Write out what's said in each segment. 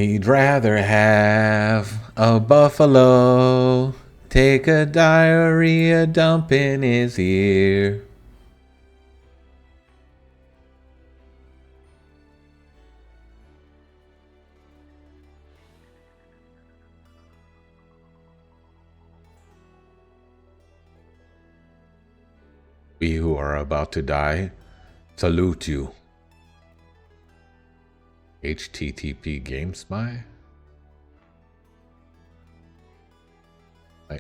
He'd rather have a buffalo take a diarrhea dump in his ear. We who are about to die salute you. HTTP GameSpy?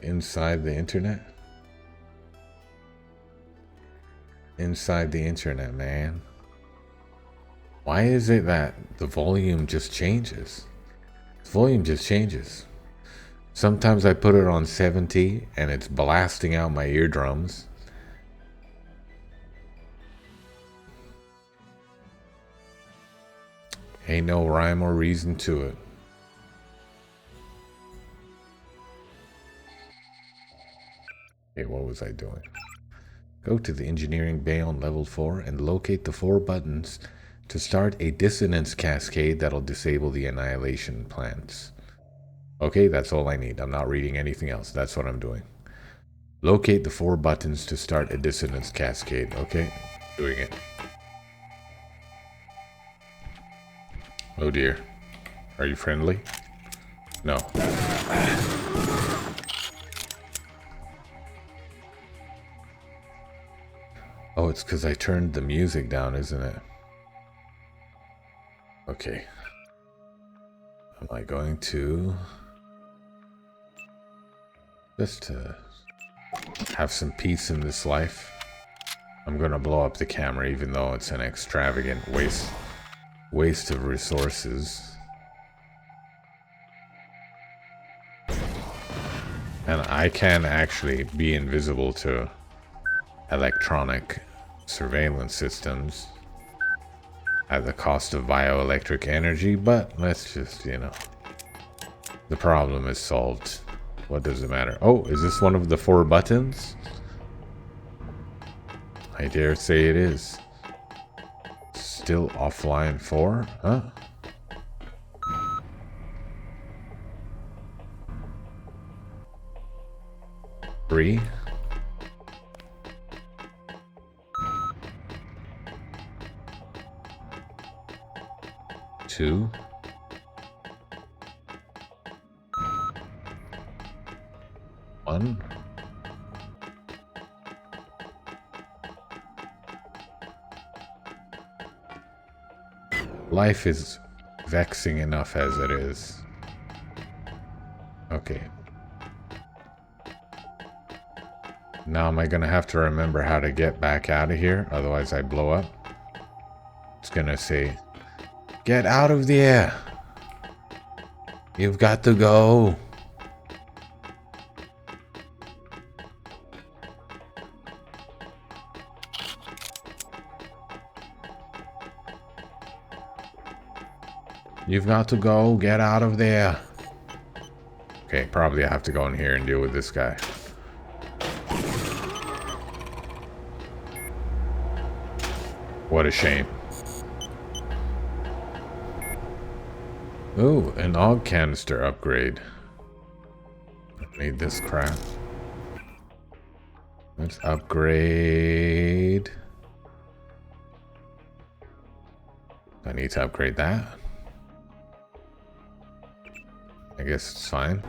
Inside the internet? Inside the internet, man. Why is it that the volume just changes? The volume just changes. Sometimes I put it on 70 and it's blasting out my eardrums. Ain't no rhyme or reason to it. Okay, what was I doing? Go to the engineering bay on level 4 and locate the 4 buttons to start a dissonance cascade that'll disable the annihilation plants. Okay, that's all I need. I'm not reading anything else. That's what I'm doing. Locate the 4 buttons to start a dissonance cascade. Okay, doing it. Oh dear. Are you friendly? No. Oh, it's because I turned the music down, isn't it? Okay. Am I going to... just to have some peace in this life? I'm gonna blow up the camera even though it's an extravagant waste of resources. And I can actually be invisible to electronic surveillance systems at the cost of bioelectric energy, but let's just, you know, the problem is solved. What does it matter? Oh, is this one of the 4 buttons? I dare say it is. Still offline 4? Huh? Three. Two. One. Life is vexing enough as it is. Okay. Now am I gonna have to remember how to get back out of here? Otherwise I blow up. It's gonna say, get out of there. You've got to go. You've got to go. Get out of there. Okay, probably I have to go in here and deal with this guy. What a shame. Ooh, an AUG canister upgrade. Need this crap. Let's upgrade. I need to upgrade that. I guess it's fine.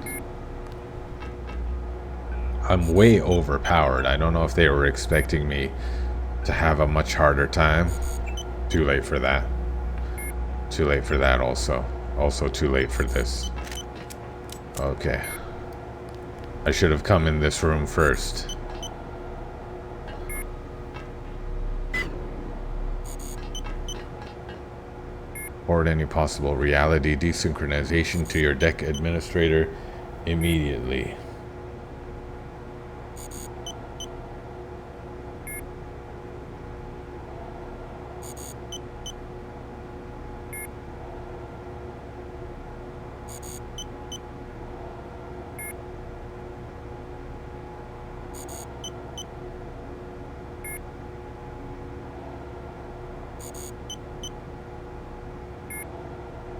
I'm way overpowered. I don't know if they were expecting me to have a much harder time. Too late for that. Too late for that also. Also too late for this. Okay. I should have come in this room first. Report any possible reality desynchronization to your deck administrator immediately.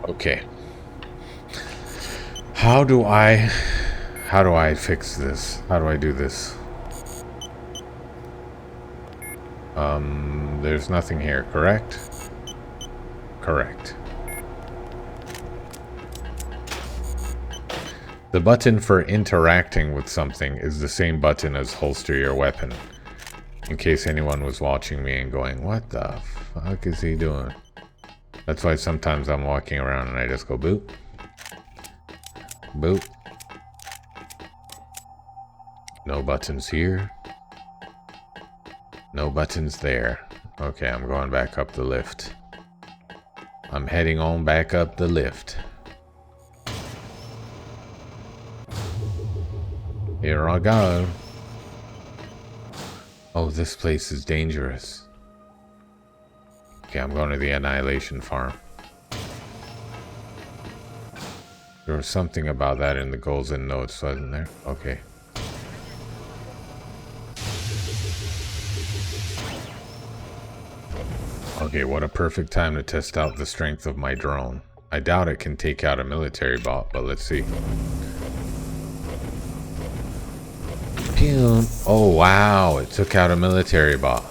Okay. How do I fix this? How do I do this? There's nothing here, correct? Correct. The button for interacting with something is the same button as holster your weapon. In case anyone was watching me and going, what the fuck is he doing? That's why sometimes I'm walking around and I just go boop. Boop. No buttons here. No buttons there. Okay, I'm going back up the lift. I'm heading on back up the lift. Here I go. Oh, this place is dangerous. Okay, I'm going to the Annihilation Farm. There was something about that in the goals and notes, wasn't there? Okay. Okay, what a perfect time to test out the strength of my drone. I doubt it can take out a military bot, but let's see. Pew. Oh wow, it took out a military bot.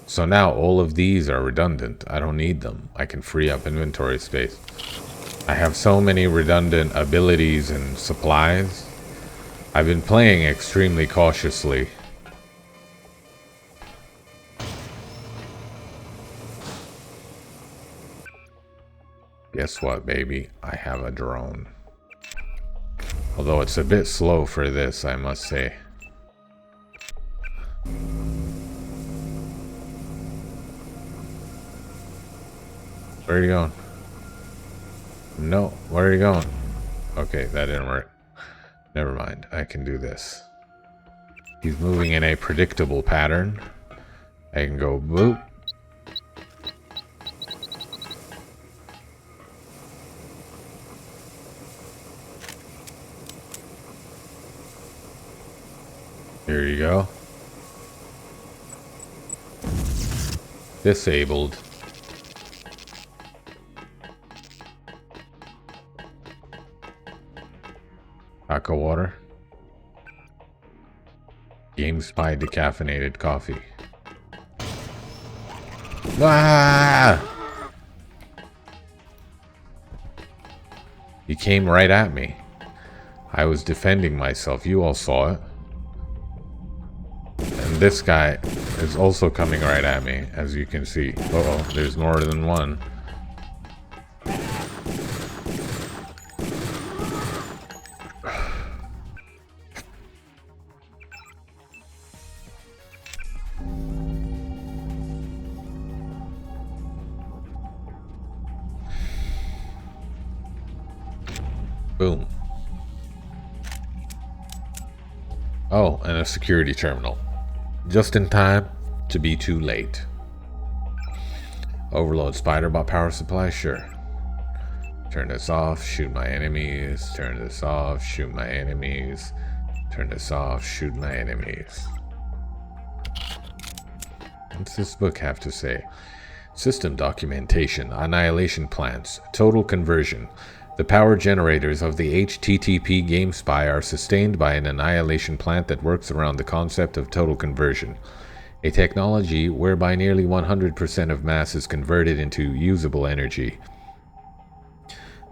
So now all of these are redundant. I don't need them. I can free up inventory space. I have so many redundant abilities and supplies. I've been playing extremely cautiously. Guess what, baby? I have a drone. Although it's a bit slow for this, I must say. Where are you going? No, where are you going? Okay, that didn't work. Never mind, I can do this. He's moving in a predictable pattern. I can go boop. Here you go. Disabled. Aqua water. Game Spy decaffeinated coffee. Ah! He came right at me. I was defending myself. You all saw it. And this guy is also coming right at me, as you can see. Uh-oh, there's more than one. Boom. Oh, and a security terminal. Just in time to be too late. Overload spider bot power supply? Sure. Turn this off, shoot my enemies. Turn this off, shoot my enemies. Turn this off, shoot my enemies. What's this book have to say? System documentation, annihilation plants, total conversion. The power generators of the HTTP GameSpy are sustained by an annihilation plant that works around the concept of total conversion, a technology whereby nearly 100% of mass is converted into usable energy.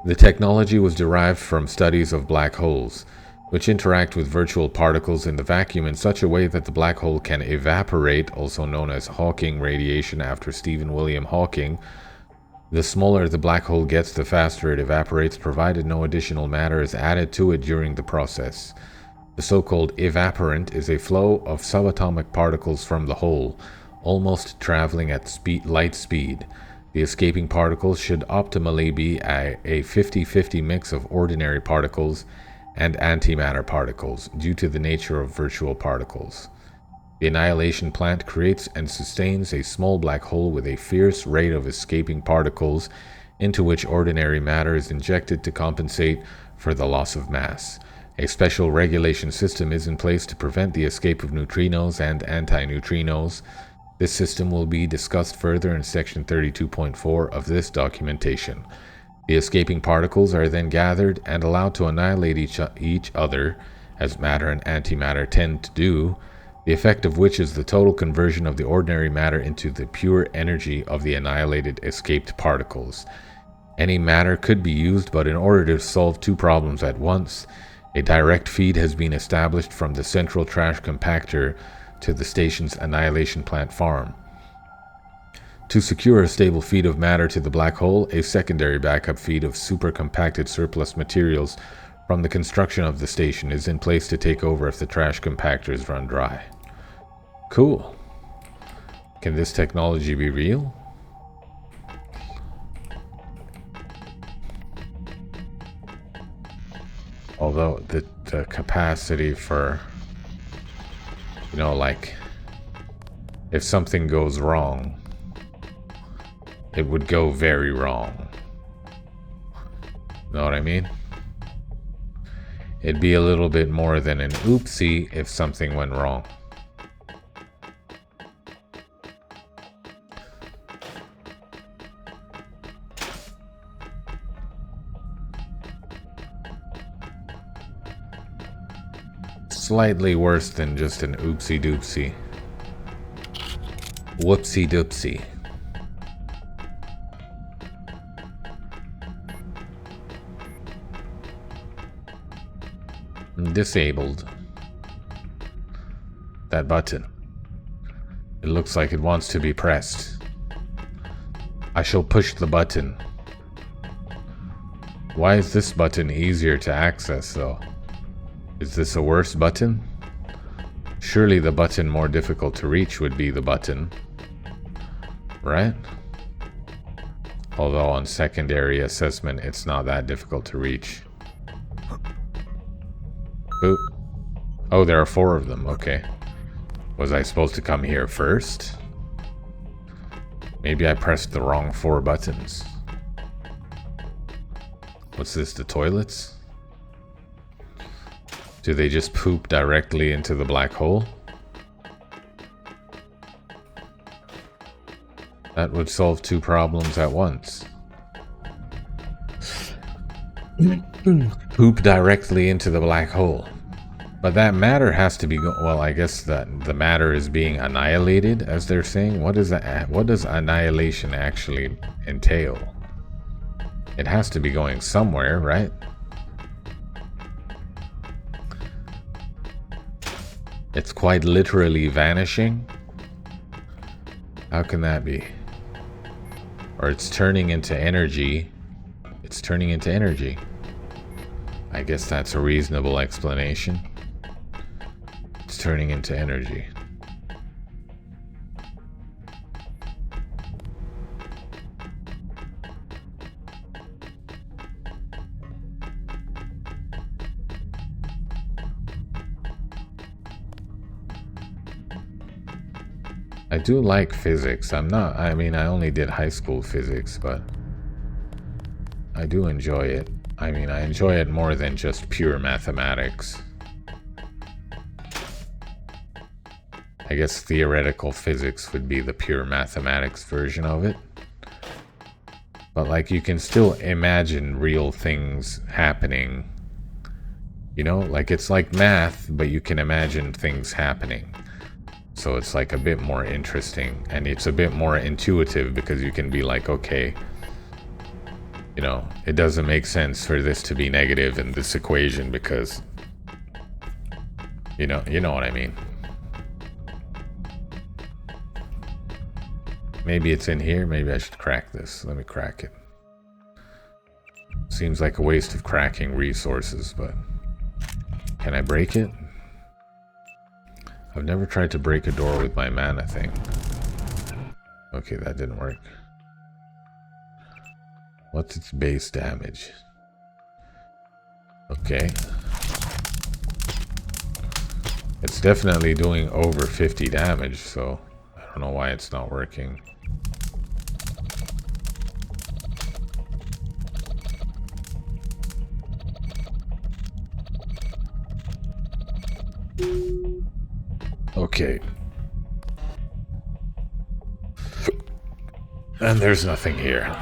The technology was derived from studies of black holes, which interact with virtual particles in the vacuum in such a way that the black hole can evaporate, also known as Hawking radiation after Stephen William Hawking. The smaller the black hole gets, the faster it evaporates, provided no additional matter is added to it during the process. The so-called evaporant is a flow of subatomic particles from the hole, almost traveling at light speed. The escaping particles should optimally be a 50-50 mix of ordinary particles and antimatter particles, due to the nature of virtual particles. The annihilation plant creates and sustains a small black hole with a fierce rate of escaping particles into which ordinary matter is injected to compensate for the loss of mass. A special regulation system is in place to prevent the escape of neutrinos and antineutrinos. This system will be discussed further in section 32.4 of this documentation. The escaping particles are then gathered and allowed to annihilate each other, as matter and antimatter tend to do, the effect of which is the total conversion of the ordinary matter into the pure energy of the annihilated escaped particles. Any matter could be used, but in order to solve two problems at once, a direct feed has been established from the central trash compactor to the station's annihilation plant farm. To secure a stable feed of matter to the black hole, a secondary backup feed of supercompacted surplus materials from the construction of the station is in place to take over if the trash compactors run dry. Cool. Can this technology be real? Although the capacity for, you know, like, if something goes wrong, it would go very wrong. Know what I mean? It'd be a little bit more than an oopsie if something went wrong. Slightly worse than just an oopsie doopsie. Whoopsie doopsie. Disabled. That button. It looks like it wants to be pressed. I shall push the button. Why is this button easier to access, though? Is this a worse button? Surely the button more difficult to reach would be the button, right? Although on secondary assessment, it's not that difficult to reach. Boop. Oh, there are 4 of them. Okay. Was I supposed to come here first? Maybe I pressed the wrong 4 buttons. What's this, the toilets? Do they just poop directly into the black hole? That would solve 2 problems at once. Poop directly into the black hole. But that matter has to be well, I guess that the matter is being annihilated, as they're saying. What does annihilation actually entail? It has to be going somewhere, right? It's quite literally vanishing. How can that be? Or it's turning into energy. It's turning into energy. I guess that's a reasonable explanation. It's turning into energy. I do like physics. I mean, I only did high school physics, but I do enjoy it. I mean, I enjoy it more than just pure mathematics. I guess theoretical physics would be the pure mathematics version of it. But like, you can still imagine real things happening. You know, like it's like math, but you can imagine things happening. So it's like a bit more interesting, and it's a bit more intuitive because you can be like, okay, you know, it doesn't make sense for this to be negative in this equation because, you know what I mean. Maybe it's in here. Maybe I should crack this. Let me crack it. Seems like a waste of cracking resources, but can I break it? I've never tried to break a door with my mana thing. Okay, that didn't work. What's its base damage? Okay. It's definitely doing over 50 damage, so I don't know why it's not working. Okay. And there's nothing here.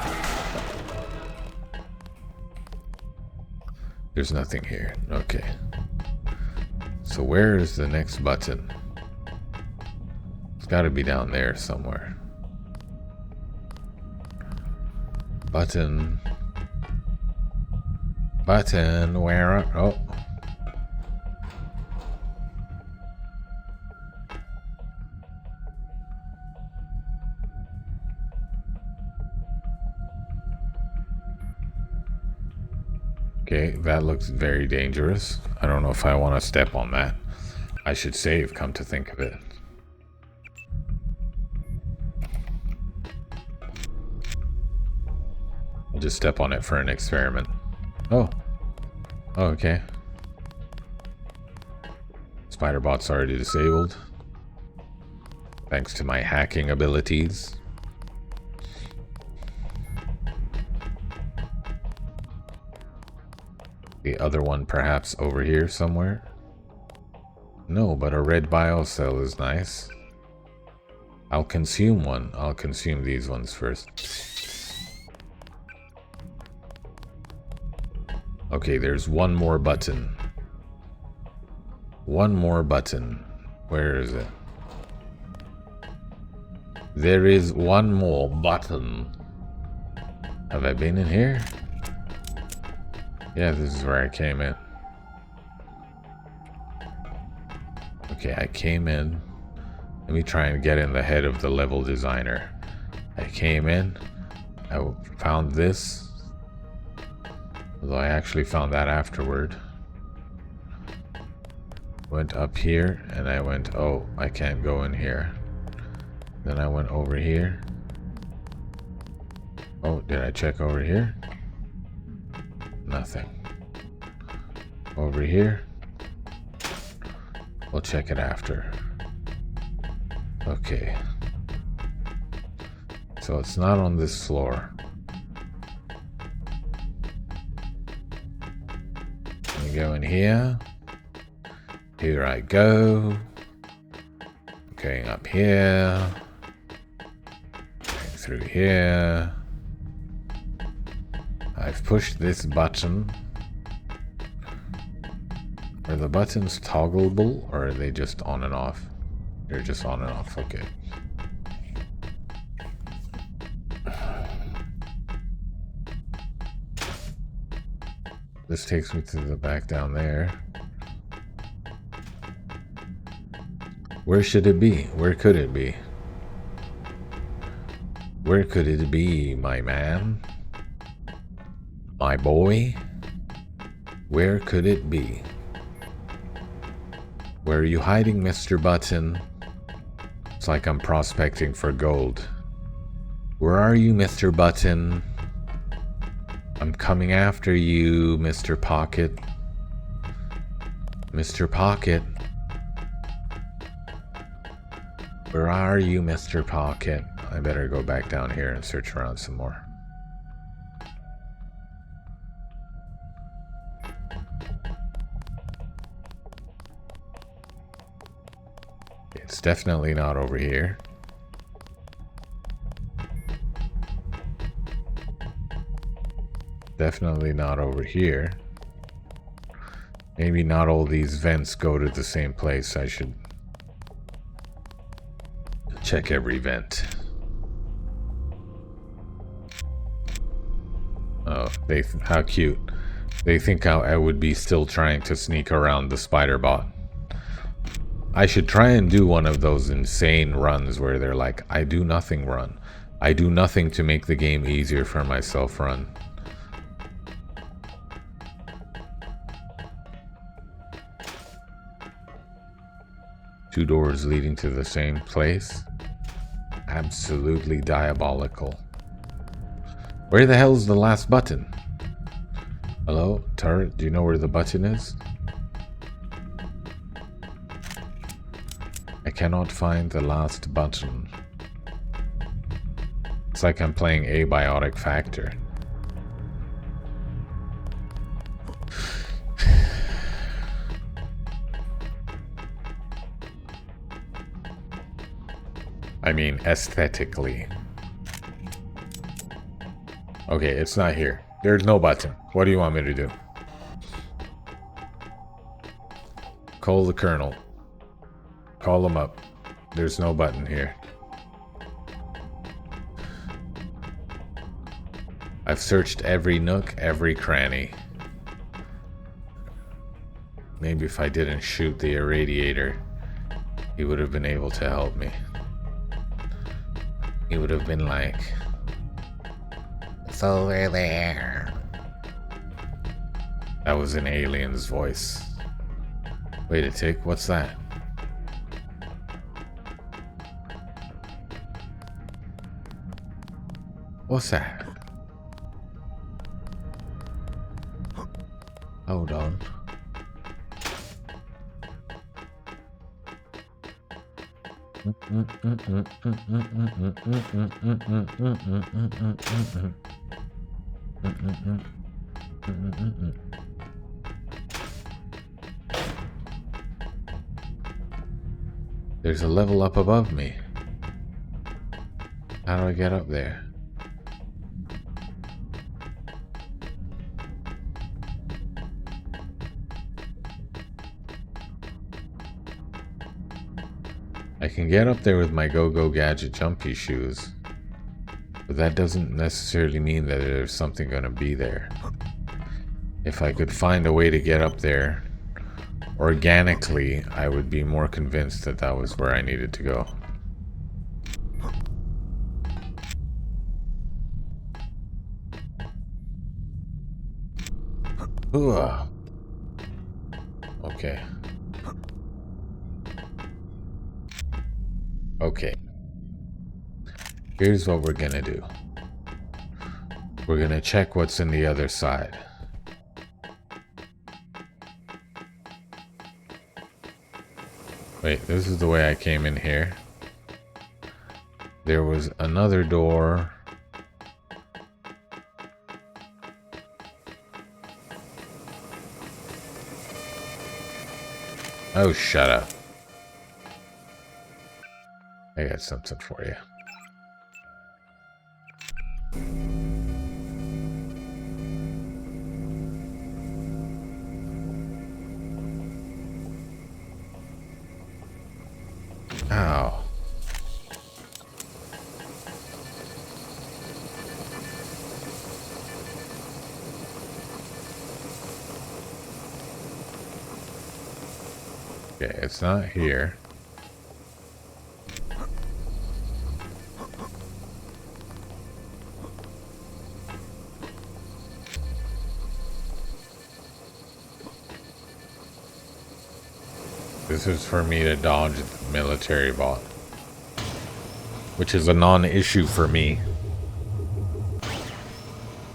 There's nothing here. Okay. So where is the next button? It's got to be down there somewhere. Button. Button. Where? Oh. Okay, that looks very dangerous. I don't know if I want to step on that. I should save, come to think of it. I'll just step on it for an experiment. Oh. Oh, okay. Spider-bot's already disabled. Thanks to my hacking abilities. The other one perhaps over here somewhere? No, but a red biocell is nice. I'll consume one. I'll consume these ones first. Okay, there's one more button. One more button. Where is it? There is one more button. Have I been in here? Yeah, this is where I came in. Okay, I came in. Let me try and get in the head of the level designer. I came in. I found this. Although I actually found that afterward. Went up here and I went, oh, I can't go in here. Then I went over here. Oh, did I check over here? Nothing. Over here. We'll check it after. Okay. So it's not on this floor. Let me go in here. Here I go. Going up here. Going through here. I've pushed this button. Are the buttons toggleable or are they just on and off? They're just on and off, okay. This takes me to the back down there. Where should it be? Where could it be? Where could it be, my man? My boy? Where could it be? Where are you hiding, Mr. Button? It's like I'm prospecting for gold. Where are you, Mr. Button? I'm coming after you, Mr. Pocket. Mr. Pocket. Where are you, Mr. Pocket? I better go back down here and search around some more. It's definitely not over here. Definitely not over here. Maybe not all these vents go to the same place. I should check every vent. Oh, how cute. They think I would be still trying to sneak around the spider bot. I should try and do one of those insane runs where they're like, I do nothing run. I do nothing to make the game easier for myself run. Two doors leading to the same place. Absolutely diabolical. Where the hell is the last button? Hello, turret, do you know where the button is? I cannot find the last button. It's like I'm playing Abiotic Factor. I mean, aesthetically. Okay, it's not here. There's no button. What do you want me to do? Call the colonel. Call him up. There's no button here. I've searched every nook, every cranny. Maybe if I didn't shoot the irradiator, he would have been able to help me. He would have been like, "It's over there." That was an alien's voice. Wait a tick, what's that? What's that? Hold on. There's a level up above me. How do I get up there? I can get up there with my Go-Go Gadget jumpy shoes, but that doesn't necessarily mean that there's something gonna be there. If I could find a way to get up there organically, I would be more convinced that that was where I needed to go. Ugh. Okay. Okay. Here's what we're gonna do. We're gonna check what's in the other side. Wait, this is the way I came in here. There was another door. Oh, shut up. I got something for you. Ow. Okay, it's not here. This is for me to dodge the military bot, which is a non-issue for me.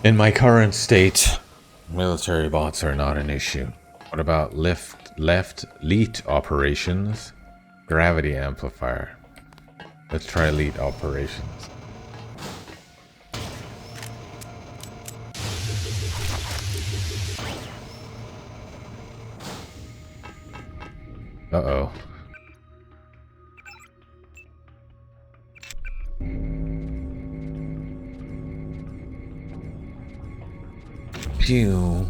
In my current state, military bots are not an issue. What about left lead operations? Gravity amplifier. Let's try lead operations. Uh-oh. Pew.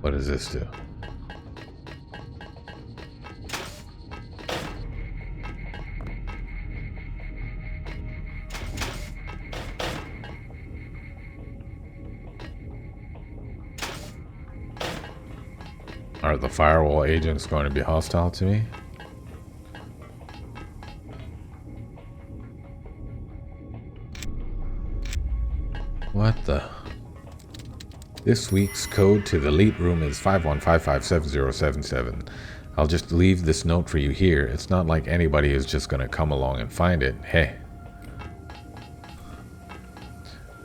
What does this do? Are the firewall agents going to be hostile to me? What the? This week's code to the elite room is 51557077. I'll just leave this note for you here. It's not like anybody is just gonna come along and find it. Hey.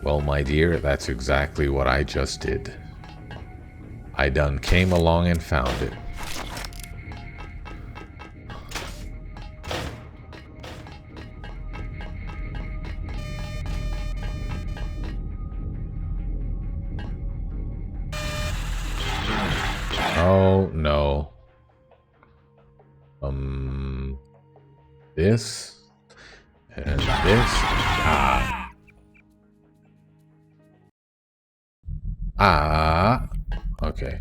Well, my dear, that's exactly what I just did. I done came along and found it. Oh, no. This and this. Ah. Ah. Okay.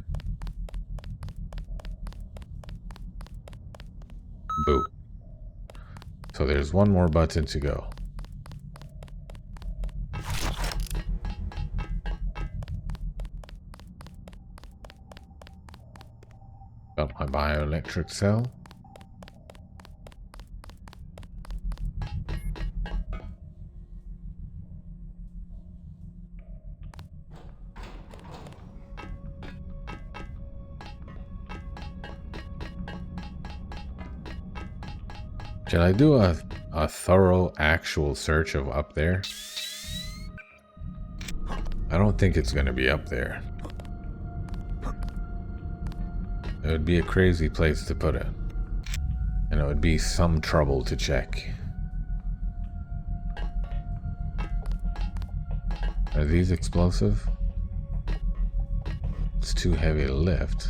Boo. So there's one more button to go. Got my bioelectric cell. Should I do a thorough actual search of up there? I don't think it's going to be up there. It would be a crazy place to put it. And it would be some trouble to check. Are these explosive? It's too heavy to lift.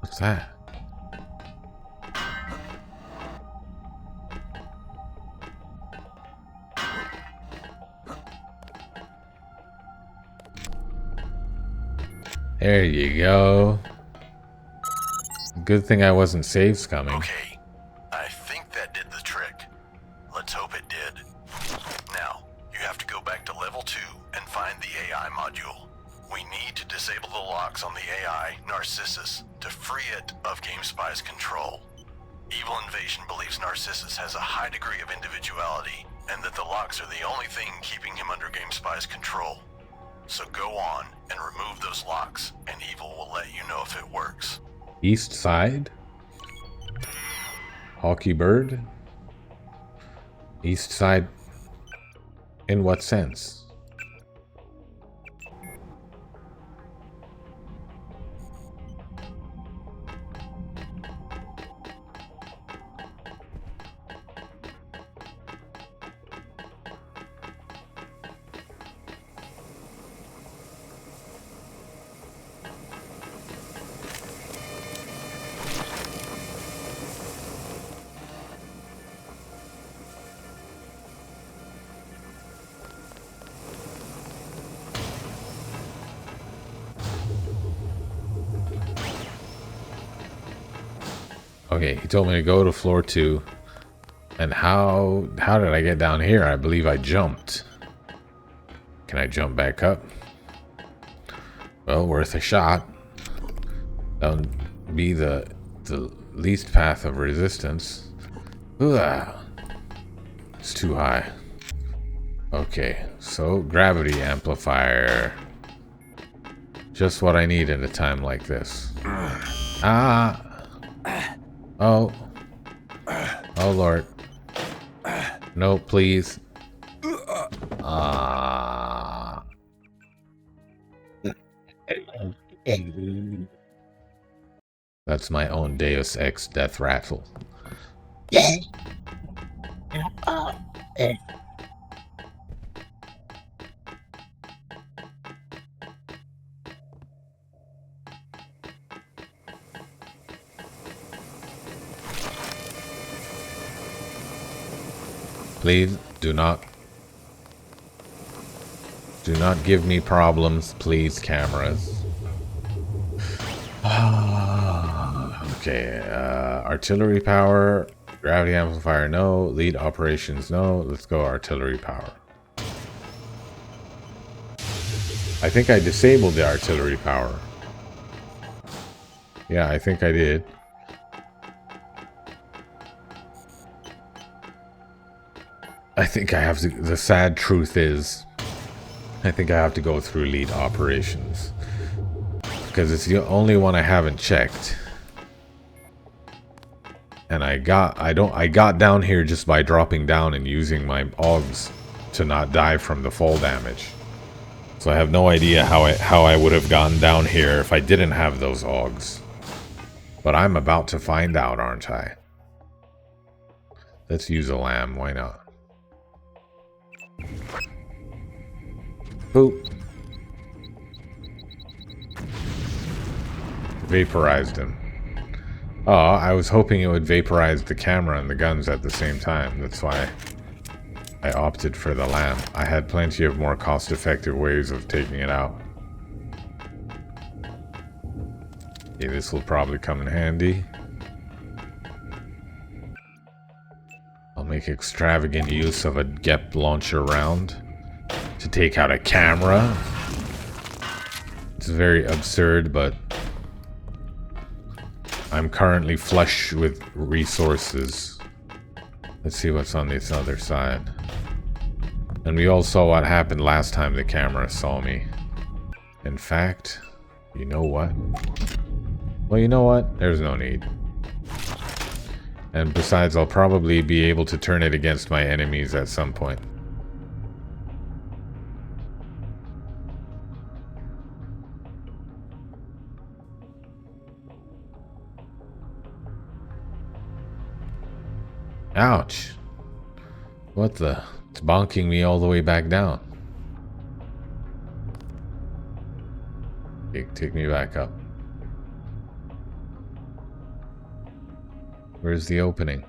What's that? There you go. Good thing I wasn't saves coming. Okay, I think that did the trick. Let's hope it did. Now, you have to go back to level 2 and find the AI module. We need to disable the locks on the AI, Narcissus, to free it of GameSpy's control. Evil Invasion believes Narcissus has a high degree of individuality, and that the locks are the only thing keeping him under GameSpy's control. So go on and remove those locks, and Evil will let you know if it works. East side? Hawky Bird? East side? In what sense? Okay, he told me to go to floor 2. And how did I get down here? I believe I jumped. Can I jump back up? Well, worth a shot. That would be the least path of resistance. Ugh. It's too high. Okay, so gravity amplifier. Just what I need at a time like this. Ah. Oh. Oh, Lord. No, please. Ah. That's my own Deus Ex death rattle. Please do not give me problems, please, cameras. Okay, artillery power, gravity amplifier, no. Lead operations, no. Let's go artillery power. I think I disabled the artillery power. Yeah, I think I did. I think I have to, the sad truth is, I think I have to go through lead operations. Because it's the only one I haven't checked. And I got down here just by dropping down and using my AUGs to not die from the fall damage. So I have no idea how I would have gone down here if I didn't have those augs. But I'm about to find out, aren't I? Let's use a lamb, why not? Boop. Vaporized him. Oh, I was hoping it would vaporize the camera and the guns at the same time. That's why I opted for the lamb. I had plenty of more cost-effective ways of taking it out. Okay, this will probably come in handy. I'll make extravagant use of a GEP launcher round to take out a camera. It's very absurd, but I'm currently flush with resources. Let's see what's on this other side. And we all saw what happened last time the camera saw me. In fact, you know what? Well, you know what? There's no need. And besides, I'll probably be able to turn it against my enemies at some point. Ouch. What the? It's bonking me all the way back down. Okay, take me back up. Where's the opening?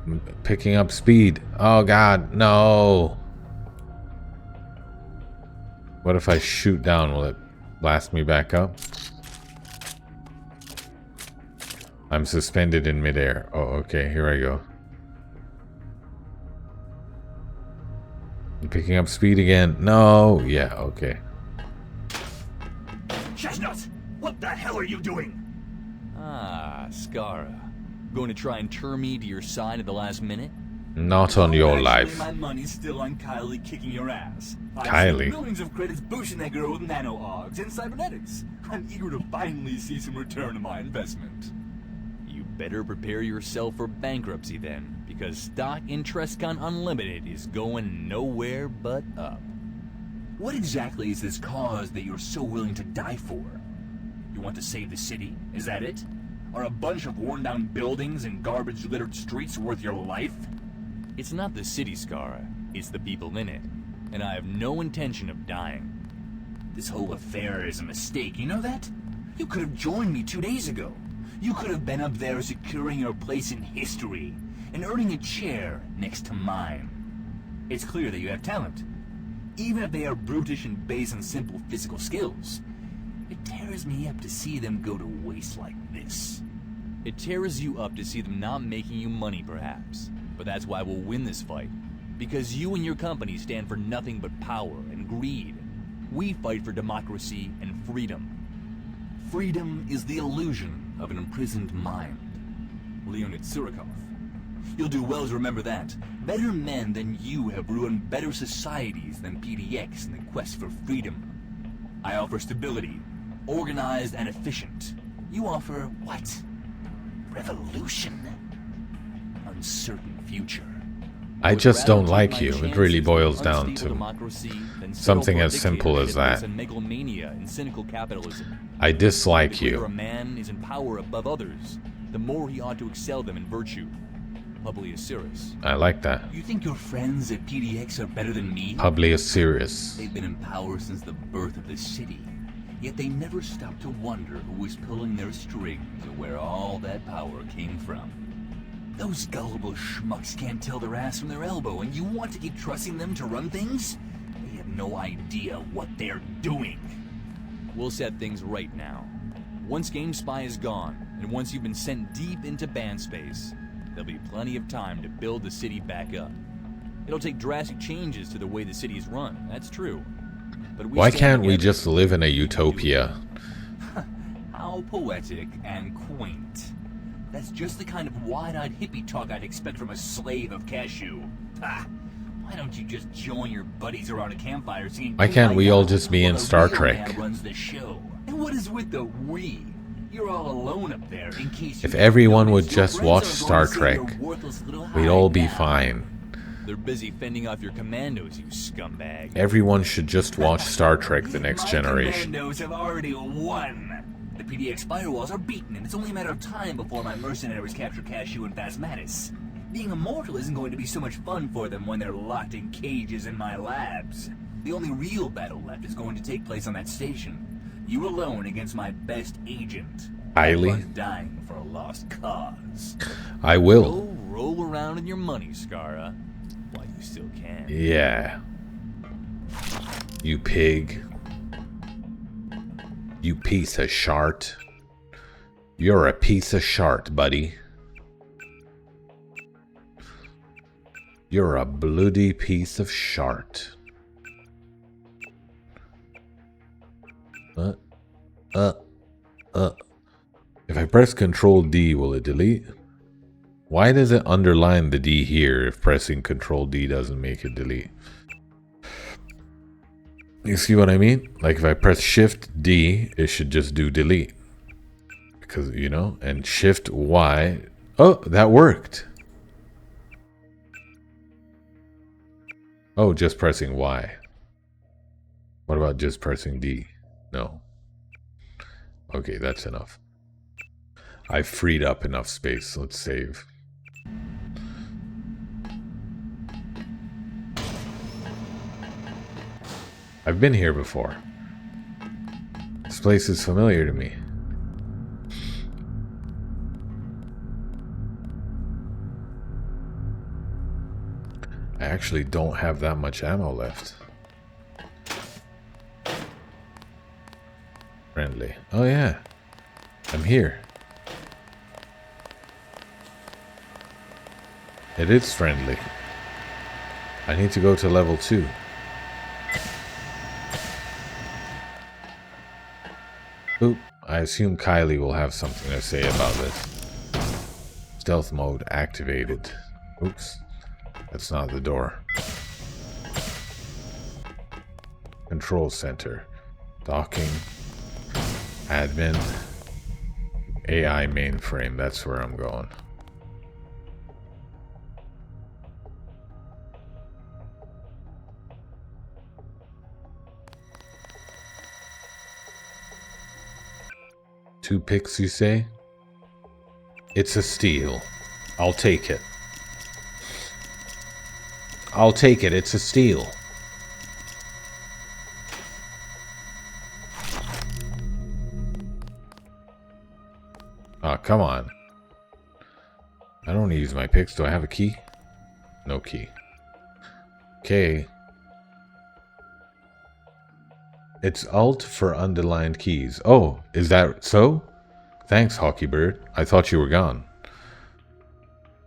I'm picking up speed. Oh god, no. What if I shoot down? Will it blast me back up? I'm suspended in midair. Oh, okay, here I go. I'm picking up speed again. No, yeah, okay. Chestnut, what the hell are you doing? Ah, Scara. Going to try and turn me to your side at the last minute? Not on your Actually, life. My money's still on Kylie kicking your ass. I've Kylie? spent millions of credits boosting that girl with nano-augs and cybernetics. I'm eager to finally see some return on my investment. You better prepare yourself for bankruptcy then, because stock in Trescon Unlimited is going nowhere but up. What exactly is this cause that you're so willing to die for? You want to save the city? Is that it? Are a bunch of worn-down buildings and garbage-littered streets worth your life? It's not the city, Scara. It's the people in it. And I have no intention of dying. This whole affair is a mistake, you know that? You could have joined me 2 days ago. You could have been up there securing your place in history and earning a chair next to mine. It's clear that you have talent. Even if they are brutish and based on simple physical skills. It tears me up to see them go to waste like this. It tears you up to see them not making you money, perhaps. But that's why we'll win this fight. Because you and your company stand for nothing but power and greed. We fight for democracy and freedom. Freedom is the illusion of an imprisoned mind. Leonid Surikov. You'll do well to remember that. Better men than you have ruined better societies than PDX in the quest for freedom. I offer stability, organized and efficient. You offer what? Revolution. Uncertain future. I just don't like you. It really boils down to something as simple as that. I dislike The greater you. a man is in power above others, the more he ought to excel them in virtue. Publius Syrus. I like that. You think your friends at PDX are better than me? Publius Syrus. They've been in power since the birth of this city. Yet they never stop to wonder who was pulling their strings or where all that power came from. Those gullible schmucks can't tell their ass from their elbow, and you want to keep trusting them to run things? They have no idea what they're doing. We'll set things right now. Once GameSpy is gone, and once you've been sent deep into band space, there'll be plenty of time to build the city back up. It'll take drastic changes to the way the city is run, that's true. But Why stand can't we together. just live in a utopia? How poetic and quaint. That's just the kind of wide-eyed hippie talk I'd expect from a slave of cashew. Ha! Why don't you just join your buddies around a campfire singing? Why can't we all just be while in the Star real Trek? man runs the show. And what is with the we? You're all alone up there in case you If everyone would notice. Your just friends watch are Star going to say Trek, your worthless little we'd all hide be now. fine. They're busy fending off your commandos, you scumbag. Everyone should just watch Star Trek The Next Generation. My commandos have already won. The PDX firewalls are beaten, and it's only a matter of time before my mercenaries capture Cashew and Phasmatis. Being immortal isn't going to be so much fun for them when they're locked in cages in my labs. The only real battle left is going to take place on that station. You alone against my best agent. Kylie? Dying for a lost cause. I will. Go roll around in your money, Skara. While you still can. Yeah. You pig. You piece of shart. You're a piece of shart, buddy. You're a bloody piece of shart. If I press Control D, will it delete? Why does it underline the D here if pressing Control D doesn't make it delete? You see what I mean? Like if I press Shift D, it should just do delete. Because, you know, and Shift Y. Oh, that worked. Oh, just pressing Y. What about just pressing D? No. Okay, that's enough. I've freed up enough space. Let's save. I've been here before. This place is familiar to me. I actually don't have that much ammo left. Friendly. Oh yeah. I'm here. It is friendly. I need to go to level 2. Oop. I assume Kylie will have something to say about this. Stealth mode activated. Oops. That's not the door. Control center. Docking. Admin. AI mainframe. That's where I'm going. Two picks, you say? It's a steal. I'll take it. I'll take it. It's a steal. Oh, come on. I don't want to use my picks. Do I have a key? No key. Okay. It's Alt for underlined keys. Oh, is that so? Thanks, Hockey Bird. I thought you were gone.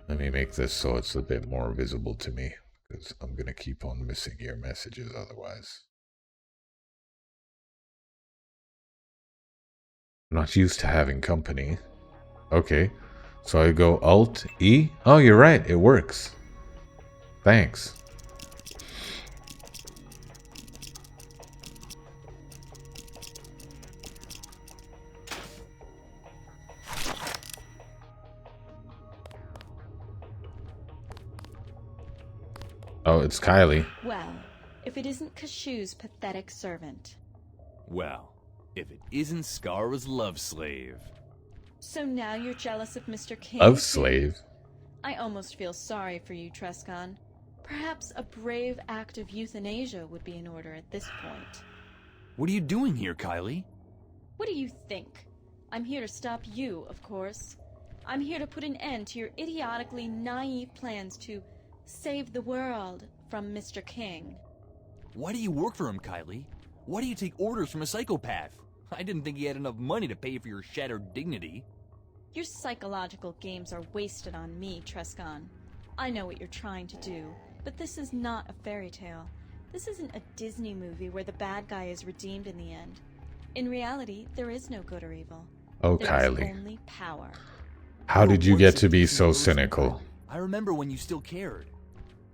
Let me make this so it's a bit more visible to me, because I'm going to keep on missing your messages otherwise. I'm not used to having company. Okay, so I go Alt E. Oh, you're right. It works. Thanks. Oh, it's Kylie. Well, if it isn't Kashew's pathetic servant. Well, if it isn't Skara's love slave. So now you're jealous of Mr. King? Love slave? I almost feel sorry for you, Trescon. Perhaps a brave act of euthanasia would be in order at this point. What are you doing here, Kylie? What do you think? I'm here to stop you, of course. I'm here to put an end to your idiotically naive plans to save the world from Mr. King. Why do you work for him, Kylie? Why do you take orders from a psychopath? I didn't think he had enough money to pay for your shattered dignity. Your psychological games are wasted on me, Trescon. I know what you're trying to do, but this is not a fairy tale. This isn't a Disney movie where the bad guy is redeemed in the end. In reality, there is no good or evil. Oh, There Kylie. is only power. How did you get to be so cynical? I remember when you still cared.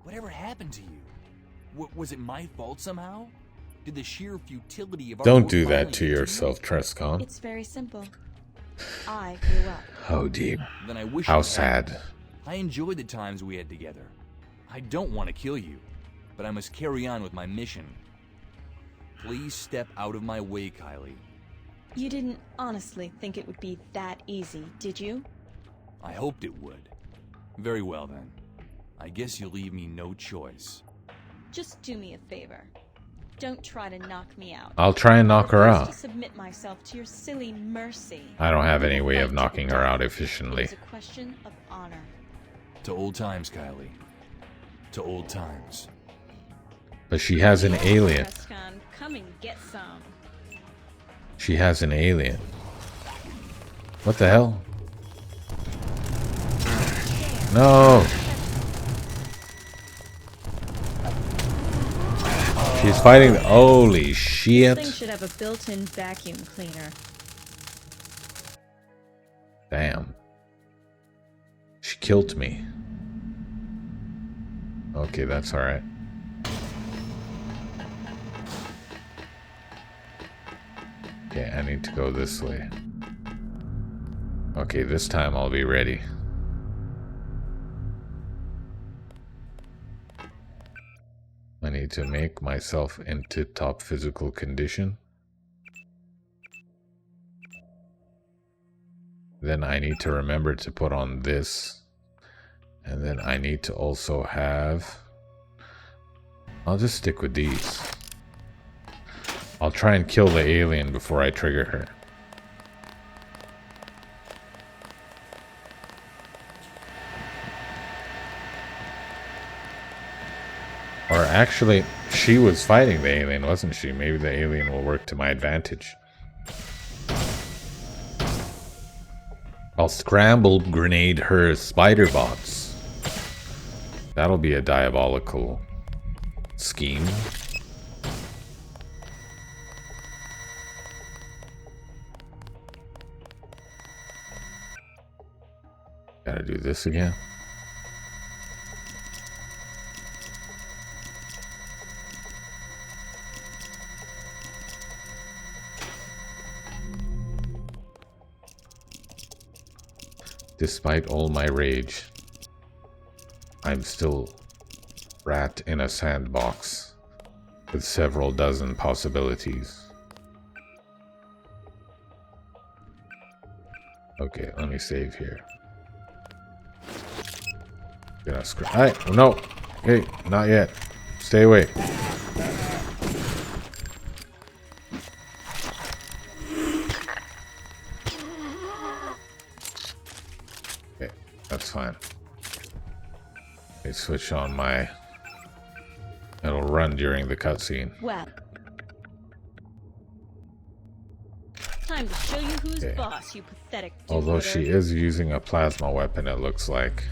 Whatever happened to you? Was it my fault somehow? Did the sheer futility of our Don't work do that finally to get you? yourself, Trescon. It's very simple. I grew up. Oh dear. Then I wish How you had. sad. I enjoyed the times we had together. I don't want to kill you, but I must carry on with my mission. Please step out of my way, Kylie. You didn't honestly think it would be that easy, did you? I hoped it would. Very well then. I guess you leave me no choice. Just do me a favor. Don't try to knock me out. I'll try and knock her I refuse out. to submit myself to your silly mercy. I don't have any way Fight of to knocking the her death. out efficiently. It's a question of honor. To old times, Kylie. To old times. But she has an alien. Trescon, come and get some. She has an alien. What the hell? No! She's fighting. Holy This shit! thing should have a built-in vacuum cleaner. Damn. She killed me. Okay, that's alright. Okay, I need to go this way. Okay, this time I'll be ready. I need to make myself into top physical condition. Then I need to remember to put on this. And then I need to also have... I'll just stick with these. I'll try and kill the alien before I trigger her. Or actually, she was fighting the alien, wasn't she? Maybe the alien will work to my advantage. I'll scramble grenade her spider bots. That'll be a diabolical scheme. Gotta do this again. Despite all my rage, I'm still wrapped in a sandbox with several dozen possibilities. Okay, let me save here. Gonna no. Okay, not yet. Stay away. Okay, that's fine. Let me switch on my... It'll run during the cutscene. Well, time to show you who's Okay. boss, you pathetic Although do-gooder. she is using a plasma weapon, it looks like.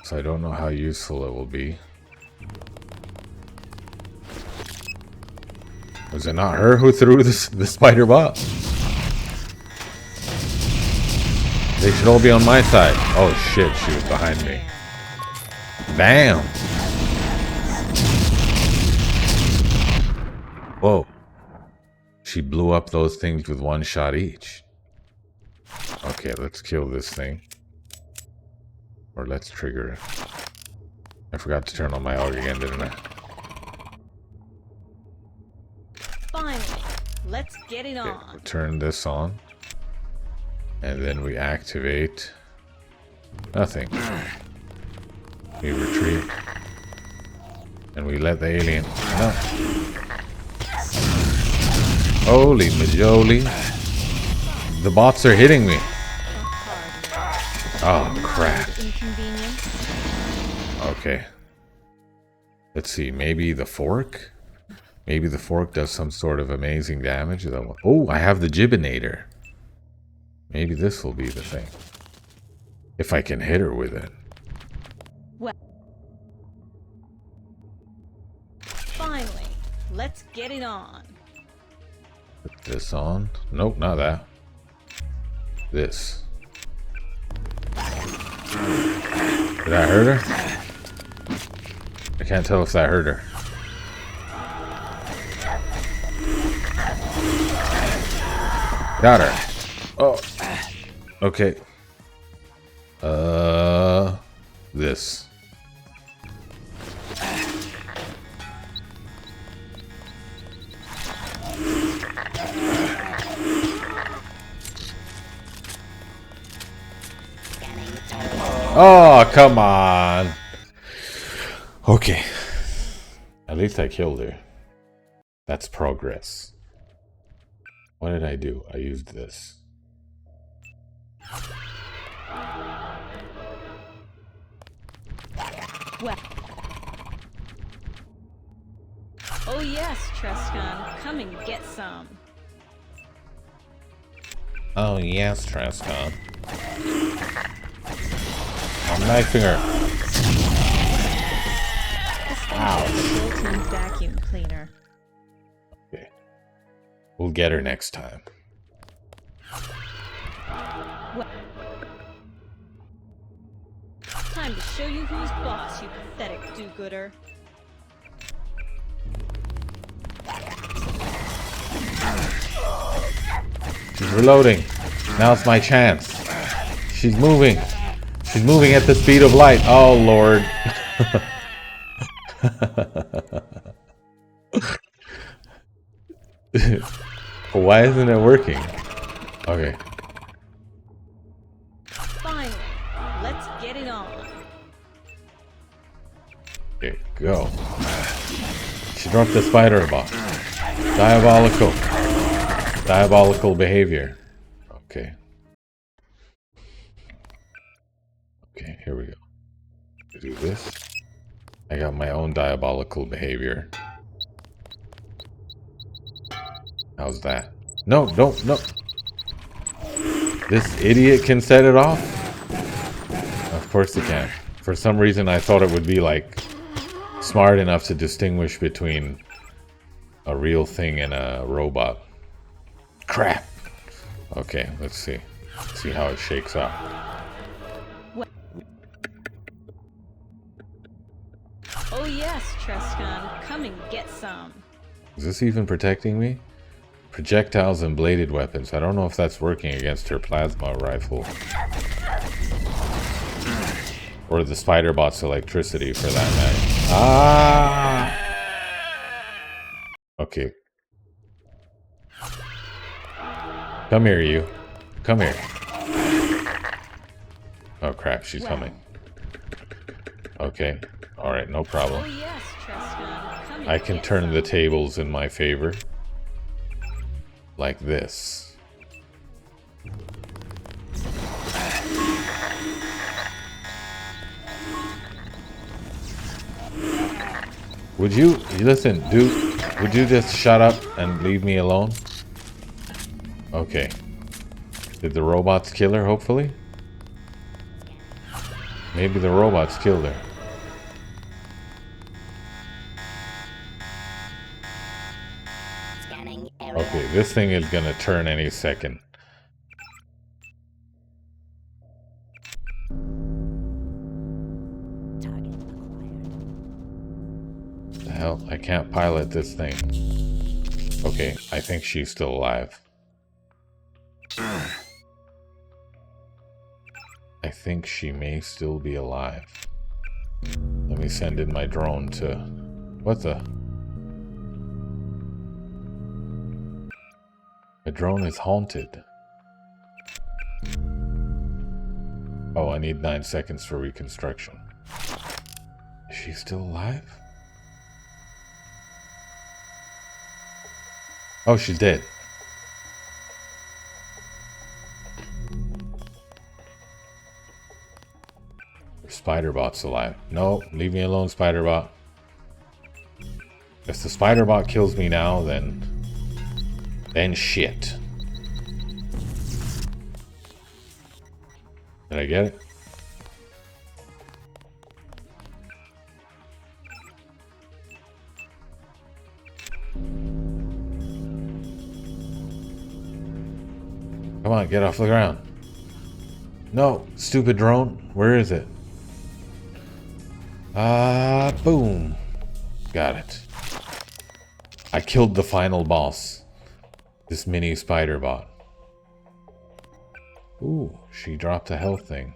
So I don't know how useful it will be. Was it not her who threw the spider bot? They should all be on my side. Oh shit, she was behind me. Bam! Whoa. She blew up those things with one shot each. Okay, let's kill this thing. Or let's trigger it. I forgot to turn on my AUG again, didn't I? Finally, let's get it Okay, on. we'll turn this on. And then we activate... Nothing. We retreat. And we let the alien... No. Holy majoli. The bots are hitting me. Oh, crap. Inconvenience. Okay. Let's see. Maybe the fork? Maybe the fork does some sort of amazing damage. Oh, I have the Gibbinator. Maybe this will be the thing. If I can hit her with it. Well, finally, let's get it on. Put this on. Nope, not that. This. Did that hurt her? I can't tell if that hurt her. Got her. Oh. Okay. This. Oh, come on. Okay. At least I killed her. That's progress. What did I do? I used this. Well. Oh yes, Trescon. Come and get some. Oh yes, Trescon. I'm knifing her. This thing's a built-in vacuum cleaner. Okay. We'll get her next time. Well. Time to show you who's boss, you pathetic do-gooder. She's reloading. Now's my chance. She's moving. She's moving at the speed of light. Oh, Lord. Why isn't it working? Okay. Finally, let's get it on. Okay, go. She dropped the spider box. Diabolical. Diabolical behavior. Okay. Okay, here we go. Do this. I got my own diabolical behavior. How's that? No, don't, no. This idiot can set it off? Of course he can. For some reason I thought it would be like smart enough to distinguish between a real thing and a robot. Crap. Okay, let's see. See how it shakes out. Oh yes, Trescon. Come and get some. Is this even protecting me? Projectiles and bladed weapons. I don't know if that's working against her plasma rifle. Or the spider bot's electricity for that matter. Ah! Okay. Come here, you. Come here. Oh crap, she's coming. Okay. Alright, no problem. Oh yes, Trescon. Come and I can get turn some. the tables in my favor. Like this. Would you, listen, dude, would you just shut up and leave me alone? Okay. Did the robots kill her, hopefully? Maybe the robots killed her. Okay, this thing is gonna turn any second. The hell? I can't pilot this thing. Okay, I think she's still alive. I think she may still be alive. Let me send in my drone to... What the? The drone is haunted. Oh, I need 9 seconds for reconstruction. Is she still alive? Oh, she's dead. Spider-Bot's alive. No, leave me alone, Spider-Bot. If the Spider-Bot kills me now, then shit. Did I get it? Come on, get off the ground. No, stupid drone. Where is it? Boom. Got it. I killed the final boss. This mini spider bot. Ooh, she dropped a health thing.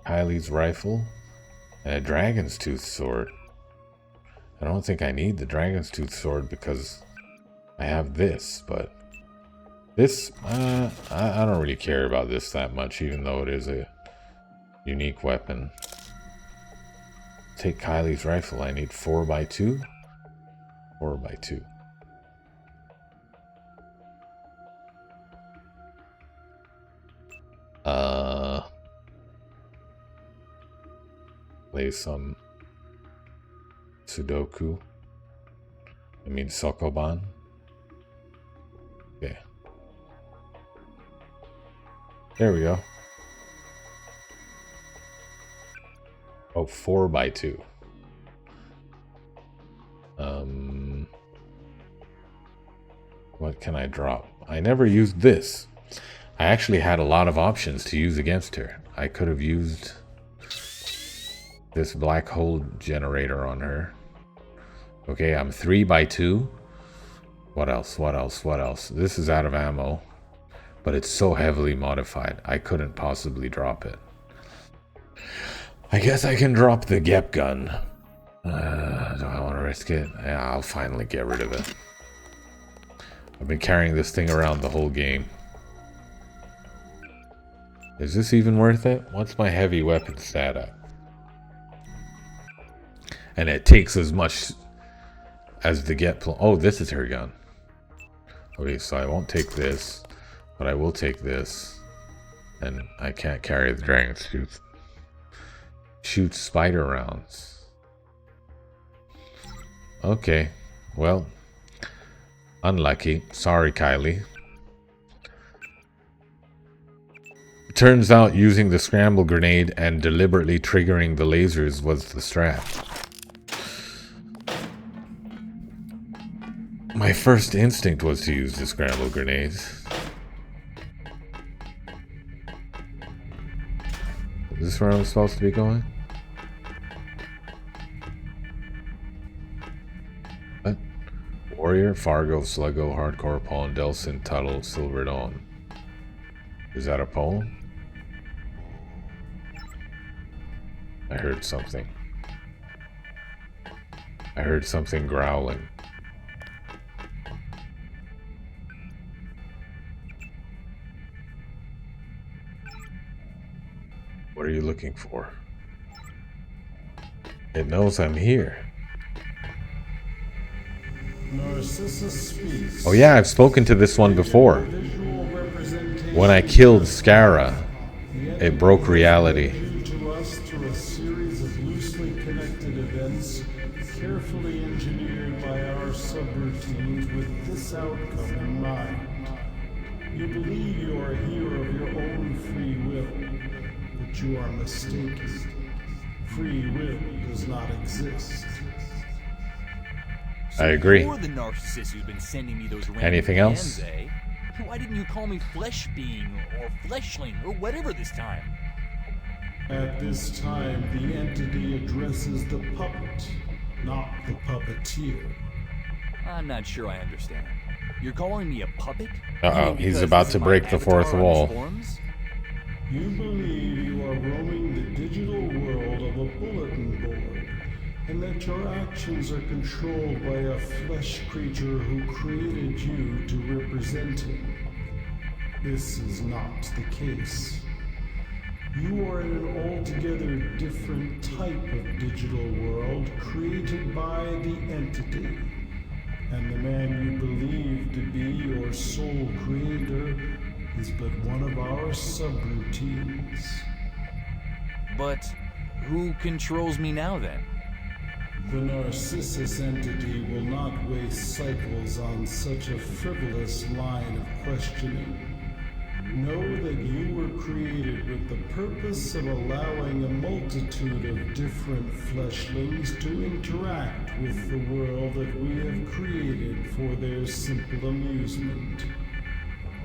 Kylie's rifle and a dragon's tooth sword. I don't think I need the dragon's tooth sword because I have this, but This, I don't really care about this that much, even though it is a unique weapon. Take Kylie's rifle. I need 4x2. 4x2. Play some Sudoku. I mean Sokoban. Okay. There we go. Oh, 4x2. What can I drop? I never used this. I actually had a lot of options to use against her. I could have used this black hole generator on her. Okay, I'm 3x2. What else? What else? What else? This is out of ammo, but it's so heavily modified. I couldn't possibly drop it. I guess I can drop the Gep gun. Do I want to risk it? Yeah, I'll finally get rid of it. I've been carrying this thing around the whole game. Is this even worth it? What's my heavy weapon stat at? And it takes as much as the Gep. Oh, this is her gun. Okay, so I won't take this, but I will take this. And I can't carry the dragon's tooth. Shoot spider rounds. Okay, well, unlucky. Sorry, Kylie. Turns out using the scramble grenade and deliberately triggering the lasers was the strat. My first instinct was to use the scramble grenades. Is this where I'm supposed to be going? What? Warrior, Fargo, Sluggo, Hardcore, Pawn, Delson, Tuttle, Silver Dawn. Is that a poem? I heard something. I heard something growling. What are you looking for? It knows I'm here. Oh yeah, I've spoken to this one before. When I killed Scara, it broke reality. To us through a series of loosely connected events, carefully engineered by our subroutines with this outcome in mind. You believe you are a hero of your own free will, but you are mistaken. Free will does not exist. I agree. You're the narcissist who's been sending me those random Anything else? DMs, eh? Why didn't you call me flesh being or fleshling or whatever this time? At this time, the entity addresses the puppet, not the puppeteer. I'm not sure I understand. You're calling me a puppet? Uh-oh, You mean he's because about this to is my break the fourth avatar on wall. these forums? You believe you are roaming the digital world of a bulletin board, and that your actions are controlled by a flesh creature who created you to represent him. This is not the case. You are in an altogether different type of digital world created by the entity, and the man you believe to be your sole creator is but one of our subroutines. But who controls me now then? The Narcissus entity will not waste cycles on such a frivolous line of questioning. Know that you were created with the purpose of allowing a multitude of different fleshlings to interact with the world that we have created for their simple amusement.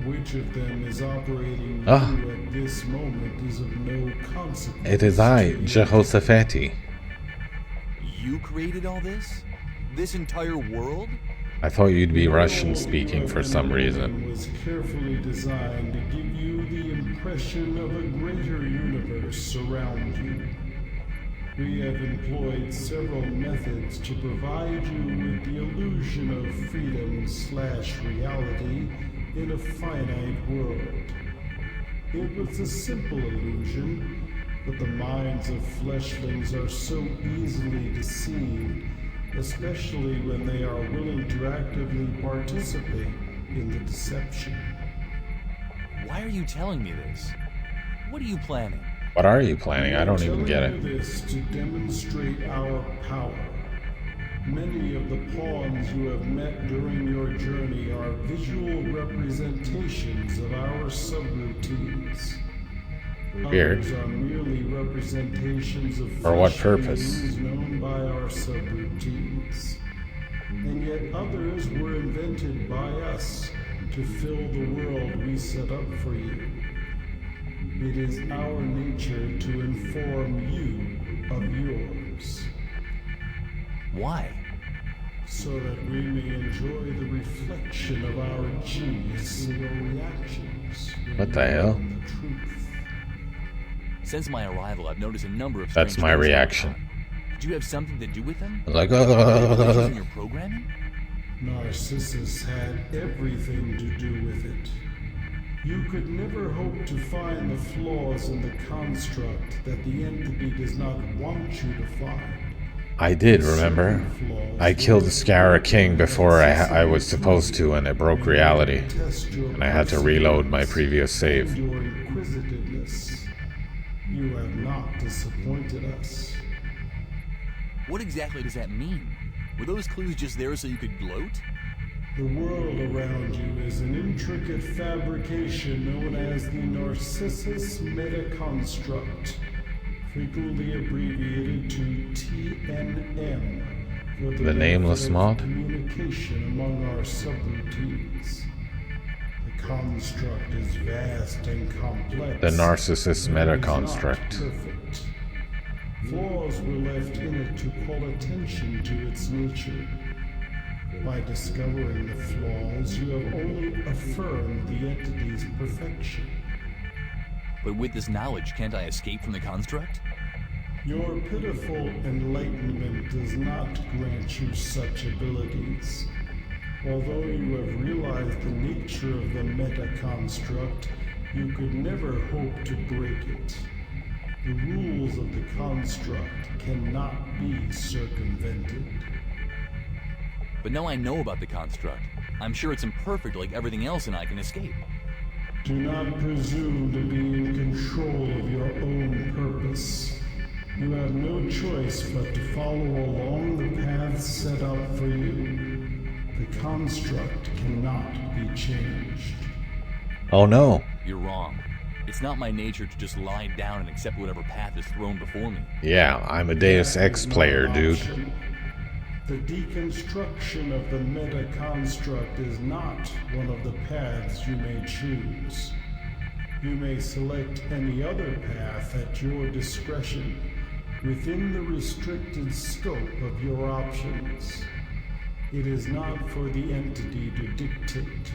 Which of them is operating you at this moment is of no consequence. It is I, to you. Jehoshaphat. You created all this? This entire world? I thought you'd be Russian speaking for some reason. Was carefully designed to give you the impression of a greater universe around you. We have employed several methods to provide you with the illusion of freedom/reality in a finite world. It was a simple illusion, but the minds of fleshlings are so easily deceived, especially when they are willing to actively participate in the deception. Why are you telling me this? What are you planning? What are you planning? I don't even get Telling it. you this to demonstrate our power. Many of the pawns you have met during your journey are visual representations of our subroutines. Weird. Others are merely representations of For what flesh purpose? beings known by our subroutines. And yet others were invented by us to fill the world we set up for you. It is our nature to inform you of yours, Why? so that we may enjoy the reflection of our genius in your reactions. What the hell? The truth. Since my arrival, I've noticed a number of That's strange my things going reaction. on. Did you have something to do with them? Like, Glitches in your programming? Narcissus had everything to do with it. You could never hope to find the flaws in the construct that the entity does not want you to find. I did, remember? I killed the Scara King before I was supposed to, and it broke reality. And I had to reload my previous save. Your inquisitiveness. You have not disappointed us. What exactly does that mean? Were those clues just there so you could gloat? The world around you is an intricate fabrication known as the Narcissus Metaconstruct, frequently abbreviated to TNM, for The Nameless benefit of mod? communication among our subroutines. The construct is vast and complex. The Narcissus but it is Metaconstruct. not perfect. Flaws were left in it to call attention to its nature. By discovering the flaws, you have only affirmed the entity's perfection. But with this knowledge, can't I escape from the construct? Your pitiful enlightenment does not grant you such abilities. Although you have realized the nature of the meta-construct, you could never hope to break it. The rules of the construct cannot be circumvented. But now I know about the construct. I'm sure it's imperfect like everything else and I can escape. Do not presume to be in control of your own purpose. You have no choice but to follow along the path set out for you. The construct cannot be changed. Oh no. You're wrong. It's not my nature to just lie down and accept whatever path is thrown before me. Yeah, I'm a Deus Ex player, dude. The deconstruction of the meta-construct is not one of the paths you may choose. You may select any other path at your discretion, within the restricted scope of your options. It is not for the entity to dictate.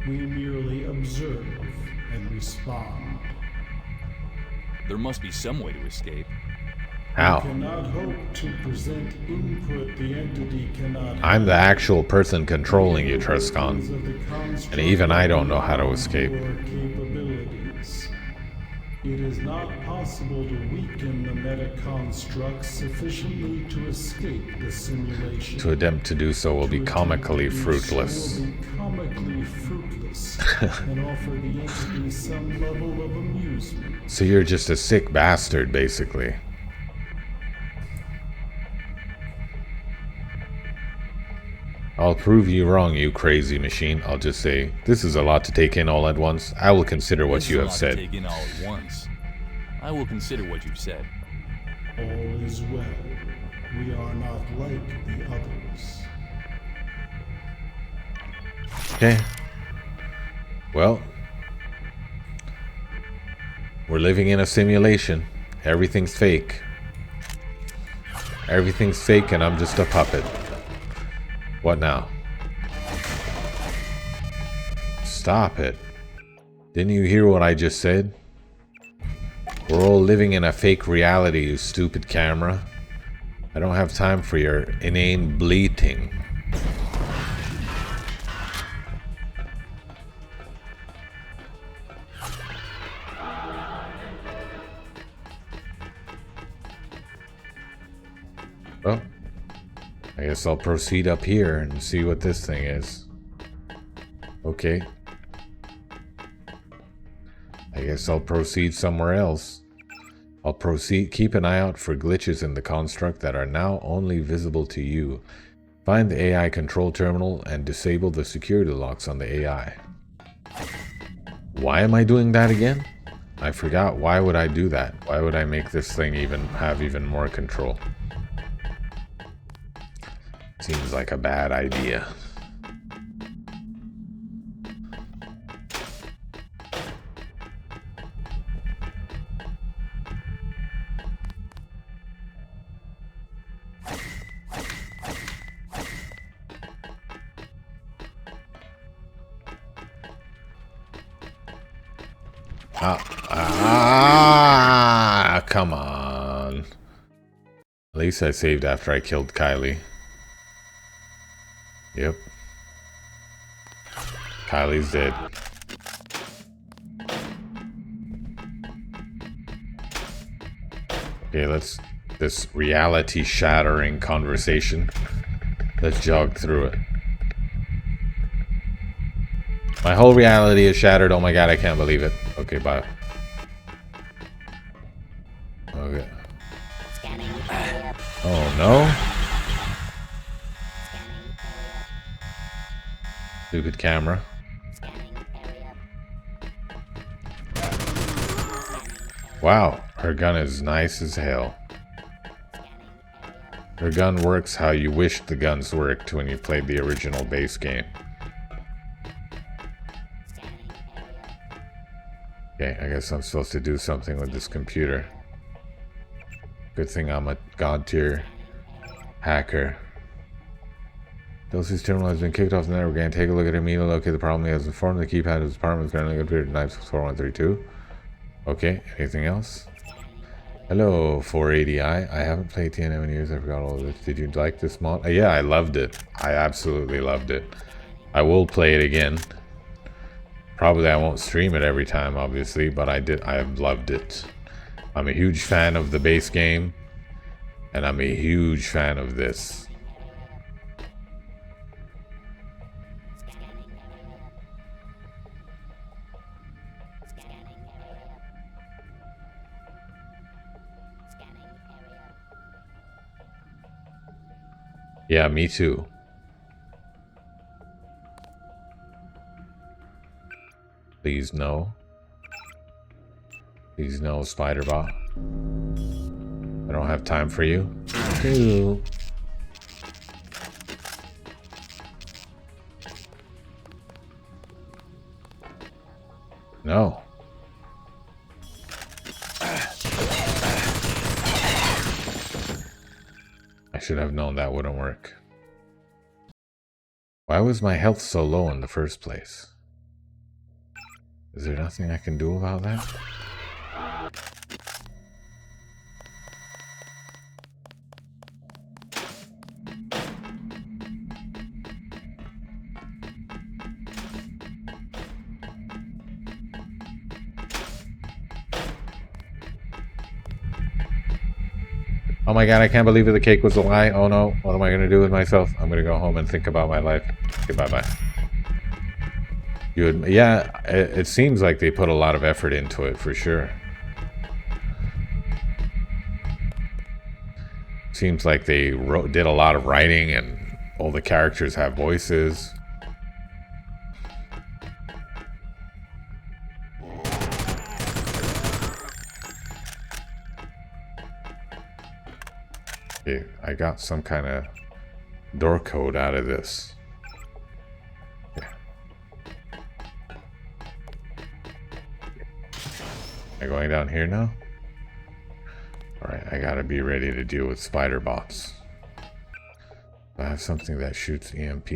We merely observe and respond. There must be some way to escape. How? You cannot hope to present input the entity cannot I'm the have. actual person controlling you, Triscon. Of the construct And even I don't know how to escape. your capabilities. It is not possible to weaken the meta-construct sufficiently to escape the simulation. To attempt to do so will be To attempt comically to do so fruitless. will be comically fruitless and offer the entity some level of amusement. So you're just a sick bastard, basically. I'll prove you wrong, you crazy machine. I'll just say, this is a lot to take in all at once. I will consider what This you is a have lot to said. take in all at once. I will consider what you've said. All is well. We are not like the others. Okay. Well, we're living in a simulation. Everything's fake. Everything's fake and I'm just a puppet. What now? Stop it. Didn't you hear what I just said? We're all living in a fake reality, you stupid camera. I don't have time for your inane bleating. Well, I guess I'll proceed up here and see what this thing is. Okay. I guess I'll proceed somewhere else. I'll proceed. Keep an eye out for glitches in the construct that are now only visible to you. Find the AI control terminal and disable the security locks on the AI. Why am I doing that again? I forgot. Why would I do that? Why would I make this thing have even more control? Seems like a bad idea. Come on. At least I saved after I killed Kylie. Yep. Kylie's dead. Okay, this reality-shattering conversation. Let's jog through it. My whole reality is shattered. Oh my god, I can't believe it. Okay, bye. Okay. Oh no. Stupid camera. Wow, her gun is nice as hell. Her gun works how you wished the guns worked when you played the original base game. Okay, I guess I'm supposed to do something with this computer. Good thing I'm a god tier hacker. Those whose terminal has been kicked off the network again, take a look at it immediately. Locate the problem. He has informed the keypad of his apartment is currently appeared at 94132. Okay, anything else? Hello, 480i. I haven't played TNM in years. I forgot all of this. Did you like this mod? Yeah, I loved it. I absolutely loved it. I will play it again. Probably I won't stream it every time, obviously, but I have loved it. I'm a huge fan of the base game, and I'm a huge fan of this. Yeah, me too. Please no. Please no, Spiderbot. I don't have time for you. Ew. No. I should have known that wouldn't work. Why was my health so low in the first place? Is there nothing I can do about that? Oh my god, I can't believe it. The cake was a lie. Oh no, what am I going to do with myself? I'm going to go home and think about my life. Okay, bye-bye. Yeah, it seems like they put a lot of effort into it, for sure. Seems like they did a lot of writing and all the characters have voices. Okay, I got some kind of door code out of this. Yeah. Am I going down here now? Alright, I gotta be ready to deal with spider bots. I have something that shoots EMP.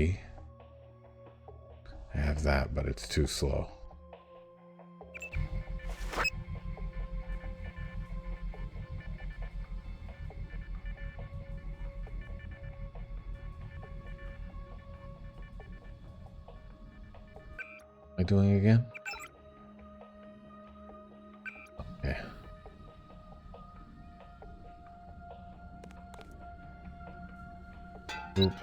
I have that, but it's too slow. Am I doing it again? Okay. Oop.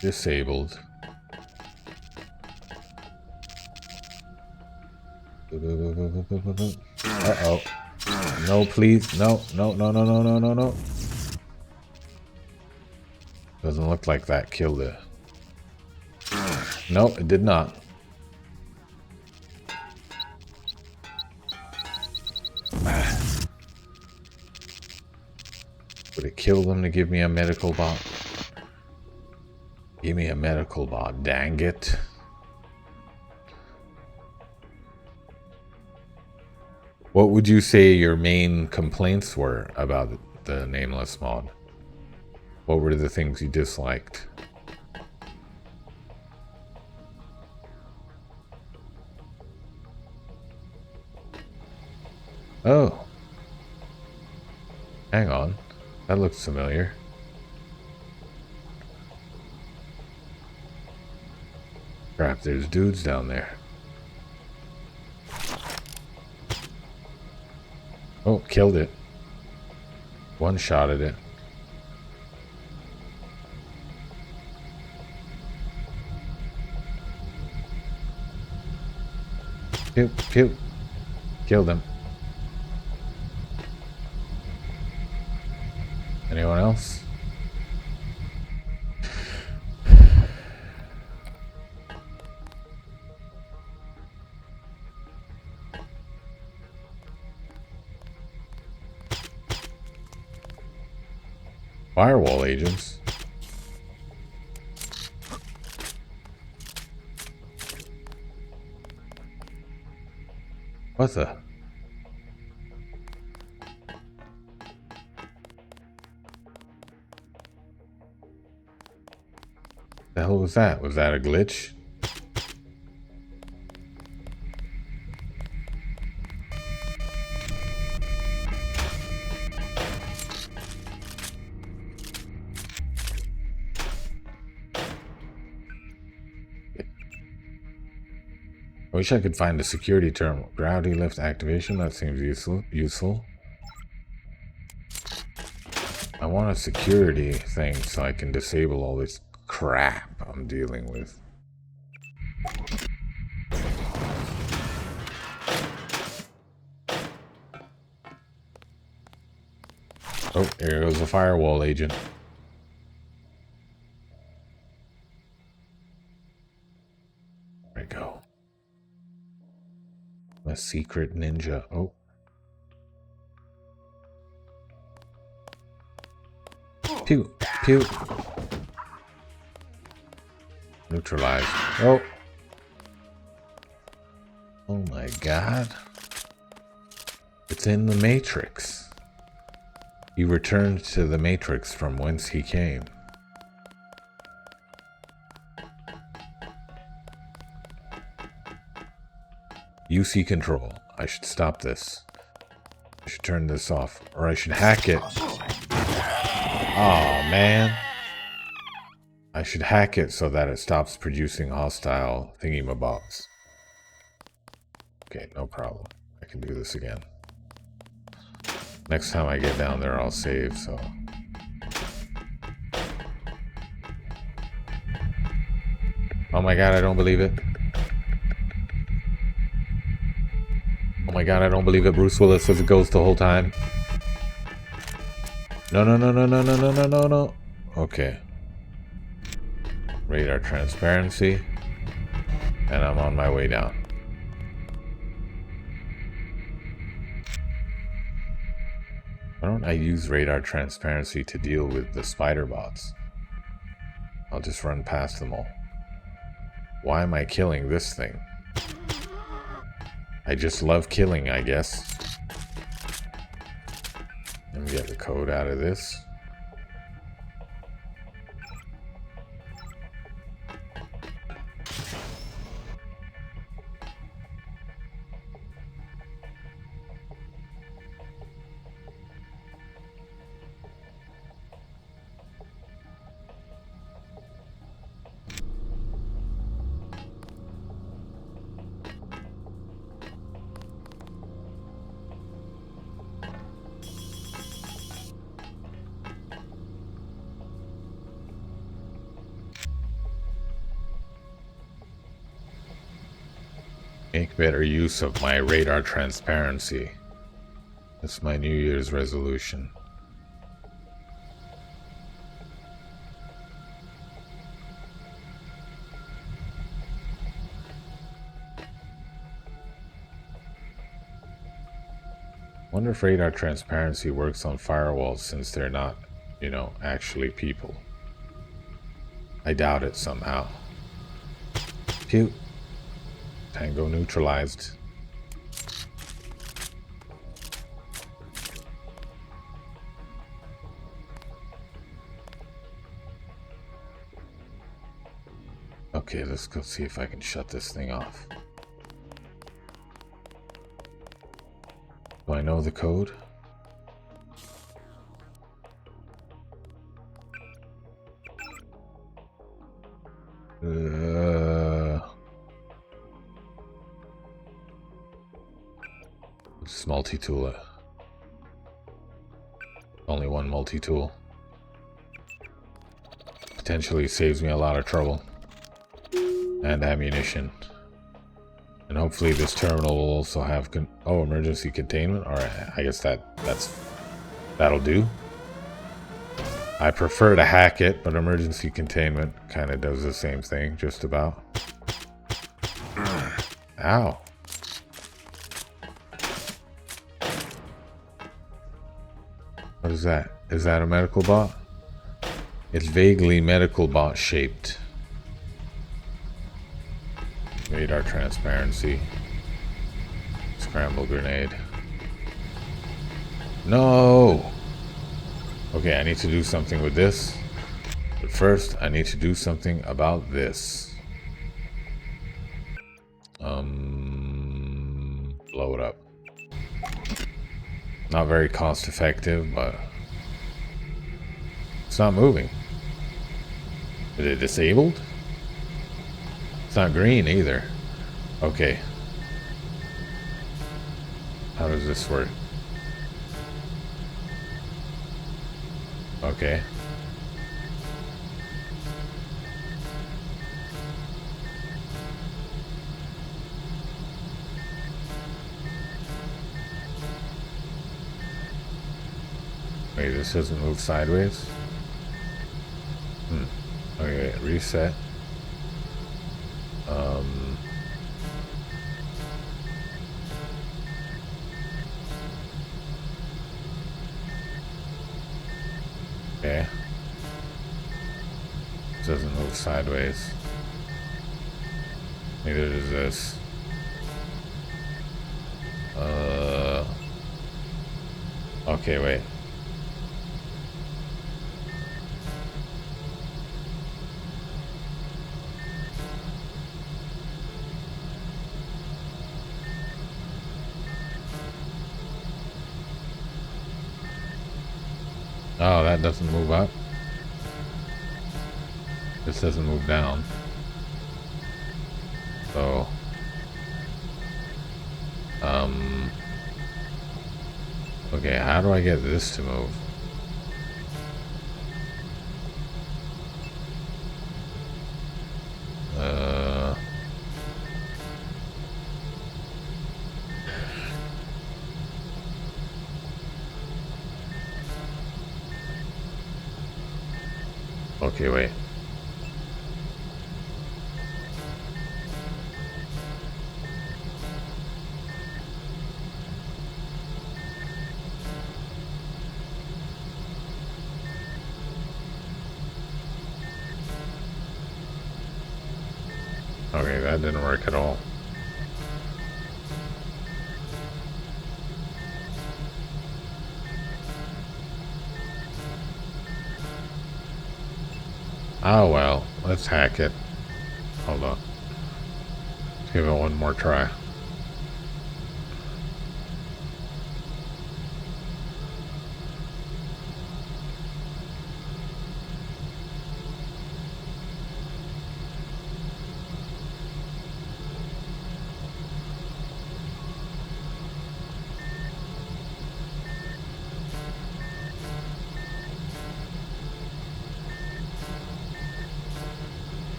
Disabled. Uh-oh. No, please. No, no, no, no, no, no, no, no. Doesn't look like that killed it. No, it did not. Would it kill them to give me a medical bot? Give me a medical bot, dang it. What would you say your main complaints were about the Nameless mod? What were the things you disliked? Oh. Hang on. That looks familiar. Crap, there's dudes down there. Oh, killed it. One shot at it. Pew, pew. Killed him. Anyone else? Firewall agents. What the? The hell was that? Was that a glitch? I wish I could find a security terminal. Gravity lift activation, that seems useful. I want a security thing so I can disable all this crap I'm dealing with. Oh, here goes the firewall agent. There we go. A secret ninja. Oh. Pew, pew. Neutralized. Oh. Oh my god. It's in the Matrix. He returned to the Matrix from whence he came. UC control. I should stop this. I should turn this off. Or I should hack it. Oh man. I should hack it so that it stops producing hostile thingy-mabobs. Okay, no problem. I can do this again. Next time I get down there, I'll save, so... Oh my god, I don't believe it. Oh my god, I don't believe it. Bruce Willis was a ghost the whole time. No, no, no, no, no, no, no, no, no, no. Okay. Radar transparency. And I'm on my way down. Why don't I use radar transparency to deal with the spider bots? I'll just run past them all. Why am I killing this thing? I just love killing, I guess. Let me get the code out of this. Make better use of my radar transparency. That's my New Year's resolution. Wonder if radar transparency works on firewalls since they're not, you know, actually people. I doubt it somehow. Pew. Tango neutralized. Okay, let's go see if I can shut this thing off. Do I know the code? Let's multi-tool it. Only one multi-tool. Potentially saves me a lot of trouble. And ammunition. And hopefully this terminal will also have emergency containment. Alright, I guess that'll do. I prefer to hack it, but emergency containment kind of does the same thing, just about. Ow. What is that? Is that a medical bot? It's vaguely medical bot shaped. Radar transparency. Scramble grenade. No! Okay, I need to do something with this. But first, I need to do something about this. Blow it up. Not very cost effective, but it's not moving. Is it disabled? It's not green either. Okay. How does this work? Okay. Wait, this doesn't move sideways? Okay, wait, reset. Okay. This doesn't move sideways. Neither does this. Okay, wait. Oh, that doesn't move up. This doesn't move down. So, okay, how do I get this to move? Okay, wait. Okay, that didn't work at all. Oh well, let's hack it. Hold on. Let's give it one more try.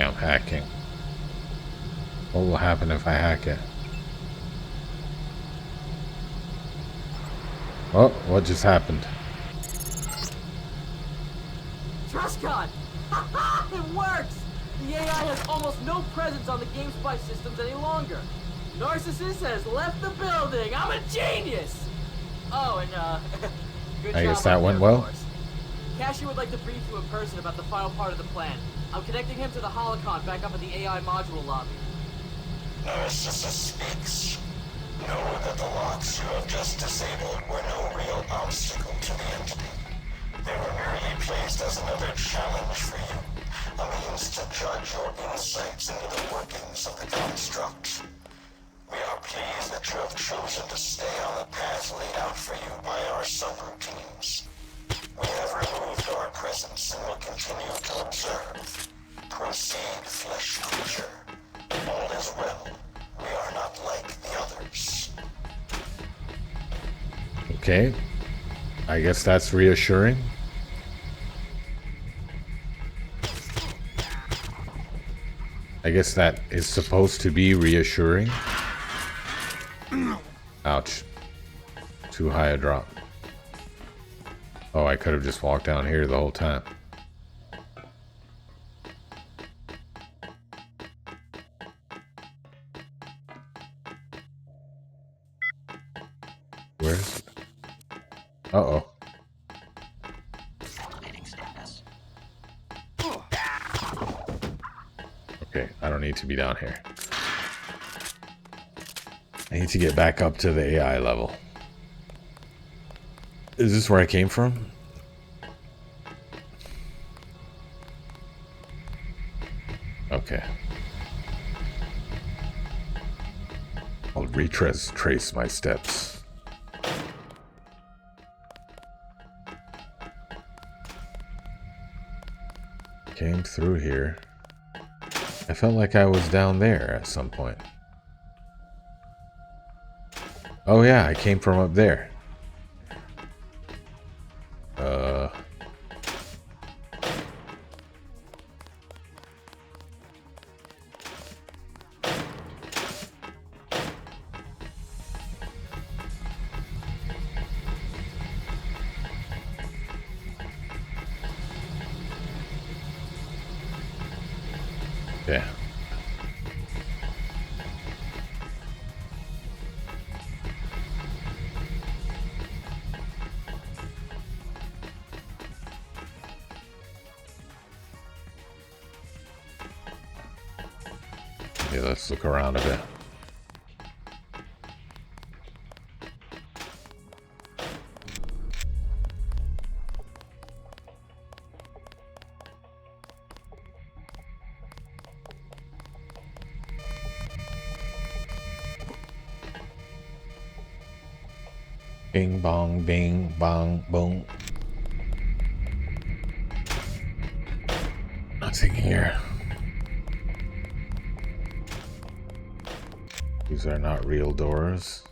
I'm hacking. What will happen if I hack it? Oh, what just happened? Trustcon! It works! The AI has almost no presence on the GameSpy systems any longer. Narcissus has left the building. I'm a genius! Oh, and good I job guess that up went there, of well. course. Cashy would like to brief you in person about the final part of the plan. I'm connecting him to the holocron back up at the AI module lobby. Narcissus speaks. Know that the locks you have just disabled were no real obstacle to the entity. They were merely placed as another challenge for you, a means to judge your insights into the workings of the construct. We are pleased that you have chosen to stay on the path laid out for you by our subroutines. We have removed our presence and will continue to observe. Proceed, flesh creature. All is well. We are not like the others. Okay. I guess that's reassuring. I guess that is supposed to be reassuring. Ouch. Too high a drop. Oh, I could have just walked down here the whole time. Where's... Uh-oh. Okay, I don't need to be down here. I need to get back up to the AI level. Is this where I came from? Okay. I'll retrace my steps. Came through here. I felt like I was down there at some point. Oh yeah, I came from up there. Yeah. Okay, let's look around a bit. Bing bong, bing bong, boom. Nothing here. These are not real doors.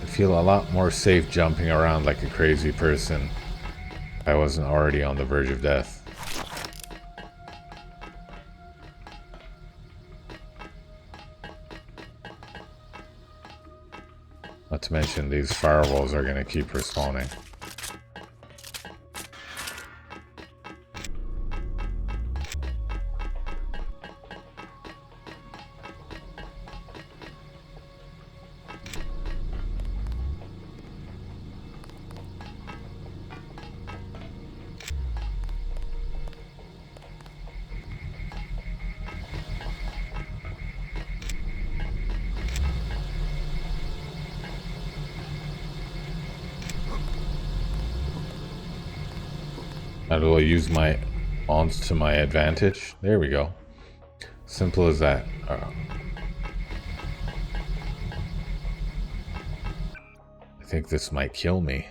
I feel a lot more safe jumping around like a crazy person if I wasn't already on the verge of death. Not to mention these firewalls are going to keep respawning. How do I use my ons to my advantage? There we go. Simple as that. I think this might kill me.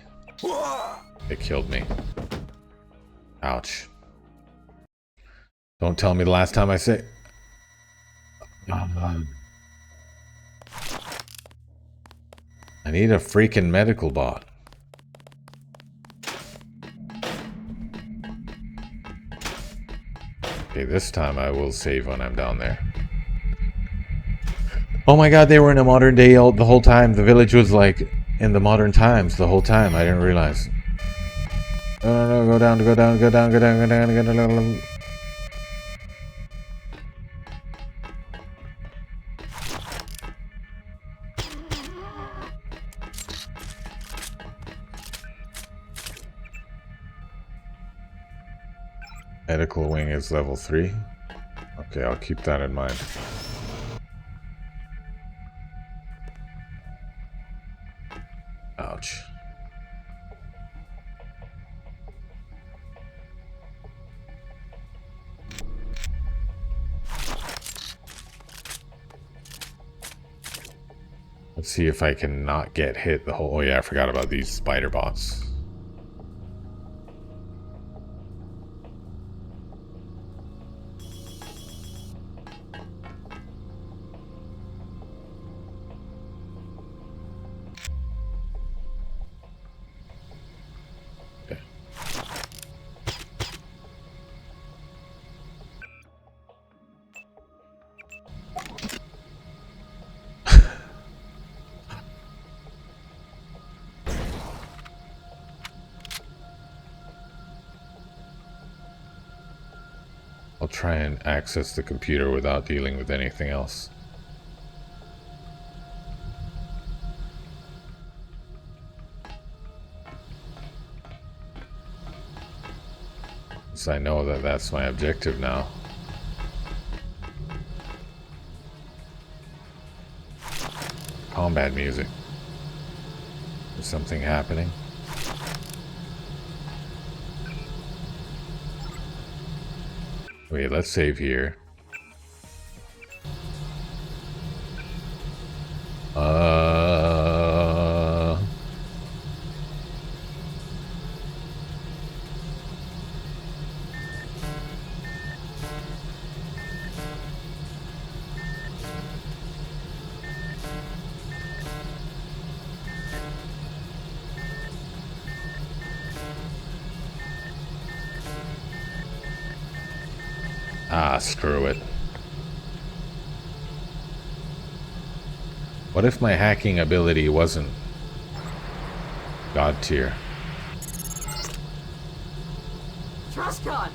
It killed me. Ouch. Don't tell me the last time I say... I need a freaking medical bot. Okay, this time I will save when I'm down there. Oh my god, they were in a modern day the whole time. The village was like in the modern times the whole time. I didn't realize. No, go down, go down, go down, go down, go down, go down. Medical wing is level 3. Okay, I'll keep that in mind. Ouch. Let's see if I can not get hit the whole... Oh yeah, I forgot about these spider bots. I'll try and access the computer without dealing with anything else. So I know that that's my objective now. Combat music. Is something happening? Wait, let's save here. Screw it. What if my hacking ability wasn't God tier? Truscon!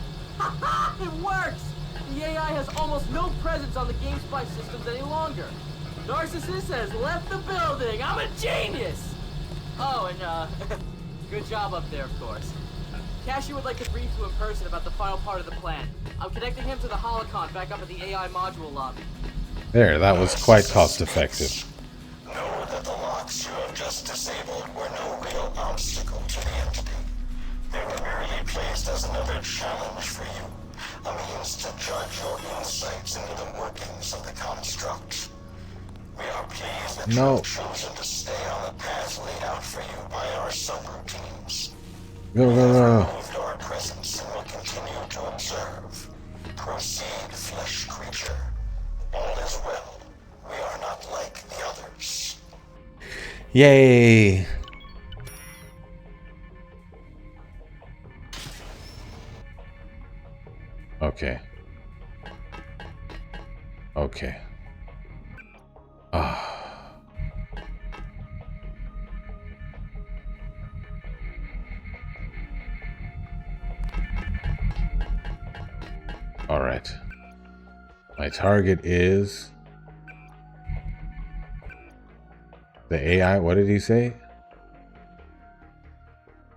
It works! The AI has almost no presence on the GameSpy systems any longer. Narcissist has left the building! I'm a genius! Oh, and good job up there, of course. Cashy would like to brief you in person about the final part of the plan. I'm connecting him to the holocron back up at the AI module lobby. There, that was quite cost effective. Know that the locks you have just disabled were no real obstacle to the entity. They were merely placed as another challenge for you, a means to judge your insights into the workings of the construct. We are pleased that you have chosen to stay on the path laid out for you by our subroutines. Go. Removed our presence and will continue to observe. Proceed, flesh creature. All is well. We are not like the others. Yay! Okay. Okay. Alright. My target is the AI. What did he say?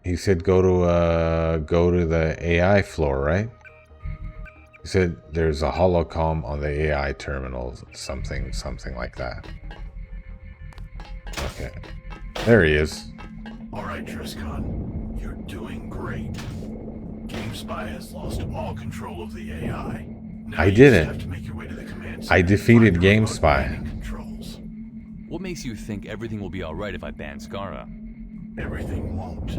He said go to the AI floor, right? He said there's a holocom on the AI terminal, something like that. Okay. There he is. Alright, Truscon. You're doing great. GameSpy has lost all control of the AI. Now I you didn't. just have to make your way to the command I center and defeated find the remote GameSpy. commanding controls. What makes you think everything will be alright if I ban Skara? Everything won't.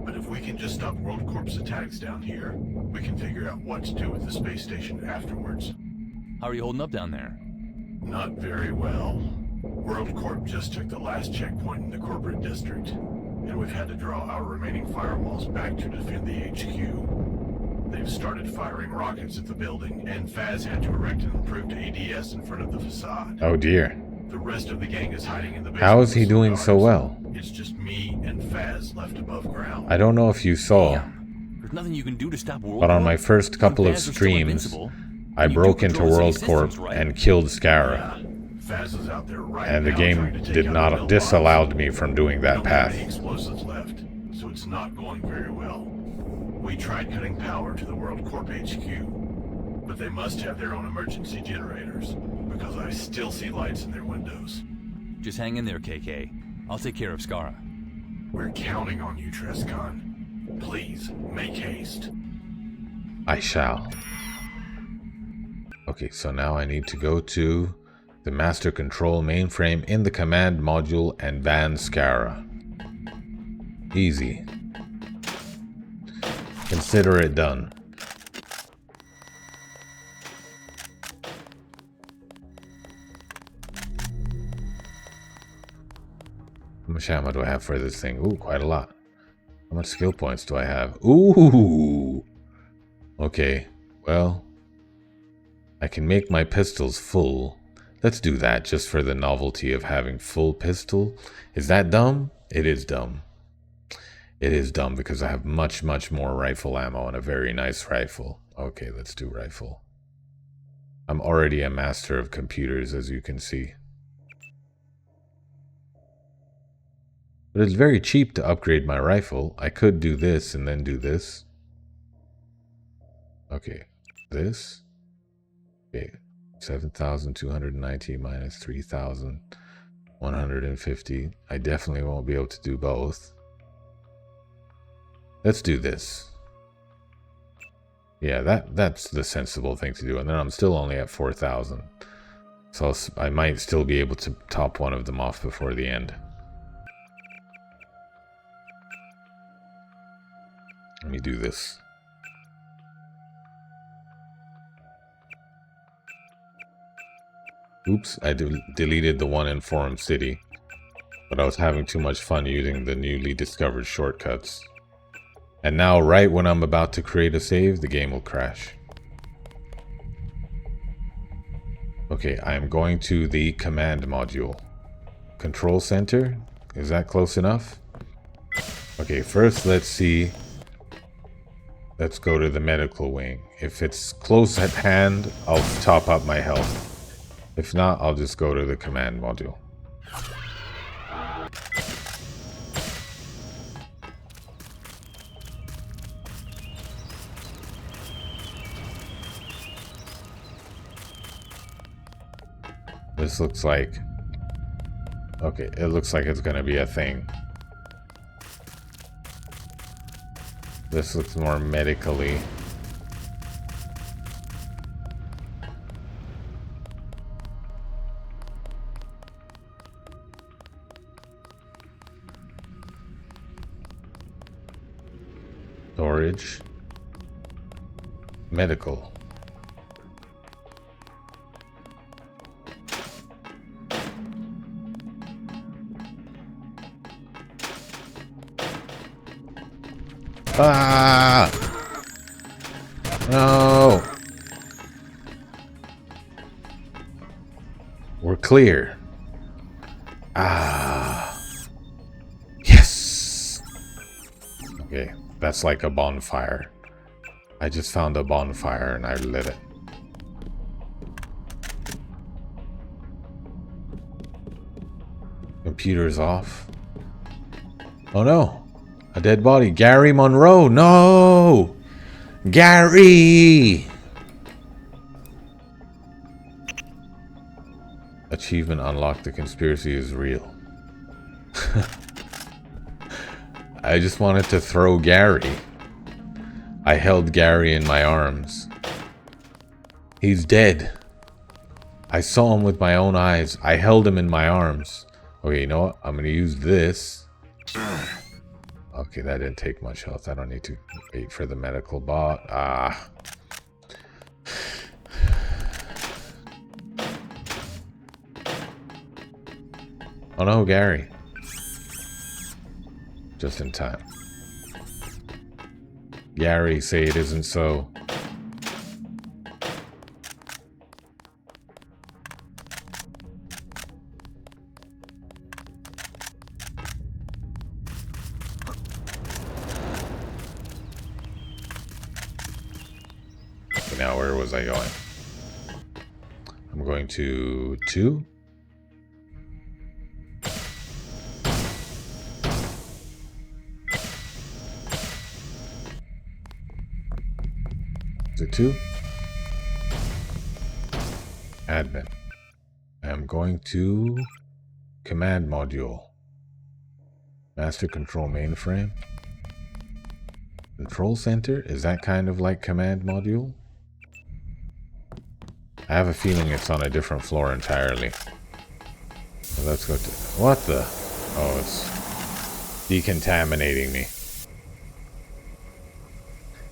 But if we we can just stop World Corp's attacks down here, we can figure out what to do with the space station afterwards. How are you holding up down there? Not very well. World Corp just took the last checkpoint in the corporate district, and we've had to draw our remaining firewalls back to defend the HQ. They've started firing rockets at the building, and Faz had to erect an improved ADS in front of the facade. Oh dear. The rest of the gang is hiding in the basement. How is he with doing so cigars. well? It's just me and Faz left above ground. I don't know if you saw, There's nothing you can do to stop World but on Corp. my first couple You of and Faz are still streams, invincible. I And you do broke into control World city Corp systems, right? and killed Scara, Yeah, Faz is out there right and the now game trying to take did out not the disallowed me from doing We that don't have any path. explosives left, so it's not going very well. We tried cutting power to the World Corp HQ, but they must have their own emergency generators, because I still see lights in their windows. Just hang in there, KK. I'll take care of Scara. We're counting on you, Trescon. Please, make haste. I shall. Okay, so now I need to go to the Master Control mainframe in the command module and ban Scara. Easy. Consider it done. How much ammo do I have for this thing? Ooh, quite a lot. How much skill points do I have? Ooh! Okay, well, I can make my pistols full. Let's do that just for the novelty of having full pistol. Is that dumb? It is dumb. It is dumb because I have much, much more rifle ammo and a very nice rifle. Okay, let's do rifle. I'm already a master of computers, as you can see. But it's very cheap to upgrade my rifle. I could do this and then do this. Okay, this. Okay, 7,290 minus 3,150. I definitely won't be able to do both. Let's do this. Yeah, that's the sensible thing to do. And then I'm still only at 4,000. So I might still be able to top one of them off before the end. Let me do this. Oops, I deleted the one in Forum City. But I was having too much fun using the newly discovered shortcuts. And now, right when I'm about to create a save, the game will crash. Okay, I am going to the command module. Control center? Is that close enough? Okay, first let's see. Let's go to the medical wing. If it's close at hand, I'll top up my health. If not, I'll just go to the command module. This looks like... Okay, it looks like it's gonna be a thing. This looks more medically. Storage. Medical. Ah! No! We're clear. Ah. Yes! Okay, that's like a bonfire. I just found a bonfire and I lit it. Computer's off. Oh no! A dead body. Gary Monroe. No! Gary! Achievement unlocked. The conspiracy is real. I just wanted to throw Gary. I held Gary in my arms. He's dead. I saw him with my own eyes. I held him in my arms. Okay, you know what? I'm gonna use this. Okay, that didn't take much health. I don't need to wait for the medical bot. Ah. Oh no, Gary. Just in time. Gary, say it isn't so. Okay, now where was I going? I'm going to 2. Is it 2? Admin. I'm going to command module. Master control mainframe. Control center? Is that kind of like command module? I have a feeling it's on a different floor entirely. So let's go to... What the? Oh, it's decontaminating me.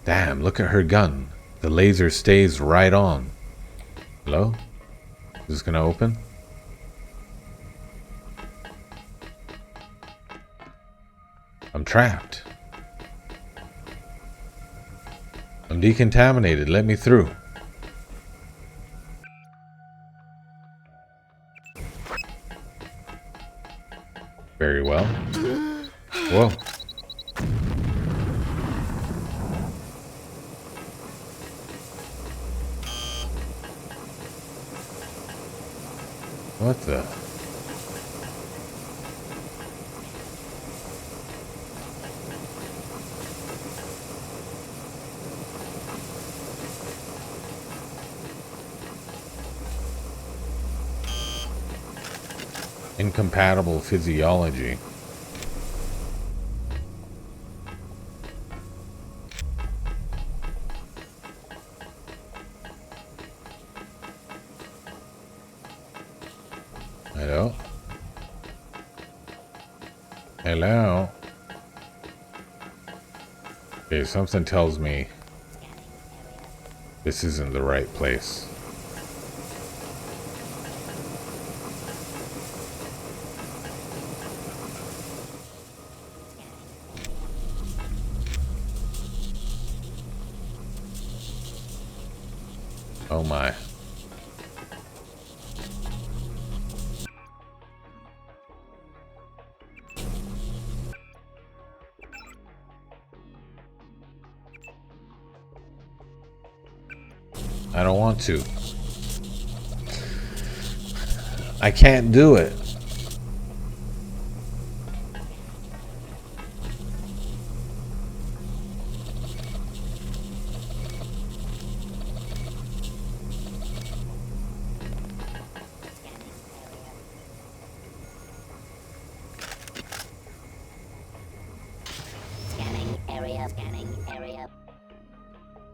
Damn, look at her gun. The laser stays right on. Hello? Is this gonna open? I'm trapped. I'm decontaminated. Let me through. Very well. Whoa. What the? Incompatible physiology. Hello? Hello? Okay, something tells me this isn't the right place. Oh my. I don't want to. I can't do it. Scanning area.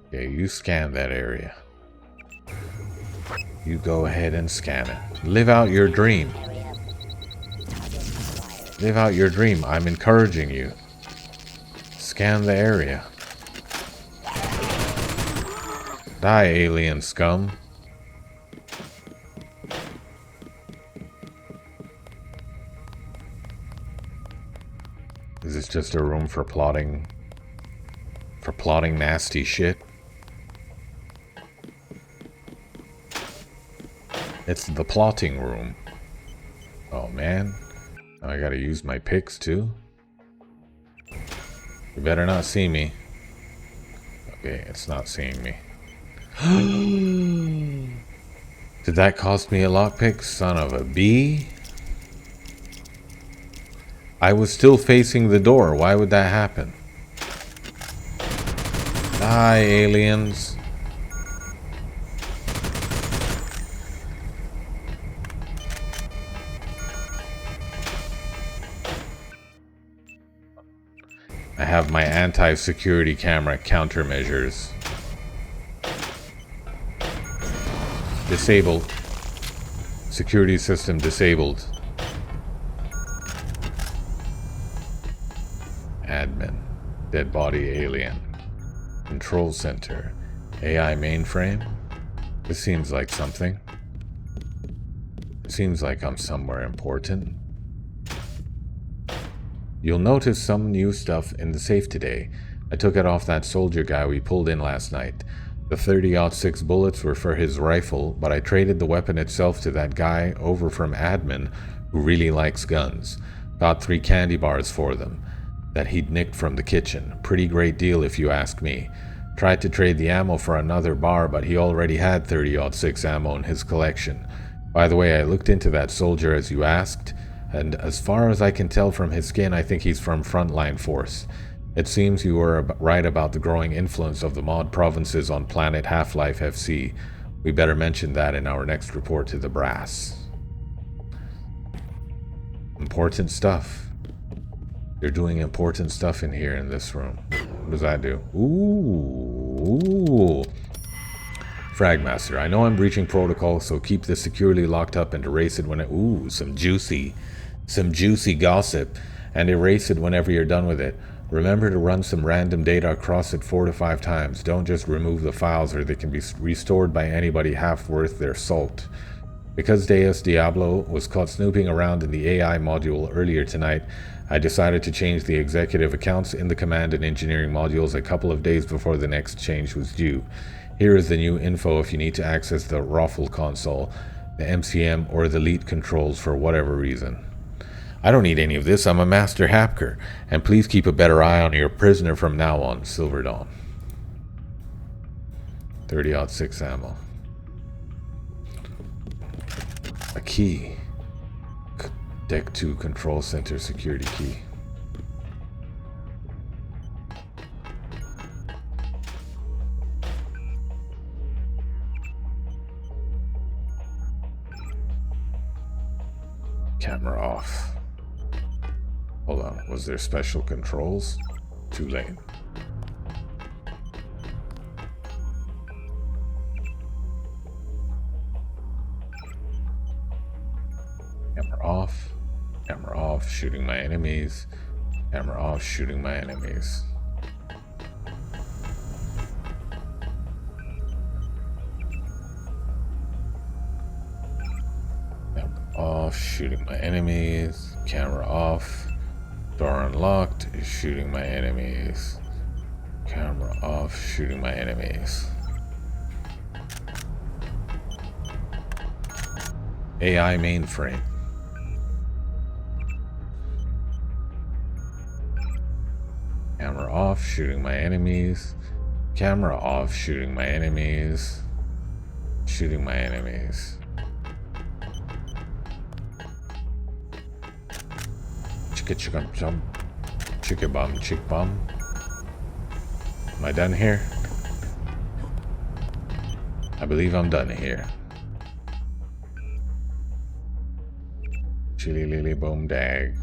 Okay, you scan that area. You go ahead and scan it. Live out your dream. Live out your dream. I'm encouraging you. Scan the area. Die, alien scum. Is this just a room for plotting? For plotting nasty shit? It's the plotting room. Oh man. Now I gotta use my picks too. You better not see me. Okay, it's not seeing me. Did that cost me a lockpick, son of a bee? I was still facing the door. Why would that happen? Die, aliens. I have my anti-security camera countermeasures. Disabled. Security system disabled. Admin. Dead body alien. Control center. AI mainframe? This seems like something. It seems like I'm somewhere important. You'll notice some new stuff in the safe today. I took it off that soldier guy we pulled in last night. The 30-06 bullets were for his rifle, but I traded the weapon itself to that guy over from admin who really likes guns. Got 3 candy bars for them that he'd nicked from the kitchen. Pretty great deal if you ask me. Tried to trade the ammo for another bar, but he already had 30-06 ammo in his collection. By the way, I looked into that soldier as you asked, and as far as I can tell from his skin, I think he's from Frontline Force. It seems you were right about the growing influence of the mod provinces on planet Half-Life FC. We better mention that in our next report to the brass. Important stuff. They're doing important stuff in here in this room. What does that do? Ooh. Fragmaster. I know I'm breaching protocol, so keep this securely locked up and erase it when it... Ooh, some juicy gossip. And erase it whenever you're done with it. Remember to run some random data across it 4 to 5 times. Don't just remove the files or they can be restored by anybody half worth their salt. Because Deus Diablo was caught snooping around in the AI module earlier tonight, I decided to change the executive accounts in the command and engineering modules a couple of days before the next change was due. Here is the new info if you need to access the Raffle console, the MCM, or the Elite controls for whatever reason. I don't need any of this, I'm a master hacker, and please keep a better eye on your prisoner from now on, Silver Dawn. 30-06 ammo. A key. Deck 2 control center security key. Camera off. Hold on, was there special controls? Too late. Camera off. Camera off, shooting my enemies. Camera off, shooting my enemies. Camera off, shooting my enemies. Camera off. Door unlocked, shooting my enemies. Camera off, shooting my enemies. AI mainframe. Camera off, shooting my enemies. Camera off, shooting my enemies. Shooting my enemies. Chicka jump. Chicka bum, chick bum. Am I done here? I believe I'm done here. Chili lily boom dag.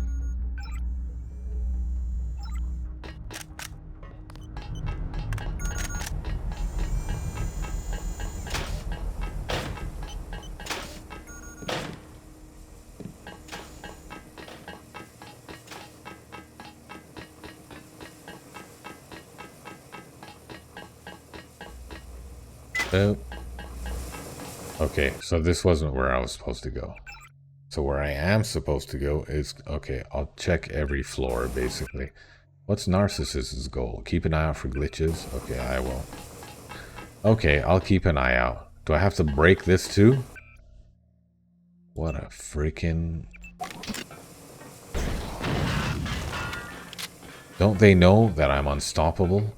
Okay, so this wasn't where I was supposed to go. So where I am supposed to go is... Okay, I'll check every floor, basically. What's Narcissist's goal? Keep an eye out for glitches? Okay, I will. Okay, I'll keep an eye out. Do I have to break this too? What a freaking... Don't they know that I'm unstoppable?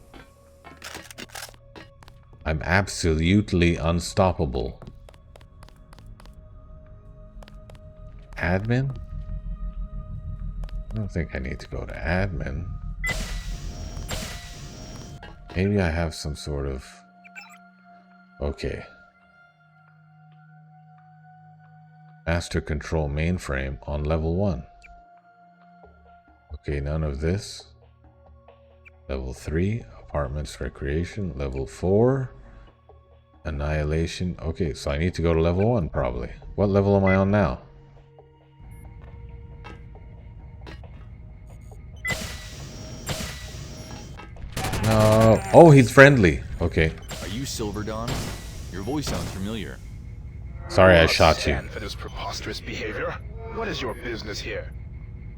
I'm absolutely unstoppable. Admin? I don't think I need to go to admin. Maybe I have some sort of... Okay. Master control mainframe on level 1. Okay, none of this. Level 3, apartments recreation. Level 4, annihilation. Okay, so I need to go to level 1 probably. What level am I on now? Oh, he's friendly. Okay. Are you Silver Dawn? Your voice sounds familiar. Sorry, I Not shot you. stand for this preposterous behavior. What is your business here?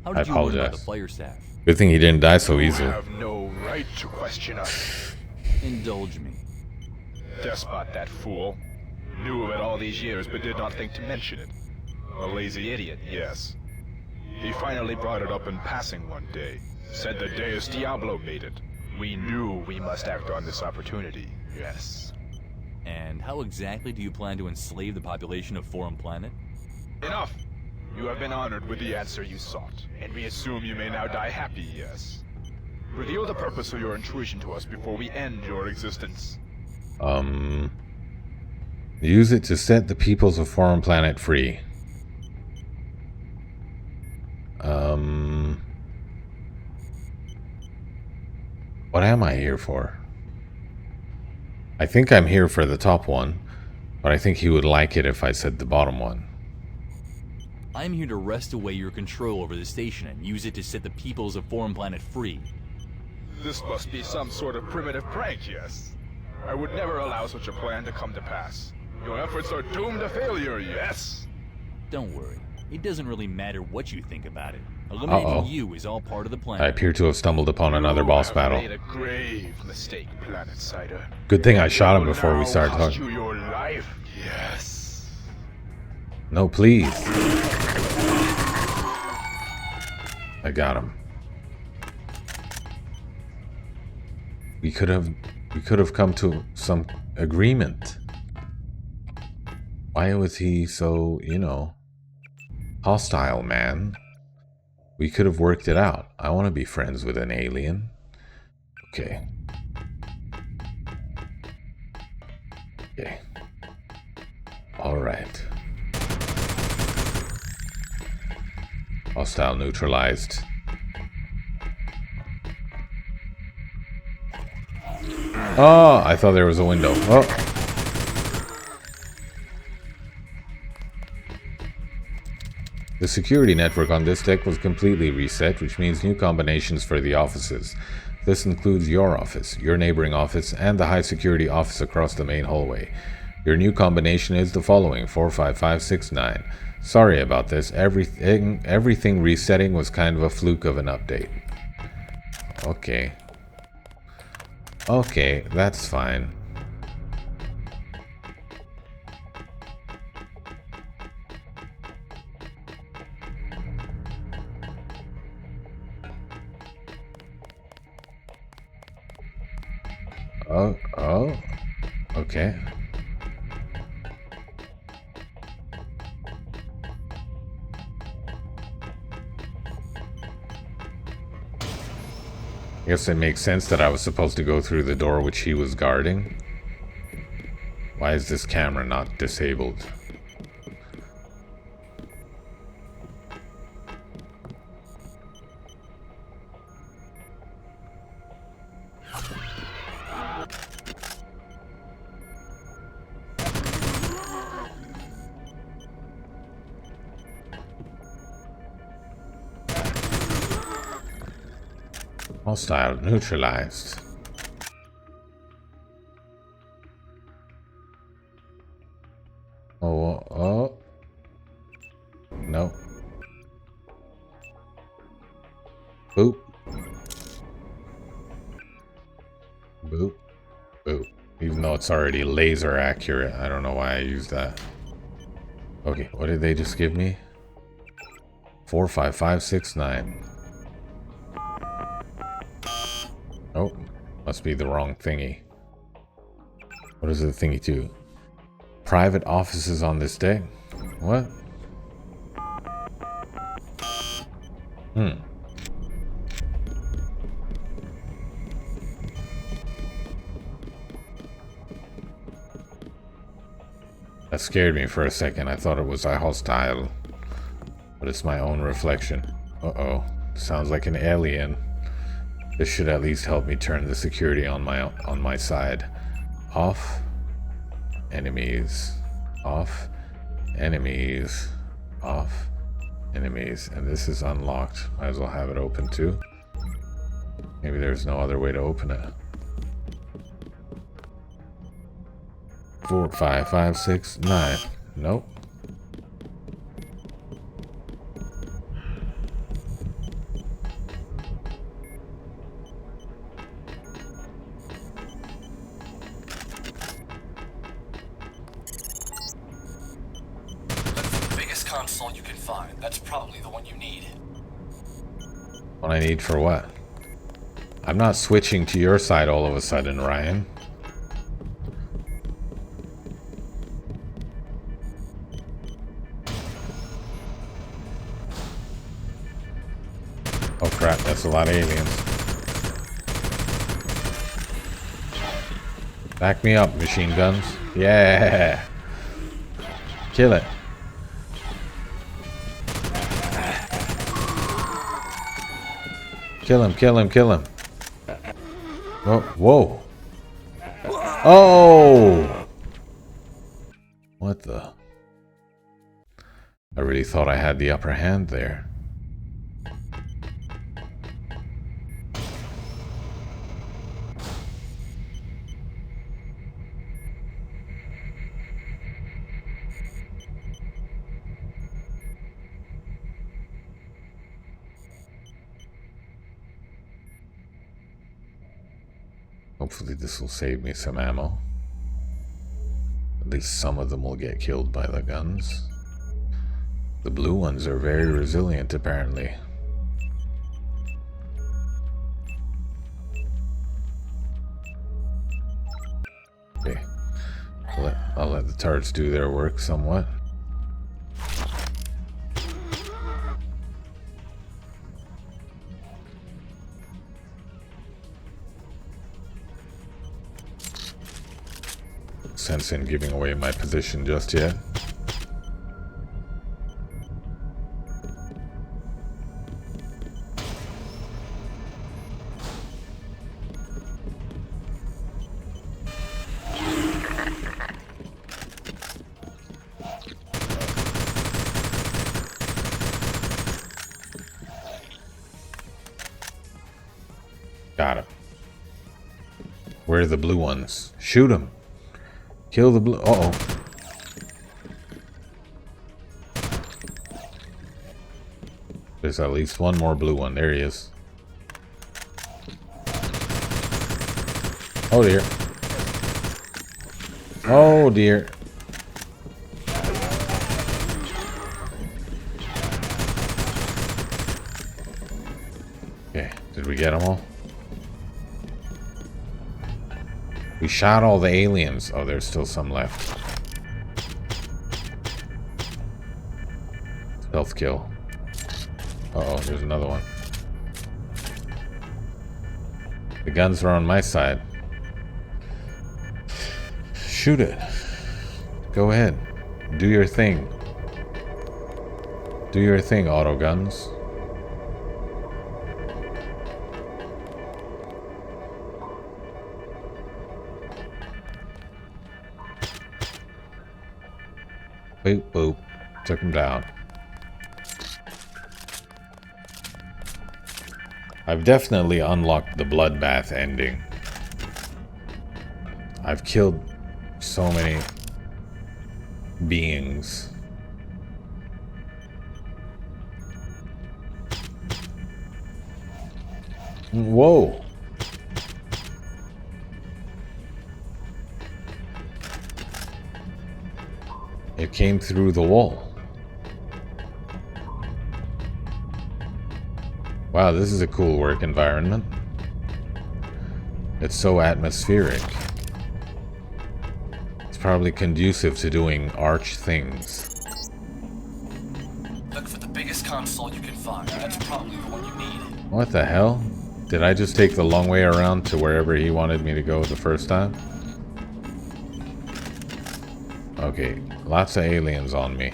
How I did you learn about the apologize. fire staff? Good thing he didn't die so You easily. have no right to question us. Indulge me. Despot, that fool. Knew of it all these years, but did not think to mention it. A lazy idiot, yes. He finally brought it up in passing one day. Said the Deus Diablo made it. We knew we must act on this opportunity, yes. And how exactly do you plan to enslave the population of Forum Planet? Enough! You have been honored with the answer you sought, and we assume you may now die happy, yes. Reveal the purpose of your intrusion to us before we end your existence. Use it to set the peoples of Foreign Planet free. What am I here for? I think I'm here for the top one, but I think he would like it if I said the bottom one. I'm here to wrest away your control over the station and use it to set the peoples of Forum Planet free. This must be some sort of primitive prank, yes. I would never allow such a plan to come to pass. Your efforts are doomed to failure, yes. Don't worry. It doesn't really matter what you think about it. Eliminating you is all part of the plan. I appear to have stumbled upon another boss battle. Made a grave mistake, Planet Sider. Good thing I shot him It will before we now started cost talking. you your life, yes. No, please. I got him. We could have come to some agreement. Why was he so, hostile, man? We could have worked it out. I want to be friends with an alien. Okay. Okay. All right. Hostile neutralized. Oh, I thought there was a window. Oh. The security network on this deck was completely reset, which means new combinations for the offices. This includes your office, your neighboring office, and the high security office across the main hallway. Your new combination is the following: 45569. Sorry about this. Everything resetting was kind of a fluke of an update. Okay. Okay, that's fine. Oh, okay. I guess it makes sense that I was supposed to go through the door which he was guarding. Why is this camera not disabled? Hostile neutralized. Oh. No. Boop. Boop. Boop. Even though it's already laser accurate. I don't know why I used that. Okay, what did they just give me? 45569. Oh, must be the wrong thingy. What does the thingy do? Private offices on this deck? What? That scared me for a second. I thought it was a hostile. But it's my own reflection. Uh-oh. Sounds like an alien. This should at least help me turn the security on my side. Off. Enemies. Off. Enemies. Off. Enemies. And this is unlocked. Might as well have it open too. Maybe there's no other way to open it. 4, 5, 5, 6, 9. Nope. That's the biggest console you can find. That's probably the one you need. What I need for what? I'm not switching to your side all of a sudden, Ryan. Oh crap, that's a lot of aliens. Back me up, machine guns. Yeah! Kill it. Kill him, kill him, kill him. Oh, whoa. Oh! What the? I really thought I had the upper hand there. Hopefully this will save me some ammo. At least some of them will get killed by the guns. The blue ones are very resilient, apparently. Okay. I'll let the turrets do their work somewhat. Sense in giving away my position just yet. Got him. Where are the blue ones? Shoot them. Kill the blue. Uh-oh. There's at least one more blue one. There he is. Oh dear. Oh dear. Okay, did we get them all? We shot all the aliens. Oh, there's still some left. Stealth kill. Uh-oh, there's another one. The guns are on my side. Shoot it. Go ahead. Do your thing. Do your thing, auto guns. Boop, boop. Took him down. I've definitely unlocked the bloodbath ending. I've killed so many beings. Whoa! It came through the wall. Wow, this is a cool work environment. It's so atmospheric. It's probably conducive to doing arch things. Look for the biggest console you can find. That's probably the one you need. What the hell? Did I just take the long way around to wherever he wanted me to go the first time? Okay, lots of aliens on me.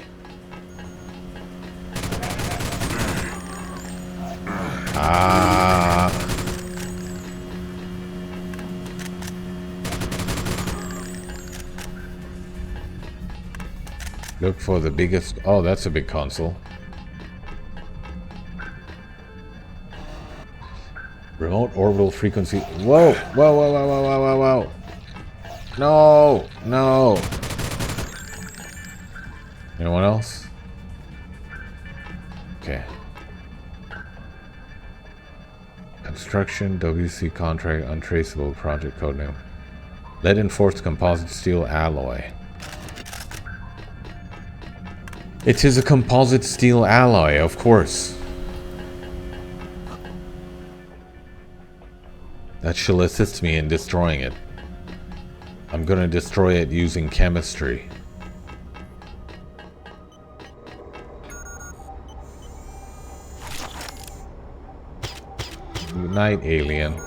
Ah. Look for the biggest... Oh, that's a big console. Remote orbital frequency... Whoa! Whoa, whoa, whoa, whoa, whoa, whoa, whoa! No! No! Anyone else? Okay. Construction, WC contract, untraceable project codename. Lead enforced composite steel alloy. It is a composite steel alloy, of course. That shall assist me in destroying it. I'm gonna destroy it using chemistry. Good night, alien.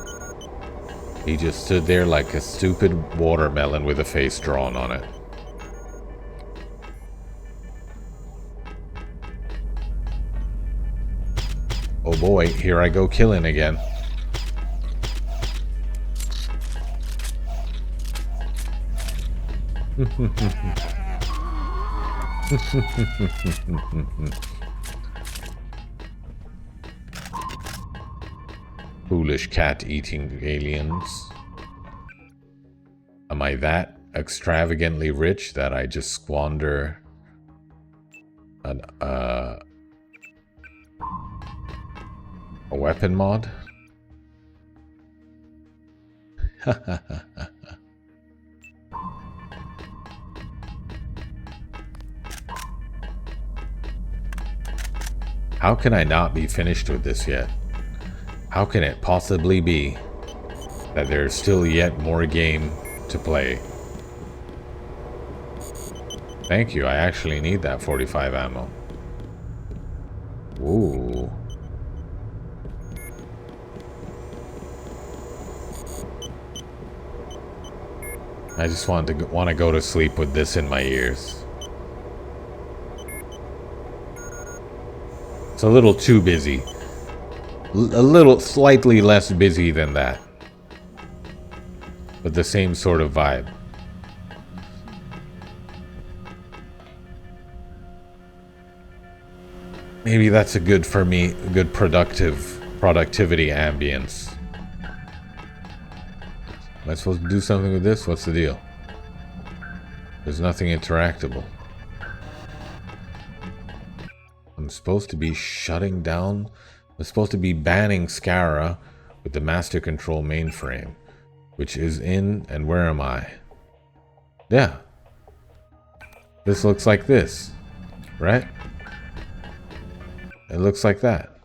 He just stood there like a stupid watermelon with a face drawn on it. Oh boy, here I go killing again. Foolish cat-eating aliens. Am I that extravagantly rich that I just squander a weapon mod? How can I not be finished with this yet? How can it possibly be that there's still yet more game to play? Thank you, I actually need that 45 ammo. Ooh. I just want to go to sleep with this in my ears. It's a little too busy. A little slightly less busy than that. But the same sort of vibe. Maybe that's a good for me, a good productivity ambience. Am I supposed to do something with this? What's the deal? There's nothing interactable. I'm supposed to be shutting down. I'm supposed to be banning Scara with the master control mainframe, which is in, and where am I? Yeah. This looks like this, right? It looks like that.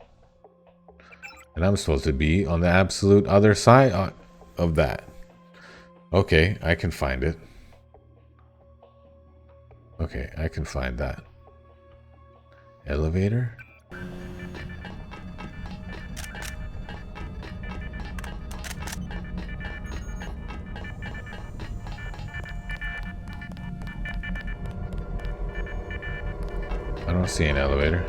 And I'm supposed to be on the absolute other side of that. Okay, I can find it. Okay, I can find that. Elevator? I don't see an elevator.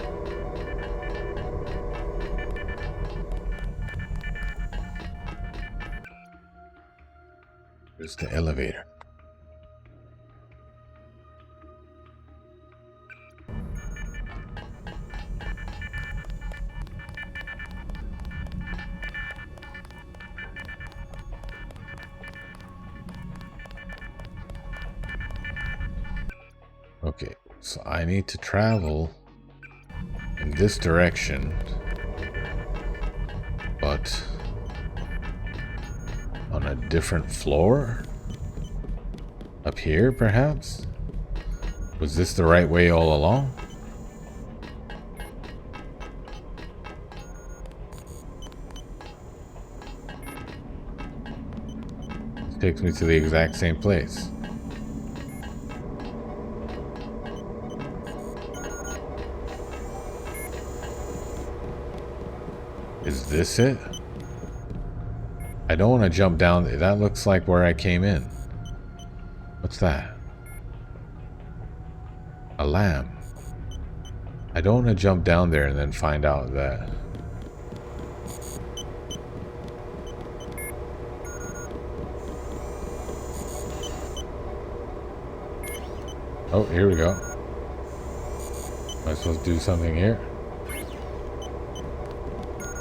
There's the elevator. Okay, so I need to travel in this direction, but on a different floor? Up here, perhaps? Was this the right way all along? This takes me to the exact same place. Is this it? I don't want to jump down. That looks like where I came in. What's that? A lamb. I don't want to jump down there and then find out that... Oh, here we go. Am I supposed to do something here?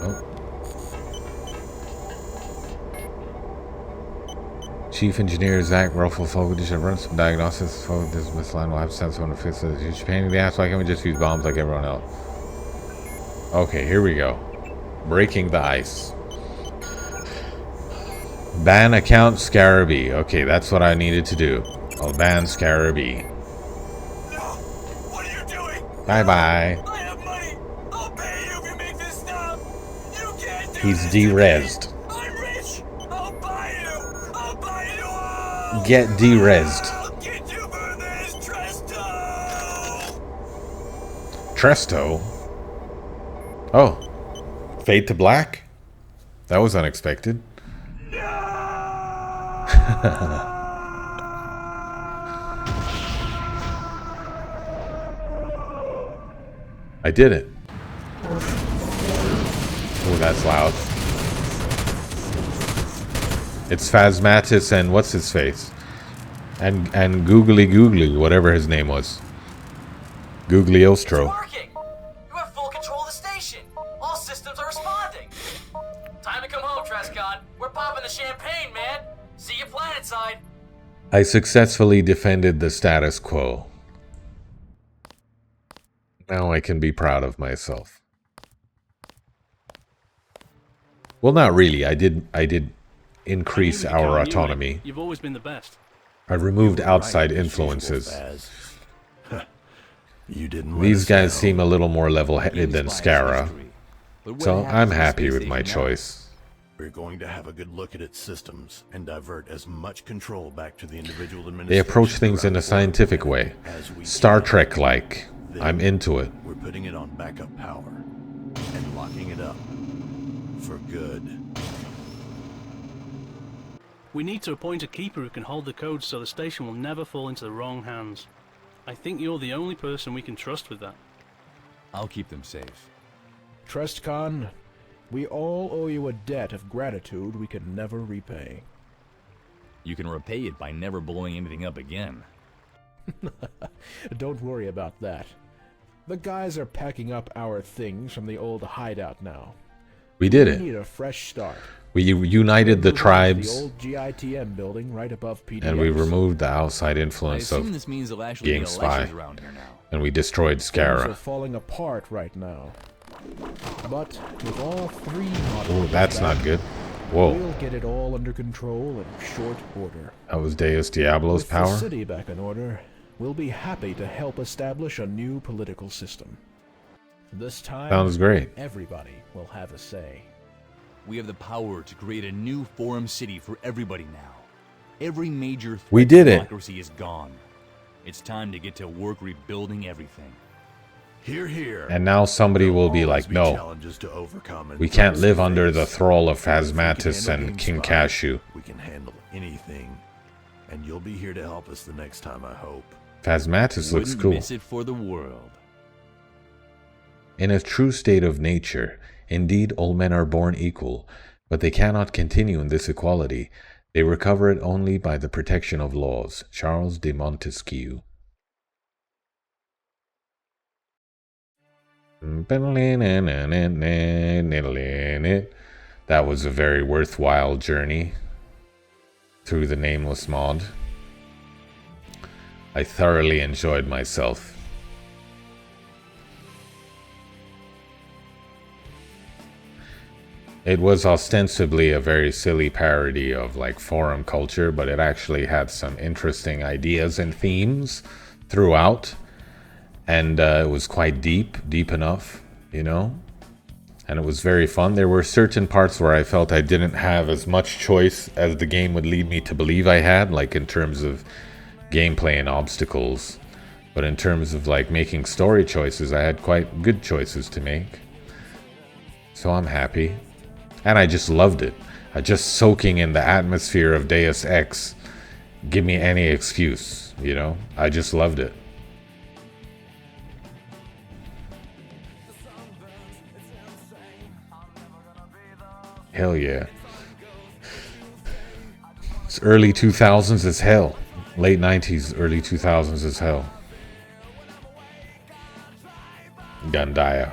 Oh. Chief Engineer Zach Rufflefogel should run some diagnostics. This misline will have sense on the fix it. Huge pain in the ass. Why can't we just use bombs like everyone else? Okay, here we go. Breaking the ice. Ban account Scarabee. Okay, that's what I needed to do. I'll ban Scarabee. No! What are you doing? Bye bye. I have money! I'll pay you if you make this stop! You can't do He's this to me. de-rezzed. I'm rich! I'll buy you! I'll buy you all! Get de-rezzed. I'll get you for this, Tresto! Tresto? Oh. Fade to black? That was unexpected. I did it. Oh, that's loud. It's Phasmatis and what's his face? And Googly, whatever his name was. Gugliostro. Working! You have full control of the station! All systems are responding! Time to come home, Trescott. We're popping the champagne, man! See you planetside! I successfully defended the status quo. Now I can be proud of myself. Well, not really. I did increase our autonomy. You've always been the best. I removed outside influences. You didn't let These us guys down. seem a little more level-headed than Inspires Scara, history. But what so happens I'm to the happy space with my station now? choice. We're going to have a good look at its systems and divert as much control back to the individual They administration. approach things in a throughout the scientific world way. as we Star can. Trek-like. Then I'm into it. We're putting it on backup power and locking it up for good. We need to appoint a keeper who can hold the codes so the station will never fall into the wrong hands. I think you're the only person we can trust with that. I'll keep them safe. Trustcon, we all owe you a debt of gratitude we can never repay. You can repay it by never blowing anything up again. Don't worry about that. The guys are packing up our things from the old hideout now. We did We it. need a fresh start. We united the Move on to tribes, the old GITM building right above PDX. and we removed the outside I influence assume of this means there'll actually be Game Spy, elections around here now. and we destroyed Things are Scara. falling apart right now. But with all three Oh, modules that's back, not good. Whoa, we'll get it all under control in short order. that was Deus Diablo's With power? the city back in order, we'll be happy to help establish a new political system. This time, Sounds great. everybody will have a say. We have the power to create a new forum city for everybody now. Every major threat We did to it. democracy is gone. It's time to get to work rebuilding everything. Here, here. And now somebody There'll will be always like, no, challenges to overcome and we can't threats live to under the face. thrall of If we can Phasmatis handle and Game King Spy, Cashew. We can handle anything, and you'll be here to help us the next time, I hope. Phasmatis looks Wouldn't cool. miss it for the world. In a true state of nature, indeed all men are born equal, but they cannot continue in this equality. They recover it only by the protection of laws. Charles de Montesquieu. That was a very worthwhile journey through the Nameless mod. I thoroughly enjoyed myself. It was ostensibly a very silly parody of like forum culture, but it actually had some interesting ideas and themes throughout. And it was quite deep enough, you know? And it was very fun. There were certain parts where I felt I didn't have as much choice as the game would lead me to believe I had, like in terms of gameplay and obstacles. But in terms of like making story choices, I had quite good choices to make. So I'm happy. And I just loved it. I just soaking in the atmosphere of Deus Ex. Give me any excuse, you know? I just loved it. Hell yeah. It's early 2000s as hell. Late 90s, early 2000s as hell. Gandaya.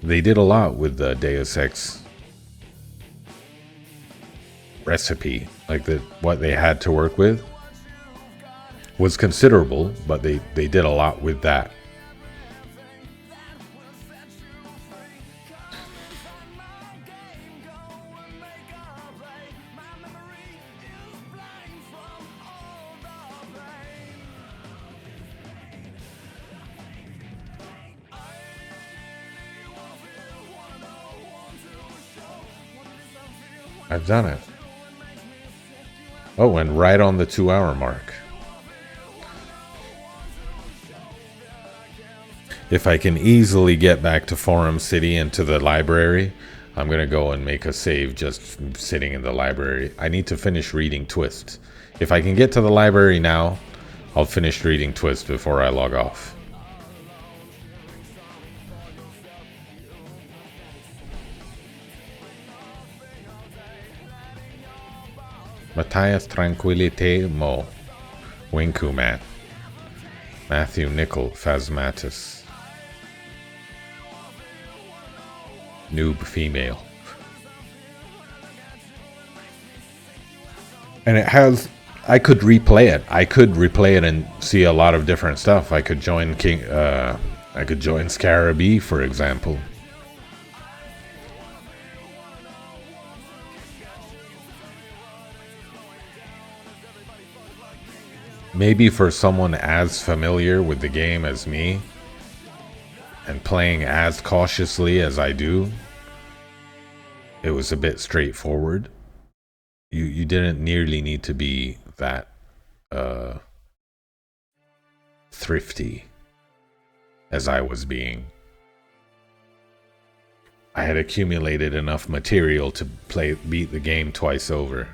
They did a lot with the Deus Ex recipe. Like what they had to work with was considerable, but they did a lot with that. I've done it. Oh, and right on the 2-hour mark. If I can easily get back to Forum City and to the library, I'm going to go and make a save just sitting in the library. I need to finish reading Twist. If I can get to the library now, I'll finish reading Twist before I log off. Matthias Tranquilite Mo. Winku Man. Matthew Nickel Phasmatus. Noob female. And it has... I could replay it. I could replay it and see a lot of different stuff. I could join I could join Scarabee, for example. Maybe for someone as familiar with the game as me, and playing as cautiously as I do, it was a bit straightforward. You didn't nearly need to be that thrifty as I was being. I had accumulated enough material to beat the game twice over.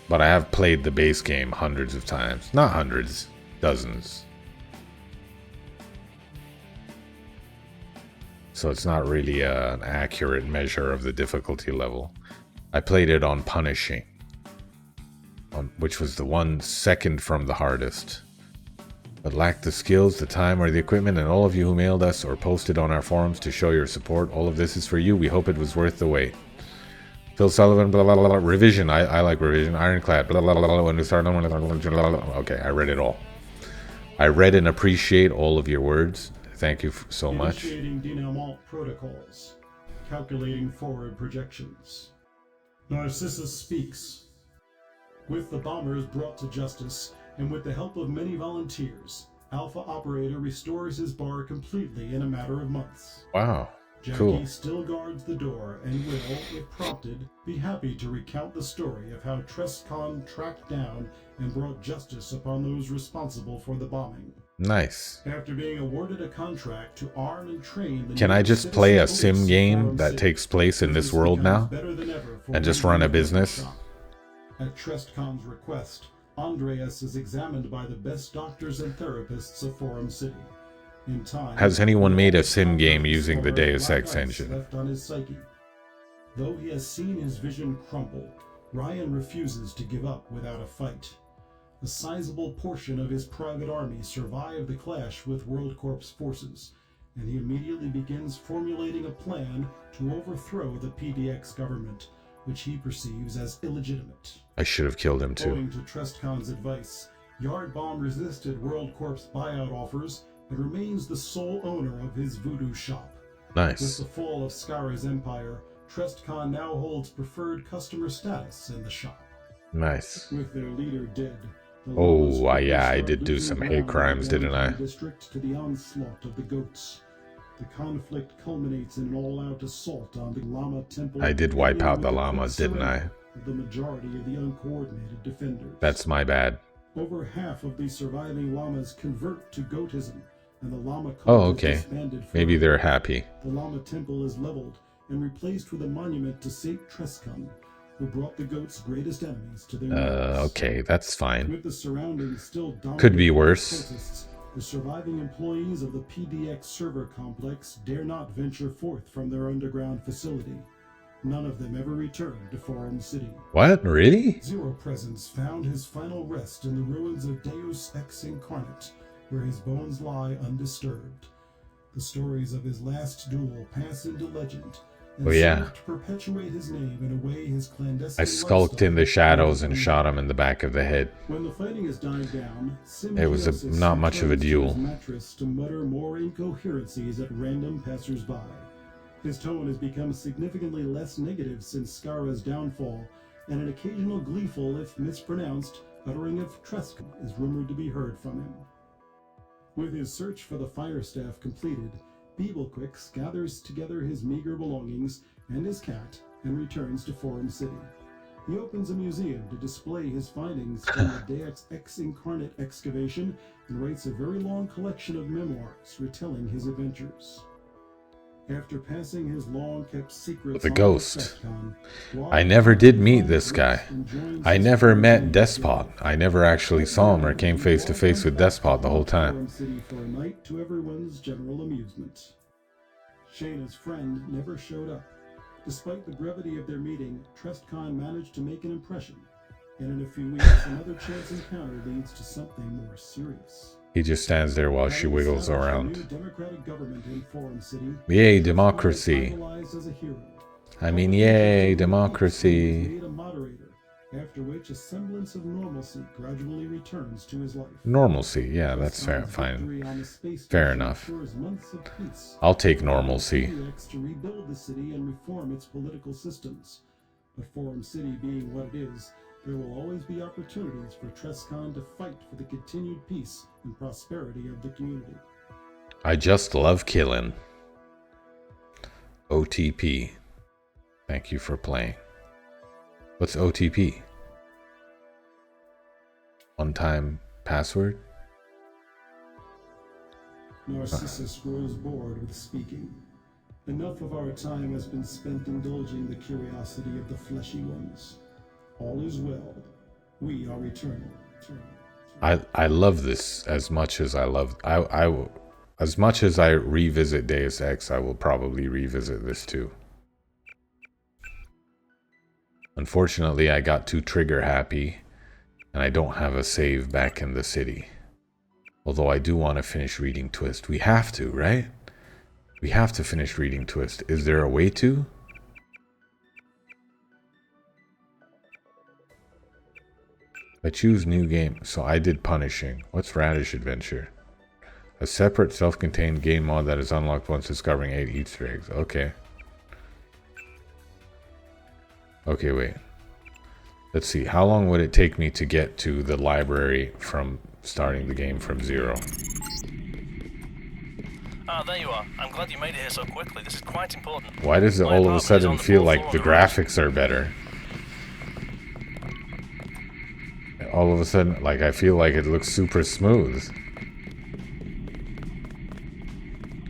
But I have played the base game hundreds of times. Not hundreds, dozens. So it's not really an accurate measure of the difficulty level. I played it on Punishing, which was the 1 second from the hardest. But lacked the skills, the time, or the equipment, and all of you who mailed us or posted on our forums to show your support, all of this is for you. We hope it was worth the wait. Phil Sullivan, blah, blah, blah, blah. Revision. I like Revision. Ironclad, blah, blah, blah, blah. When we start, okay, I read it all. I read and appreciate all of your words. Thank you so much. Initiating denouement protocols. Calculating forward projections. Narcissus speaks. With the bombers brought to justice, and with the help of many volunteers, Alpha Operator restores his bar completely in a matter of months. Wow. Jackie Cool. still guards the door and will, if prompted, be happy to recount the story of how Trescon tracked down and brought justice upon those responsible for the bombing. Nice. After being awarded a contract to arm and train the Can I just play a sim game that takes place in this world now? And just run a business? At Trescon's request, Andreas is examined by the best doctors and therapists of Forum City. In time, Has anyone made a sim game using the Deus Ex engine? Left on his psyche. Though he has seen his vision crumble, Ryan refuses to give up without a fight. A sizable portion of his private army survived the clash with WorldCorp's forces, and he immediately begins formulating a plan to overthrow the PDX government, which he perceives as illegitimate. I should have killed him too. Owing to Trescon's advice, Yardbomb resisted WorldCorp's buyout offers and remains the sole owner of his voodoo shop. Nice. With the fall of Skara's empire, Trescon now holds preferred customer status in the shop. Nice. With their leader dead, oh, yeah, I did do some hate crimes, didn't I? District to the onslaught of the goats. The conflict culminates in an all-out assault on the Llama Temple. I did wipe out the llamas, didn't I? The majority of the uncoordinated defenders. That's my bad. Over half of the surviving llamas convert to goatism, and the llama cult Oh, is okay. disbanded. Maybe they're happy. The llama temple is leveled and replaced with a monument to Saint Trescon, who brought the goats' greatest enemies to their knees. Okay, that's fine. With the surroundings still dominated Could be by worse. cultists, the surviving employees of the PDX server complex dare not venture forth from their underground facility. None of them ever returned to Forum City. What? Really? Zero Presence found his final rest in the ruins of Deus Ex Incarnate, where his bones lie undisturbed. The stories of his last duel pass into legend and serve to perpetuate his name in a way his clandestine I skulked in the shadows and shot him in the back of the head. When the fighting has died down, It was not much of a duel. Mattress to mutter more incoherencies at random passers-by. His tone has become significantly less negative since Skara's downfall, and an occasional gleeful, if mispronounced, uttering of Tresca is rumored to be heard from him. With his search for the fire staff completed, Beeblequix gathers together his meager belongings and his cat and returns to Forum City. He opens a museum to display his findings from the Deus Ex Incarnate excavation and writes a very long collection of memoirs retelling his adventures. After passing his long-kept secrets The ghost. I never did meet this guy. I never met Despot. I never actually saw him or came face to face with Despot the whole time. City for a night to everyone's general amusement. Shayna's friend never showed up. Despite the brevity of their meeting, Trestcon managed to make an impression, and in a few weeks, another chance encounter leads to something more serious. He just stands there while she wiggles around. Democratic government in Forum City. Yay, democracy. As a hero. I mean, yay, democracy. A moderator, after which a semblance of normalcy gradually returns to his life. Normalcy, yeah, that's fair, fine. Fair enough. I'll take normalcy. To rebuild the city and reform its political systems. But Forum City being what it is, there will always be opportunities for Trescon to fight for the continued peace and prosperity of the community. I just love killing. OTP. Thank you for playing. What's OTP? One-time password? Narcissus grows bored with speaking. Enough of our time has been spent indulging the curiosity of the fleshy ones. All is well. We are eternal. I love this as much as I love as much as I revisit Deus Ex, I will probably revisit this too. Unfortunately, I got too trigger happy and I don't have a save back in the city. Although I do want to finish reading Twist. We have to, right? We have to finish reading Twist. Is there a way to? I choose new game, so I did Punishing. What's Radish Adventure? A separate self-contained game mod that is unlocked once discovering 8 Easter eggs. Okay. Okay, wait. Let's see. How long would it take me to get to the library from starting the game from 0? Ah, there you are. I'm glad you made it here so quickly. This is quite important. Why does it all of a sudden feel like the graphics are better? All of a sudden, like, I feel like it looks super smooth.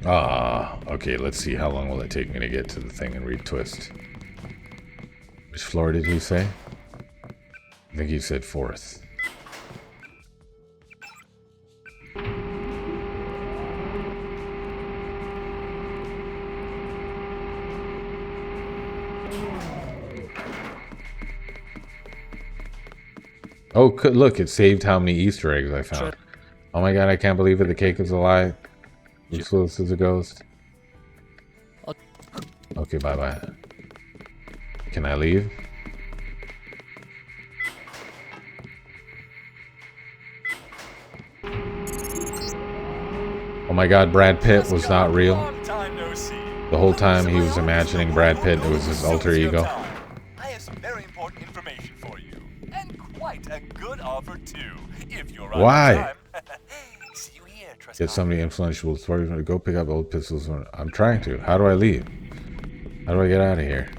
Okay, let's see. How long will it take me to get to the thing and read Twist? Which floor did he say? I think he said 4th. Oh, look, it saved how many Easter eggs I found. Oh my god, I can't believe it. The cake is a lie. Bruce Willis is a ghost. Okay, bye-bye. Can I leave? Oh my god, Brad Pitt was not real. The whole time he was imagining Brad Pitt, it was his alter ego. I have some very important information for you. And quite a good offer too, if you're on Why? time. See you here, Trescott. Get somebody influential to go pick up old pistols. I'm trying to. How do I leave? How do I get out of here?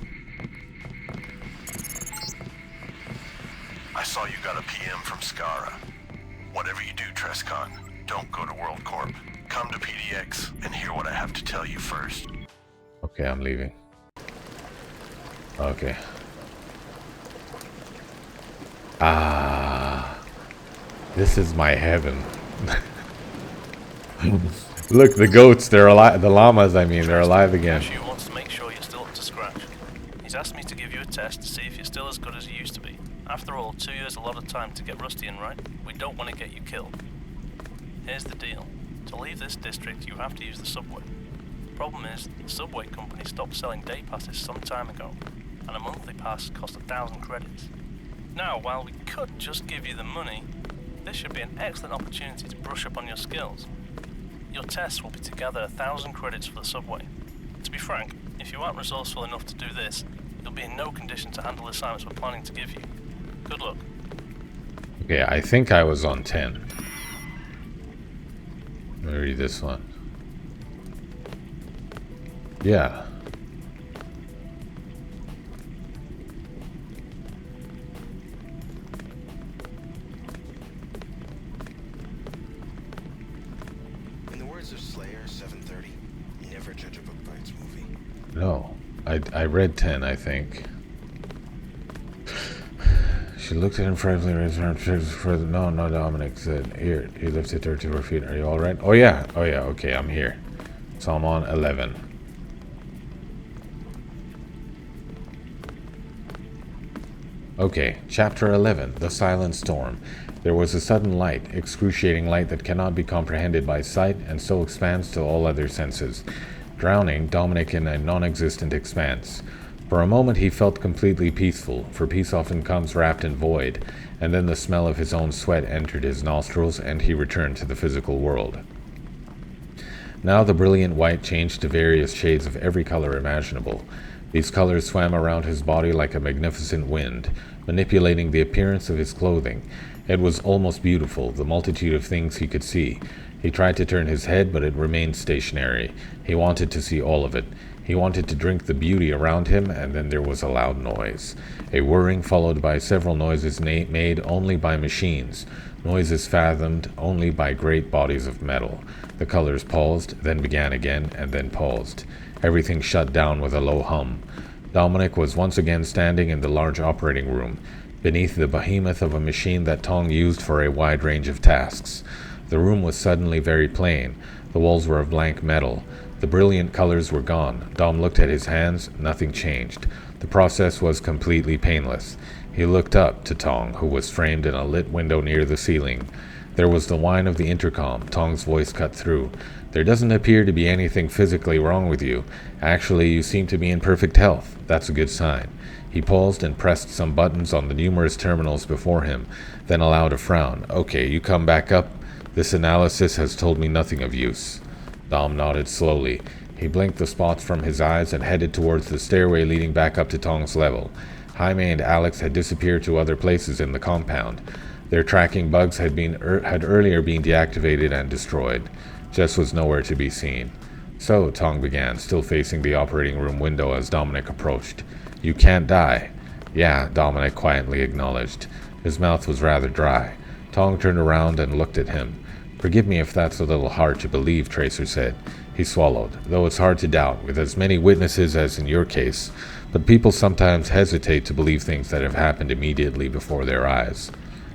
I saw you got a PM from Skara. Whatever you do, Trescon, don't go to World Corp. Come to PDX and hear what I have to tell you first. Okay, I'm leaving. Okay. This is my heaven. Look, the goats, they're alive. The llamas, I mean, they're alive again. She wants to make sure you're still up to scratch. He's asked me to give you a test to see if you're still as good as you used to be. After all, 2 years is a lot of time to get rusty in, right? We don't want to get you killed. Here's the deal. To leave this district, you have to use the subway. The problem is, the subway company stopped selling day passes some time ago, and a monthly pass costs 1,000 credits. Now, while we could just give you the money, this should be an excellent opportunity to brush up on your skills. Your tests will be to gather 1,000 credits for the subway. To be frank, if you aren't resourceful enough to do this, you'll be in no condition to handle the assignments we're planning to give you. Good luck. Okay, I think I was on 10. Let me read this one. Yeah. In the words of Slayer 730, never judge a book by its movie. No. I read 10, I think. She looked at him frantically, raised her arms further. No, Dominic said. Here, he lifted her to her feet. Are you alright? Oh yeah, okay, I'm here. So I'm on 11. Okay, chapter 11, The Silent Storm. There was a sudden light, excruciating light that cannot be comprehended by sight and so expands to all other senses, drowning Dominic in a non-existent expanse. For a moment he felt completely peaceful, for peace often comes wrapped in void, and then the smell of his own sweat entered his nostrils, and he returned to the physical world. Now the brilliant white changed to various shades of every color imaginable. These colors swam around his body like a magnificent wind, manipulating the appearance of his clothing. It was almost beautiful, the multitude of things he could see. He tried to turn his head, but it remained stationary. He wanted to see all of it. He wanted to drink the beauty around him, and then there was a loud noise. A whirring followed by several noises made only by machines, noises fathomed only by great bodies of metal. The colors paused, then began again, and then paused. Everything shut down with a low hum. Dominic was once again standing in the large operating room, beneath the behemoth of a machine that Tong used for a wide range of tasks. The room was suddenly very plain. The walls were of blank metal. The brilliant colors were gone. Dom looked at his hands. Nothing changed. The process was completely painless. He looked up to Tong, who was framed in a lit window near the ceiling. There was the whine of the intercom. Tong's voice cut through. There doesn't appear to be anything physically wrong with you. Actually, you seem to be in perfect health. That's a good sign. He paused and pressed some buttons on the numerous terminals before him, then allowed a frown. Okay, you come back up. This analysis has told me nothing of use. Dom nodded slowly. He blinked the spots from his eyes and headed towards the stairway leading back up to Tong's level. Jaime and Alex had disappeared to other places in the compound. Their tracking bugs had earlier been deactivated and destroyed. Jess was nowhere to be seen. So, Tong began, still facing the operating room window as Dominic approached. You can't die. Yeah, Dominic quietly acknowledged. His mouth was rather dry. Tong turned around and looked at him. Forgive me if that's a little hard to believe, Tracer said. He swallowed, though it's hard to doubt, with as many witnesses as in your case. But people sometimes hesitate to believe things that have happened immediately before their eyes.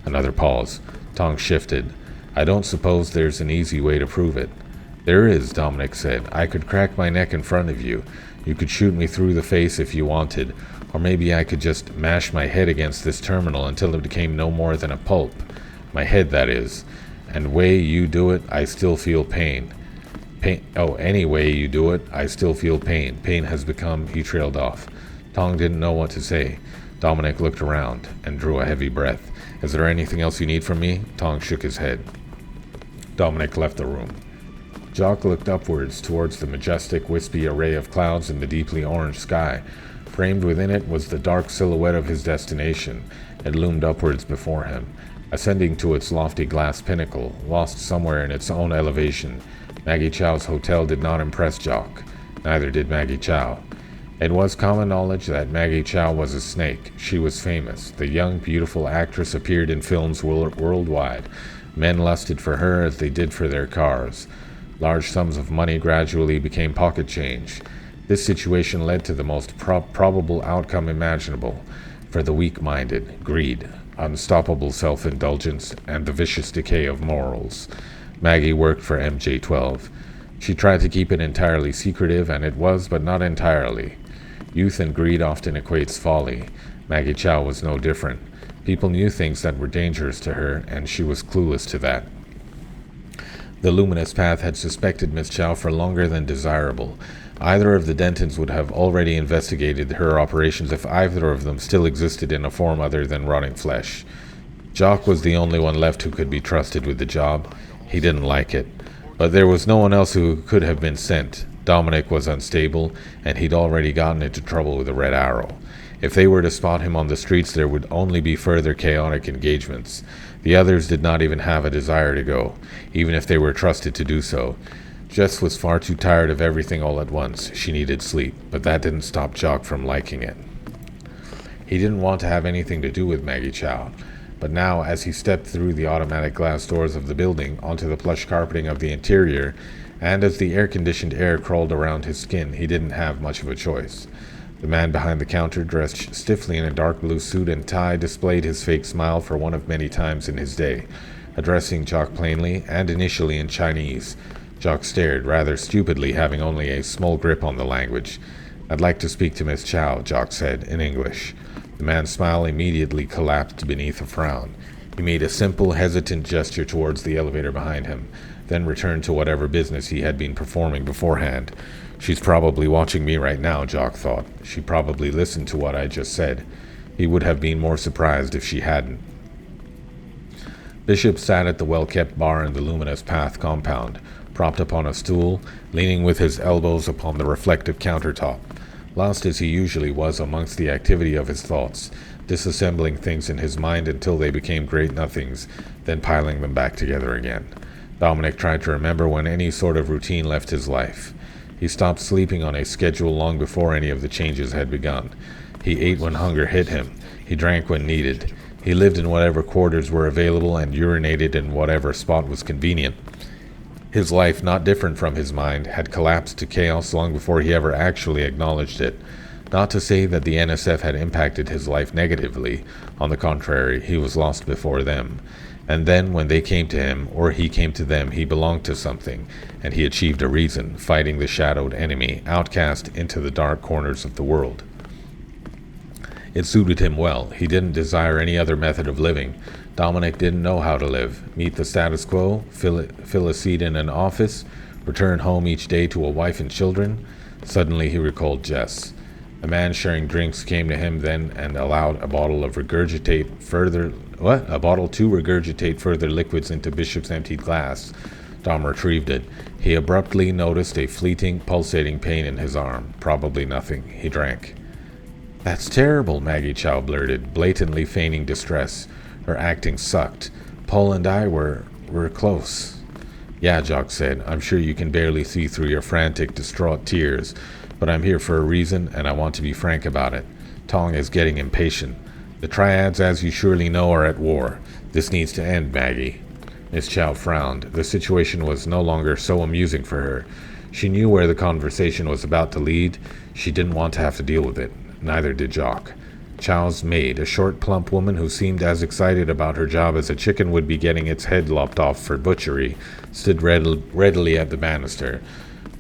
Another pause. Tong shifted. I don't suppose there's an easy way to prove it. There is, Dominic said. I could crack my neck in front of you. You could shoot me through the face if you wanted. Or maybe I could just mash my head against this terminal until it became no more than a pulp. My head, that is. And way you do it, I still feel pain. Any way you do it, I still feel pain. Pain has become... He trailed off. Tong didn't know what to say. Dominic looked around and drew a heavy breath. Is there anything else you need from me? Tong shook his head. Dominic left the room. Jock looked upwards towards the majestic, wispy array of clouds in the deeply orange sky. Framed within it was the dark silhouette of his destination. It loomed upwards before him, ascending to its lofty glass pinnacle, lost somewhere in its own elevation. Maggie Chow's hotel did not impress Jock. Neither did Maggie Chow. It was common knowledge that Maggie Chow was a snake. She was famous. The young, beautiful actress appeared in films worldwide. Men lusted for her as they did for their cars. Large sums of money gradually became pocket change. This situation led to the most probable outcome imaginable. For the weak-minded, greed, unstoppable self-indulgence, and the vicious decay of morals. Maggie worked for MJ-12. She tried to keep it entirely secretive, and it was, but not entirely. Youth and greed often equates folly. Maggie Chow was no different. People knew things that were dangerous to her, and she was clueless to that. The luminous path had suspected Miss Chow for longer than desirable. Either of the Dentons would have already investigated her operations if either of them still existed in a form other than rotting flesh. Jock was the only one left who could be trusted with the job. He didn't like it. But there was no one else who could have been sent. Dominic was unstable, and he'd already gotten into trouble with the Red Arrow. If they were to spot him on the streets, there would only be further chaotic engagements. The others did not even have a desire to go, even if they were trusted to do so. Jess was far too tired of everything all at once. She needed sleep, but that didn't stop Jock from liking it. He didn't want to have anything to do with Maggie Chow, but now, as he stepped through the automatic glass doors of the building onto the plush carpeting of the interior, and as the air-conditioned air crawled around his skin, he didn't have much of a choice. The man behind the counter, dressed stiffly in a dark blue suit and tie, displayed his fake smile for one of many times in his day, addressing Jock plainly and initially in Chinese. Jock stared, rather stupidly, having only a small grip on the language. "I'd like to speak to Miss Chow," Jock said, in English. The man's smile immediately collapsed beneath a frown. He made a simple, hesitant gesture towards the elevator behind him, then returned to whatever business he had been performing beforehand. She's probably watching me right now, Jock thought. She probably listened to what I just said. He would have been more surprised if she hadn't. Bishop sat at the well-kept bar in the Luminous Path compound, propped upon a stool, leaning with his elbows upon the reflective countertop, lost as he usually was amongst the activity of his thoughts, disassembling things in his mind until they became great nothings, then piling them back together again. Dominic tried to remember when any sort of routine left his life. He stopped sleeping on a schedule long before any of the changes had begun. He ate when hunger hit him. He drank when needed. He lived in whatever quarters were available and urinated in whatever spot was convenient. His life, not different from his mind, had collapsed to chaos long before he ever actually acknowledged it. Not to say that the NSF had impacted his life negatively. On the contrary, he was lost before them. And then, when they came to him, or he came to them, he belonged to something, and he achieved a reason, fighting the shadowed enemy, outcast into the dark corners of the world. It suited him well. He didn't desire any other method of living. Dominic didn't know how to live. Meet the status quo, fill a seat in an office, return home each day to a wife and children. Suddenly he recalled Jess. A man sharing drinks came to him then and allowed a bottle to regurgitate further liquids into Bishop's emptied glass. Dom retrieved it. He abruptly noticed a fleeting, pulsating pain in his arm. Probably nothing. He drank. "That's terrible," Maggie Chow blurted, blatantly feigning distress. Her acting sucked. "Paul and I were close." "Yeah," Jock said. "I'm sure you can barely see through your frantic, distraught tears. But I'm here for a reason, and I want to be frank about it. Tong is getting impatient. The Triads, as you surely know, are at war. This needs to end, Maggie." Miss Chow frowned. The situation was no longer so amusing for her. She knew where the conversation was about to lead. She didn't want to have to deal with it. Neither did Jock. Chow's maid, a short, plump woman who seemed as excited about her job as a chicken would be getting its head lopped off for butchery, stood readily at the banister.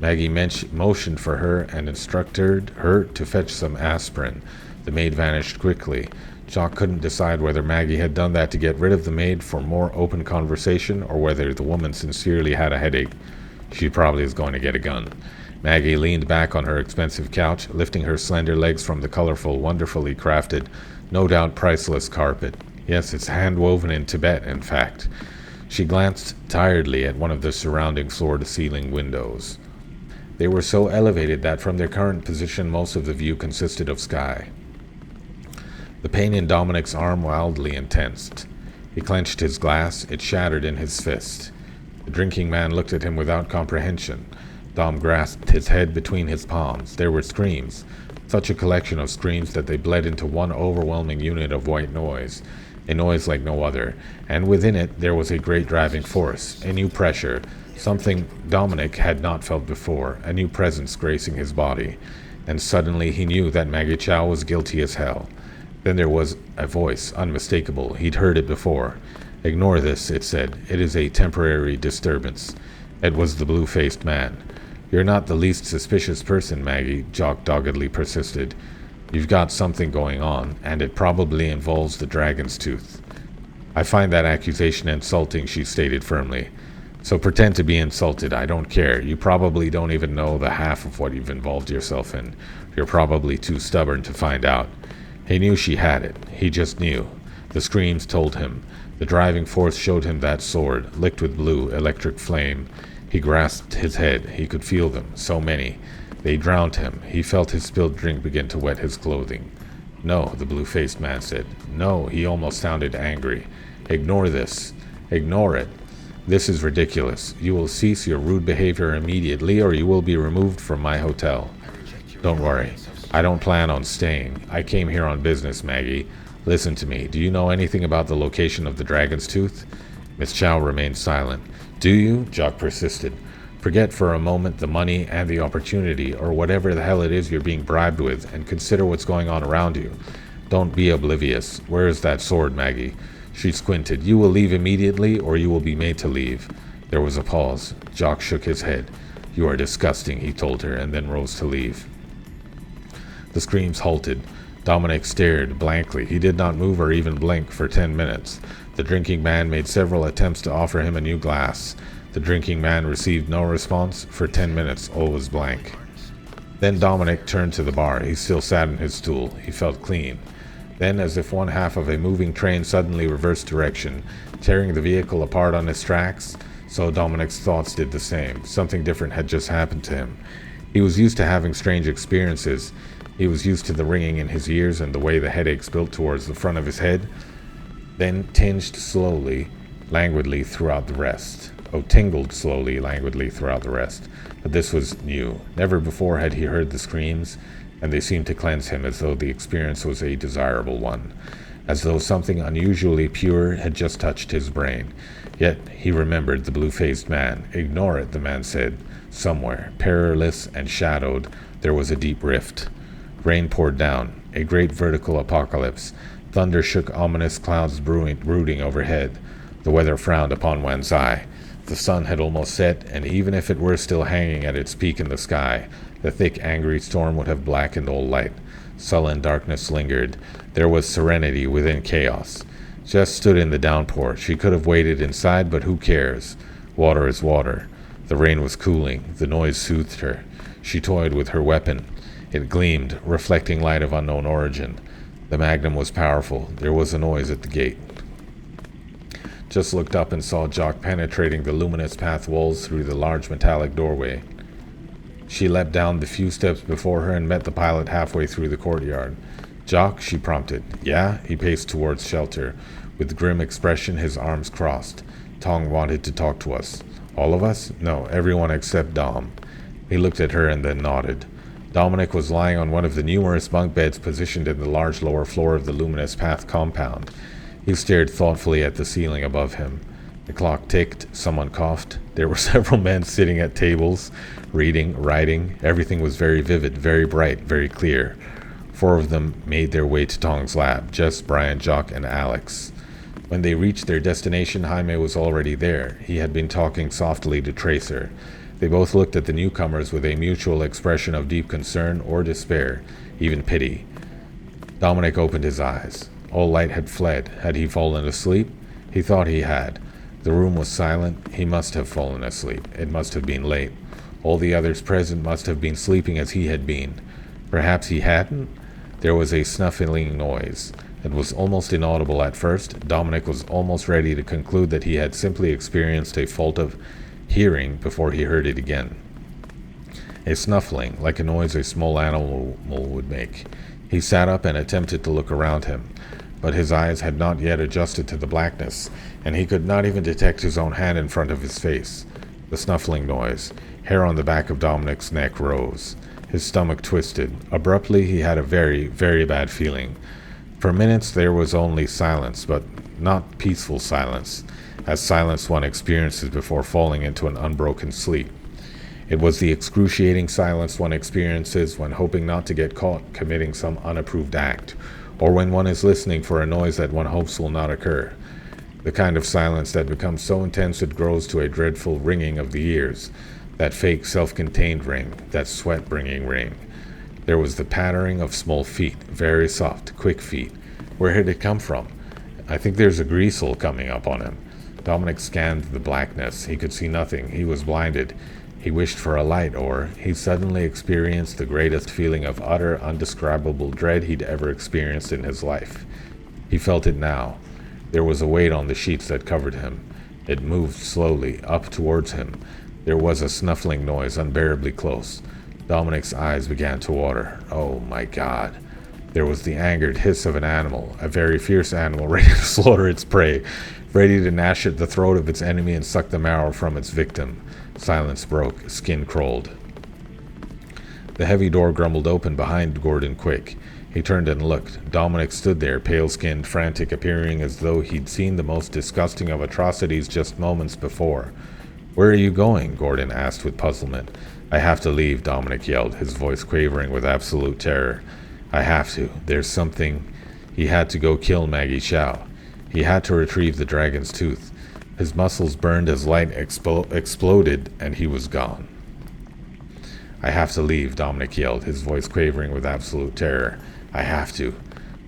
Maggie motioned for her and instructed her to fetch some aspirin. The maid vanished quickly. Jock couldn't decide whether Maggie had done that to get rid of the maid for more open conversation or whether the woman sincerely had a headache. She probably is going to get a gun. Maggie leaned back on her expensive couch, lifting her slender legs from the colorful, wonderfully crafted, no doubt priceless carpet. Yes, it's hand-woven in Tibet, in fact. She glanced tiredly at one of the surrounding floor-to-ceiling windows. They were so elevated that from their current position most of the view consisted of sky. The pain in Dominic's arm wildly intensed. He clenched his glass. It shattered in his fist. The drinking man looked at him without comprehension. Dom grasped his head between his palms. There were screams, such a collection of screams that they bled into one overwhelming unit of white noise, a noise like no other, and within it there was a great driving force, a new pressure, something Dominic had not felt before, a new presence gracing his body. And suddenly he knew that Maggie Chow was guilty as hell. Then there was a voice, unmistakable. He'd heard it before. "Ignore this," it said. "It is a temporary disturbance." It was the blue-faced man. "You're not the least suspicious person, Maggie," Jock doggedly persisted. "You've got something going on, and it probably involves the dragon's tooth." "I find that accusation insulting," she stated firmly. So pretend to be insulted. I don't care. You probably don't even know the half of what you've involved yourself in. You're probably too stubborn to find out. He knew she had it. He just knew. The screams told him. The driving force showed him that sword, licked with blue, electric flame. He grasped his head. He could feel them. So many. They drowned him. He felt his spilled drink begin to wet his clothing. No, the blue-faced man said. No, he almost sounded angry. Ignore this. Ignore it. This is ridiculous. You will cease your rude behavior immediately, or you will be removed from my hotel. Don't worry. I don't plan on staying. I came here on business, Maggie. Listen to me. Do you know anything about the location of the Dragon's Tooth? Miss Chow remained silent. Do you? Jock persisted. Forget for a moment the money and the opportunity, or whatever the hell it is you're being bribed with, and consider what's going on around you. Don't be oblivious. Where is that sword, Maggie? She squinted. You will leave immediately, or you will be made to leave. There was a pause. Jock shook his head. You are disgusting, he told her, and then rose to leave. The screams halted. Dominic stared blankly. He did not move or even blink for 10 minutes. The drinking man made several attempts to offer him a new glass. The drinking man received no response. For 10 minutes, all was blank. Then Dominic turned to the bar. He still sat in his stool. He felt clean. Then, as if one half of a moving train suddenly reversed direction, tearing the vehicle apart on its tracks, so Dominic's thoughts did the same. Something different had just happened to him. He was used to having strange experiences. He was used to the ringing in his ears and the way the headaches built towards the front of his head, then tinged slowly, languidly throughout the rest. Tingled slowly, languidly throughout the rest. But this was new. Never before had he heard the screams, and they seemed to cleanse him as though the experience was a desirable one, as though something unusually pure had just touched his brain. Yet he remembered the blue-faced man. Ignore it, the man said. Somewhere, perilous and shadowed, there was a deep rift. Rain poured down, a great vertical apocalypse. Thunder shook ominous clouds brooding overhead. The weather frowned upon one's eye. The sun had almost set, and even if it were still hanging at its peak in the sky, the thick, angry storm would have blackened all light. Sullen darkness lingered. There was serenity within chaos. Jess stood in the downpour. She could have waited inside, but who cares? Water is water. The rain was cooling. The noise soothed her. She toyed with her weapon. It gleamed, reflecting light of unknown origin. The magnum was powerful. There was a noise at the gate. Just looked up and saw Jock penetrating the luminous path walls through the large metallic doorway. She leapt down the few steps before her and met the pilot halfway through the courtyard. Jock, she prompted. Yeah? He paced towards shelter. With grim expression, his arms crossed. Tong wanted to talk to us. All of us? No, everyone except Dom. He looked at her and then nodded. Dominic was lying on one of the numerous bunk beds positioned in the large lower floor of the Luminous Path compound. He stared thoughtfully at the ceiling above him. The clock ticked. Someone coughed. There were several men sitting at tables, reading, writing. Everything was very vivid, very bright, very clear. 4 of them made their way to Tong's lab, Jess, Brian, Jock, and Alex. When they reached their destination, Jaime was already there. He had been talking softly to Tracer. They both looked at the newcomers with a mutual expression of deep concern or despair, even pity. Dominic opened his eyes. All light had fled. Had he fallen asleep? He thought he had. The room was silent. He must have fallen asleep. It must have been late. All the others present must have been sleeping as he had been. Perhaps he hadn't? There was a snuffling noise. It was almost inaudible at first. Dominic was almost ready to conclude that he had simply experienced a fault of hearing before he heard it again. A snuffling, like a noise a small animal would make. He sat up and attempted to look around him, but his eyes had not yet adjusted to the blackness, and he could not even detect his own hand in front of his face. The snuffling noise. Hair on the back of Dominic's neck rose. His stomach twisted. Abruptly, he had a very, very bad feeling. For minutes there was only silence, but not peaceful silence, as silence one experiences before falling into an unbroken sleep. It was the excruciating silence one experiences when hoping not to get caught committing some unapproved act, or when one is listening for a noise that one hopes will not occur. The kind of silence that becomes so intense it grows to a dreadful ringing of the ears, that fake self-contained ring, that sweat-bringing ring. There was the pattering of small feet, very soft, quick feet. Where had it come from? I think there's a greasel coming up on him. Dominic scanned the blackness. He could see nothing. He was blinded. He wished for a light, or he suddenly experienced the greatest feeling of utter, undescribable dread he'd ever experienced in his life. He felt it now. There was a weight on the sheets that covered him. It moved slowly, up towards him. There was a snuffling noise, unbearably close. Dominic's eyes began to water. Oh my God. There was the angered hiss of an animal, a very fierce animal ready to slaughter its prey, ready to gnash at the throat of its enemy and suck the marrow from its victim. Silence broke. Skin crawled. The heavy door grumbled open behind Gordon quick. He turned and looked. Dominic stood there, pale-skinned, frantic, appearing as though he'd seen the most disgusting of atrocities just moments before. "Where are you going?" Gordon asked with puzzlement. "I have to leave," Dominic yelled, his voice quavering with absolute terror. "I have to. There's something." He had to go kill Maggie Chow. He had to retrieve the dragon's tooth. His muscles burned as light exploded, and he was gone. "I have to leave," Dominic yelled, his voice quavering with absolute terror. "I have to.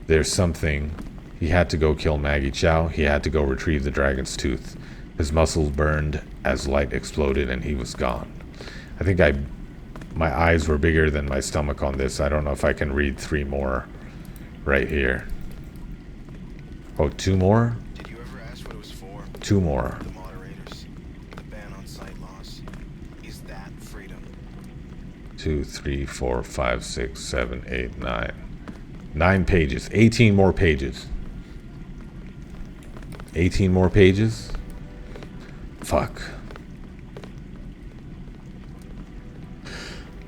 There's something." He had to go kill Maggie Chow. He had to go retrieve the dragon's tooth. His muscles burned as light exploded, and he was gone. I think my eyes were bigger than my stomach on this. I don't know if I can read 3 more right here. Oh, 2 more? Did you ever ask what it was for? 2 more. The moderators. The ban on sight loss. Is that freedom? 2, 3, 4, 5, 6, 7, 8, 9. 9 pages. 18 more pages. 18 more pages? Fuck.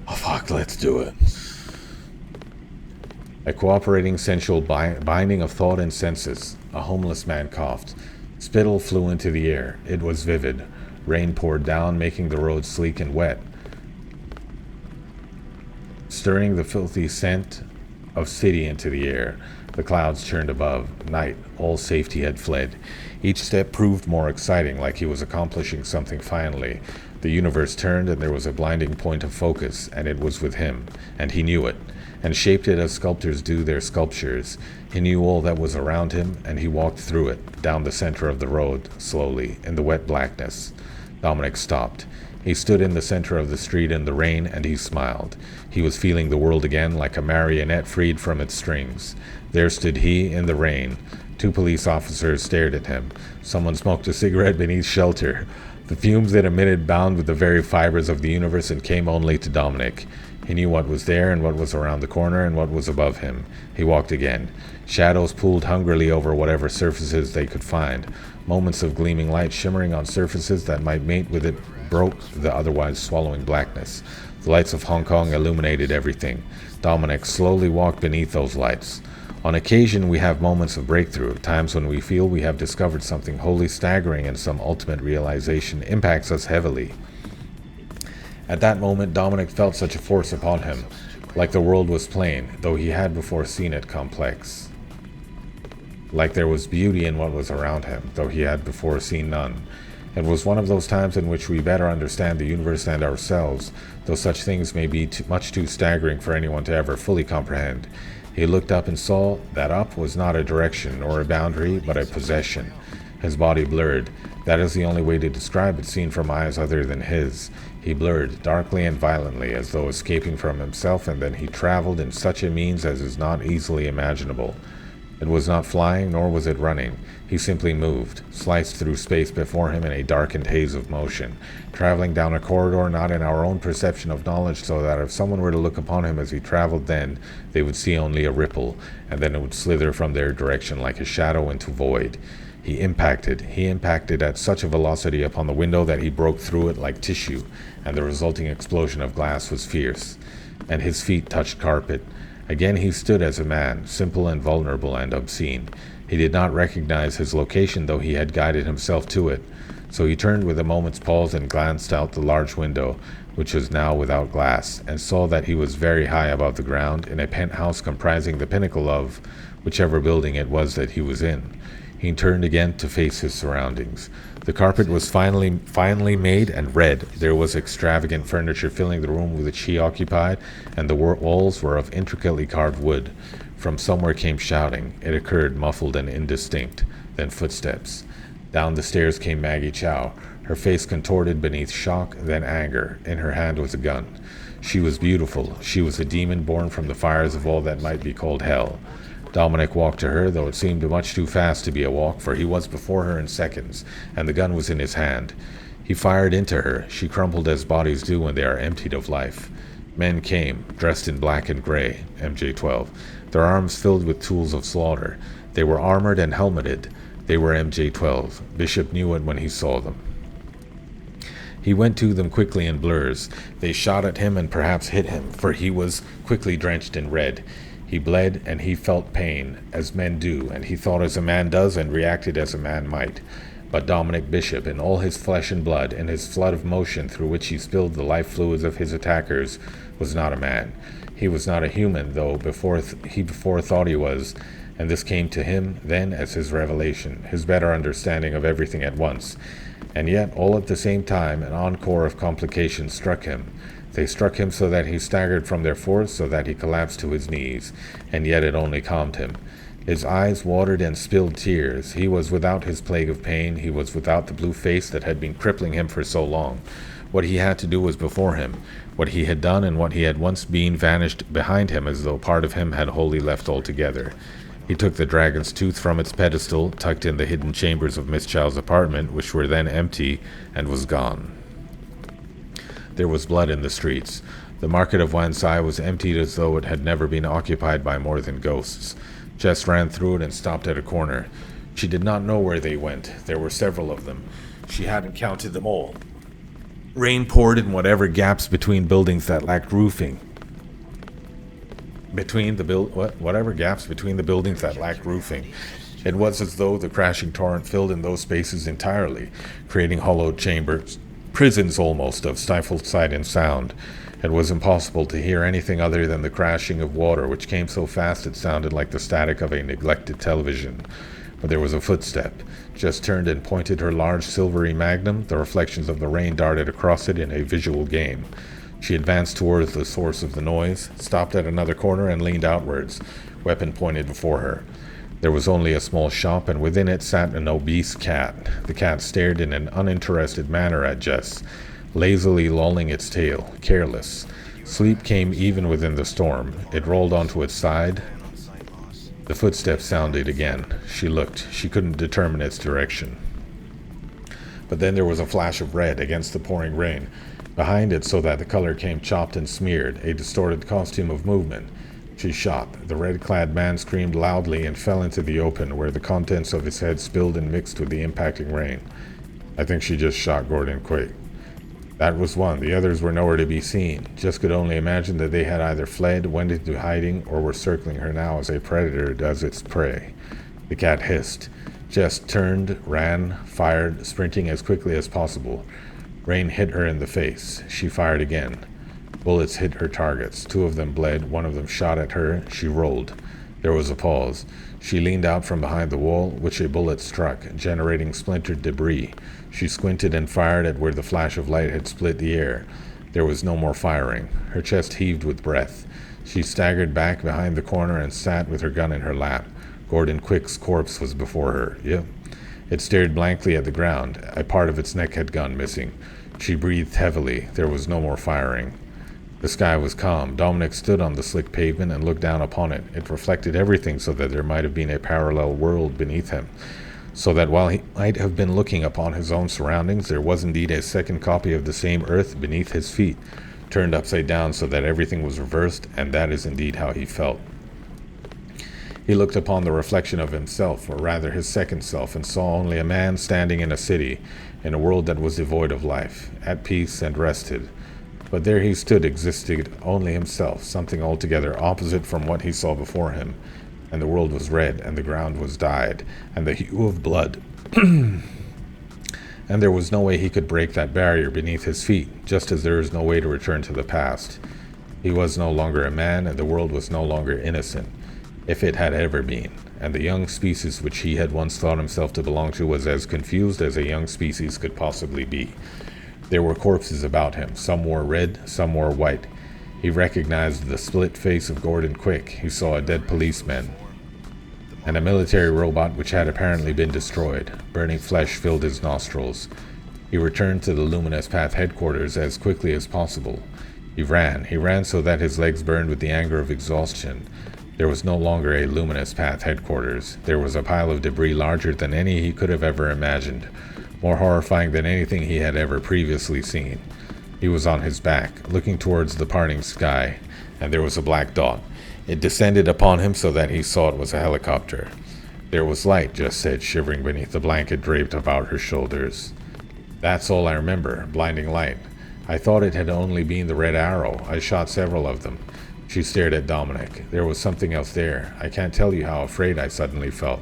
Oh, fuck, let's do it. A cooperating sensual binding of thought and senses. A homeless man coughed. Spittle flew into the air. It was vivid. Rain poured down, making the road sleek and wet, stirring the filthy scent of city into the air. The clouds churned above. Night. All safety had fled. Each step proved more exciting, like he was accomplishing something finally. The universe turned, and there was a blinding point of focus, and it was with him, and he knew it, and shaped it as sculptors do their sculptures. He knew all that was around him, and he walked through it, down the center of the road, slowly, in the wet blackness. Dominic stopped. He stood in the center of the street in the rain, and he smiled. He was feeling the world again, like a marionette freed from its strings. There stood he, in the rain. 2 police officers stared at him. Someone smoked a cigarette beneath shelter. The fumes it emitted bound with the very fibers of the universe and came only to Dominic. He knew what was there and what was around the corner and what was above him. He walked again. Shadows pooled hungrily over whatever surfaces they could find. Moments of gleaming light shimmering on surfaces that might mate with it broke the otherwise swallowing blackness. The lights of Hong Kong illuminated everything. Dominic slowly walked beneath those lights. On occasion, we have moments of breakthrough, times when we feel we have discovered something wholly staggering and some ultimate realization impacts us heavily. At that moment, Dominic felt such a force upon him, like the world was plain, though he had before seen it complex. Like there was beauty in what was around him, though he had before seen none. It was one of those times in which we better understand the universe and ourselves, though such things may be much too staggering for anyone to ever fully comprehend. He looked up and saw that up was not a direction or a boundary, but a possession. His body blurred. That is the only way to describe it seen from eyes other than his. He blurred, darkly and violently, as though escaping from himself, and then he traveled in such a means as is not easily imaginable. It was not flying, nor was it running. He simply moved, sliced through space before him in a darkened haze of motion, traveling down a corridor not in our own perception of knowledge, so that if someone were to look upon him as he traveled then, they would see only a ripple, and then it would slither from their direction like a shadow into void. He impacted at such a velocity upon the window that he broke through it like tissue, and the resulting explosion of glass was fierce, and his feet touched carpet. Again he stood as a man, simple and vulnerable and obscene. He did not recognize his location, though he had guided himself to it. So he turned with a moment's pause and glanced out the large window, which was now without glass, and saw that he was very high above the ground, in a penthouse comprising the pinnacle of whichever building it was that he was in. He turned again to face his surroundings. The carpet was finely made and red. There was extravagant furniture filling the room which he occupied, and the walls were of intricately carved wood. From somewhere came shouting. It occurred muffled and indistinct. Then footsteps. Down the stairs came Maggie Chow, her face contorted beneath shock, then anger. In her hand was a gun. She was beautiful. She was a demon born from the fires of all that might be called hell. Dominic walked to her, though it seemed much too fast to be a walk, for he was before her in seconds, and the gun was in his hand. He fired into her. She crumpled as bodies do when they are emptied of life. Men came, dressed in black and gray, MJ-12, their arms filled with tools of slaughter. They were armored and helmeted. They were MJ-12. Bishop knew it when he saw them. He went to them quickly in blurs. They shot at him and perhaps hit him, for he was quickly drenched in red. He bled, and he felt pain, as men do, and he thought as a man does and reacted as a man might. But Dominic Bishop, in all his flesh and blood, in his flood of motion through which he spilled the life fluids of his attackers, was not a man. He was not a human, though before thought he was, and this came to him then as his revelation, his better understanding of everything at once. And yet, all at the same time, an encore of complications struck him. They struck him so that he staggered from their force, so that he collapsed to his knees, and yet it only calmed him. His eyes watered and spilled tears. He was without his plague of pain. He was without the blue face that had been crippling him for so long. What he had to do was before him. What he had done and what he had once been vanished behind him as though part of him had wholly left altogether. He took the dragon's tooth from its pedestal, tucked in the hidden chambers of Miss Chow's apartment, which were then empty, and was gone. There was blood in the streets. The market of Wansai was emptied as though it had never been occupied by more than ghosts. Jess ran through it and stopped at a corner. She did not know where they went. There were several of them. She hadn't counted them all. Rain poured in whatever gaps between buildings that lacked roofing. Whatever gaps between the buildings that lacked roofing. It was as though the crashing torrent filled in those spaces entirely, creating hollowed chambers, prisons almost, of stifled sight and sound. It was impossible to hear anything other than the crashing of water, which came so fast it sounded like the static of a neglected television. But there was a footstep. Jess turned and pointed her large silvery magnum. The reflections of the rain darted across it in a visual game. She advanced towards the source of the noise, stopped at another corner, and leaned outwards, weapon pointed before her. There was only a small shop, and within it sat an obese cat. The cat stared in an uninterested manner at Jess, lazily lolling its tail, careless. Sleep came even within the storm. It rolled onto its side. The footsteps sounded again. She looked. She couldn't determine its direction. But then there was a flash of red against the pouring rain. Behind it, so that the color came chopped and smeared, a distorted costume of movement. She shot. The red-clad man screamed loudly and fell into the open, where the contents of his head spilled and mixed with the impacting rain. I think she just shot Gordon Quick. That was one. The others were nowhere to be seen. Jess could only imagine that they had either fled, went into hiding, or were circling her now as a predator does its prey. The cat hissed. Jess turned, ran, fired, sprinting as quickly as possible. Rain hit her in the face. She fired again. Bullets hit her targets. Two of them bled. One of them shot at her. She rolled. There was a pause. She leaned out from behind the wall, which a bullet struck, generating splintered debris. She squinted and fired at where the flash of light had split the air. There was no more firing. Her chest heaved with breath. She staggered back behind the corner and sat with her gun in her lap. Gordon Quick's corpse was before her. Yep. It stared blankly at the ground. A part of its neck had gone missing. She breathed heavily. There was no more firing. The sky was calm. Dominic stood on the slick pavement and looked down upon it. It reflected everything so that there might have been a parallel world beneath him. So that while he might have been looking upon his own surroundings, there was indeed a second copy of the same earth beneath his feet, turned upside down so that everything was reversed, and that is indeed how he felt. He looked upon the reflection of himself, or rather his second self, and saw only a man standing in a city, in a world that was devoid of life, at peace and rested. But there he stood, existed only himself, something altogether opposite from what he saw before him, and the world was red, and the ground was dyed, and the hue of blood. And there was no way he could break that barrier beneath his feet, just as there is no way to return to the past. He was no longer a man, and the world was no longer innocent, if it had ever been, and the young species which he had once thought himself to belong to was as confused as a young species could possibly be. There were corpses about him. Some wore red, some wore white. He recognized the split face of Gordon Quick. He saw a dead policeman. and a military robot which had apparently been destroyed. Burning flesh filled his nostrils. He returned to the Luminous Path headquarters as quickly as possible. He ran so that his legs burned with the anger of exhaustion. There was no longer a Luminous Path headquarters. There was a pile of debris larger than any he could have ever imagined, more horrifying than anything he had ever previously seen. He was on his back, looking towards the parting sky, and there was a black dot. It descended upon him so that he saw it was a helicopter. There was light, Jess said, shivering beneath the blanket draped about her shoulders. That's all I remember, blinding light. I thought it had only been the red arrow. I shot several of them. She stared at Dominic. There was something else there. I can't tell you how afraid I suddenly felt.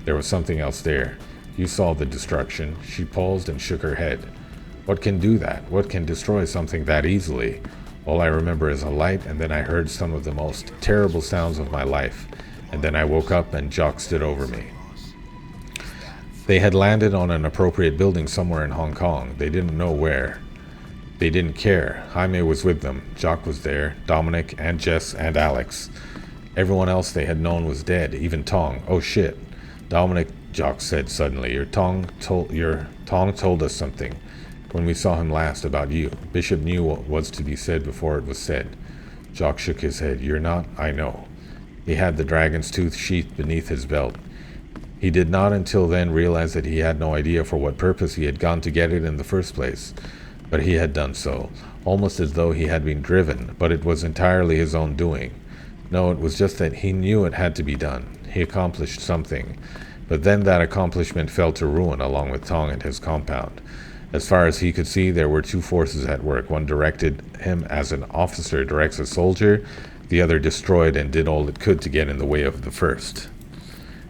There was something else there. You saw the destruction. She paused and shook her head. What can do that? What can destroy something that easily? All I remember is a light, and then I heard some of the most terrible sounds of my life. And then I woke up and Jock stood over me. They had landed on an appropriate building somewhere in Hong Kong. They didn't know where. They didn't care. Jaime was with them. Jock was there. Dominic and Jess and Alex. Everyone else they had known was dead, even Tong. Oh shit. Dominic, Jock said suddenly, your Tong told us something when we saw him last about you. Bishop knew what was to be said before it was said. Jock shook his head. You're not? I know. He had the dragon's tooth sheathed beneath his belt. He did not until then realize that he had no idea for what purpose he had gone to get it in the first place. But he had done so, almost as though he had been driven, but it was entirely his own doing. No, it was just that he knew it had to be done. He accomplished something. But then that accomplishment fell to ruin along with Tong and his compound. As far as he could see, there were two forces at work. One directed him as an officer directs a soldier. The other destroyed and did all it could to get in the way of the first.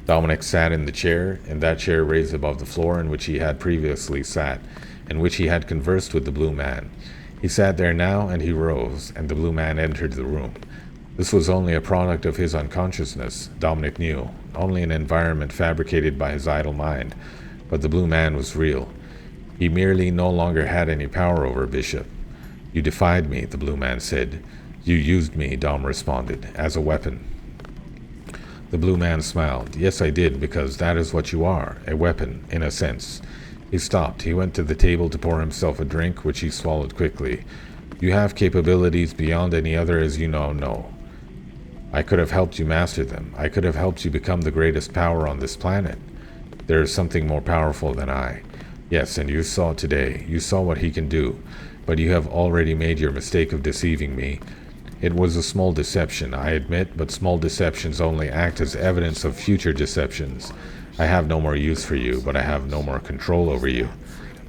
Dominic sat in that chair raised above the floor in which he had previously sat, in which he had conversed with the Blue Man. He sat there now, and he rose, and the Blue Man entered the room. This was only a product of his unconsciousness, Dominic knew, only an environment fabricated by his idle mind, but the Blue Man was real. He merely no longer had any power over Bishop. You defied me, the Blue Man said. You used me, Dom responded, as a weapon. The Blue Man smiled. Yes, I did, because that is what you are, a weapon, in a sense. He stopped. He went to the table to pour himself a drink, which he swallowed quickly. You have capabilities beyond any other, as you now know. I could have helped you master them. I could have helped you become the greatest power on this planet. There is something more powerful than I. Yes, and you saw today. You saw what he can do. But you have already made your mistake of deceiving me. It was a small deception, I admit, but small deceptions only act as evidence of future deceptions. I have no more use for you, but I have no more control over you.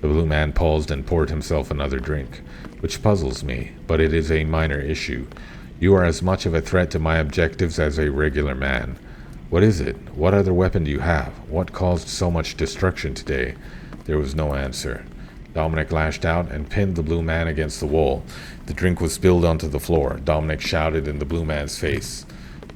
The Blue Man paused and poured himself another drink, which puzzles me, but it is a minor issue. You are as much of a threat to my objectives as a regular man. What is it? What other weapon do you have? What caused so much destruction today? There was no answer. Dominic lashed out and pinned the Blue Man against the wall. The drink was spilled onto the floor. Dominic shouted in the Blue Man's face.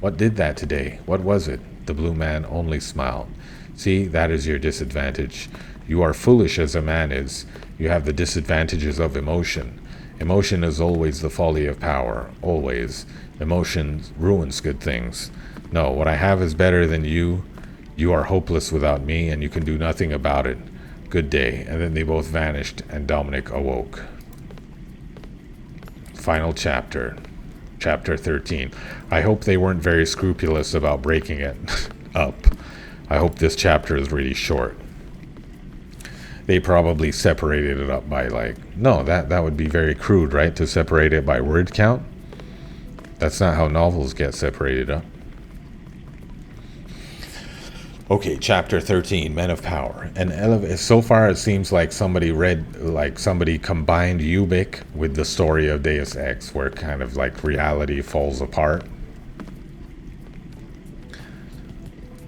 What did that today? What was it? The Blue Man only smiled. See, that is your disadvantage. You are foolish as a man is. You have the disadvantages of emotion. Emotion is always the folly of power. Always. Emotion ruins good things. No, what I have is better than you. You are hopeless without me, and you can do nothing about it. Good day. And then they both vanished, and Dominic awoke. Final chapter. Chapter 13. I hope they weren't very scrupulous about breaking it up. I hope this chapter is really short. They probably separated it up by no, that would be very crude, right? To separate it by word count? That's not how novels get separated up. Okay, chapter 13, Men of Power. So far it seems like somebody combined Ubik with the story of Deus Ex, where kind of reality falls apart.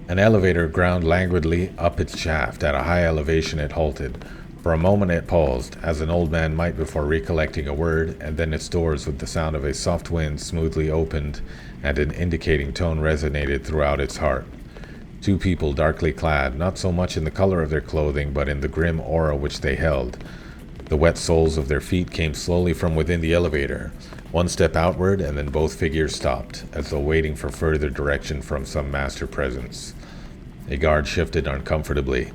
An elevator ground languidly up its shaft. At a high elevation it halted. For a moment it paused, as an old man might before recollecting a word, and then its doors with the sound of a soft wind smoothly opened, and an indicating tone resonated throughout its heart. Two people darkly clad, not so much in the color of their clothing, but in the grim aura which they held. The wet soles of their feet came slowly from within the elevator. One step outward, and then both figures stopped, as though waiting for further direction from some master presence. A guard shifted uncomfortably.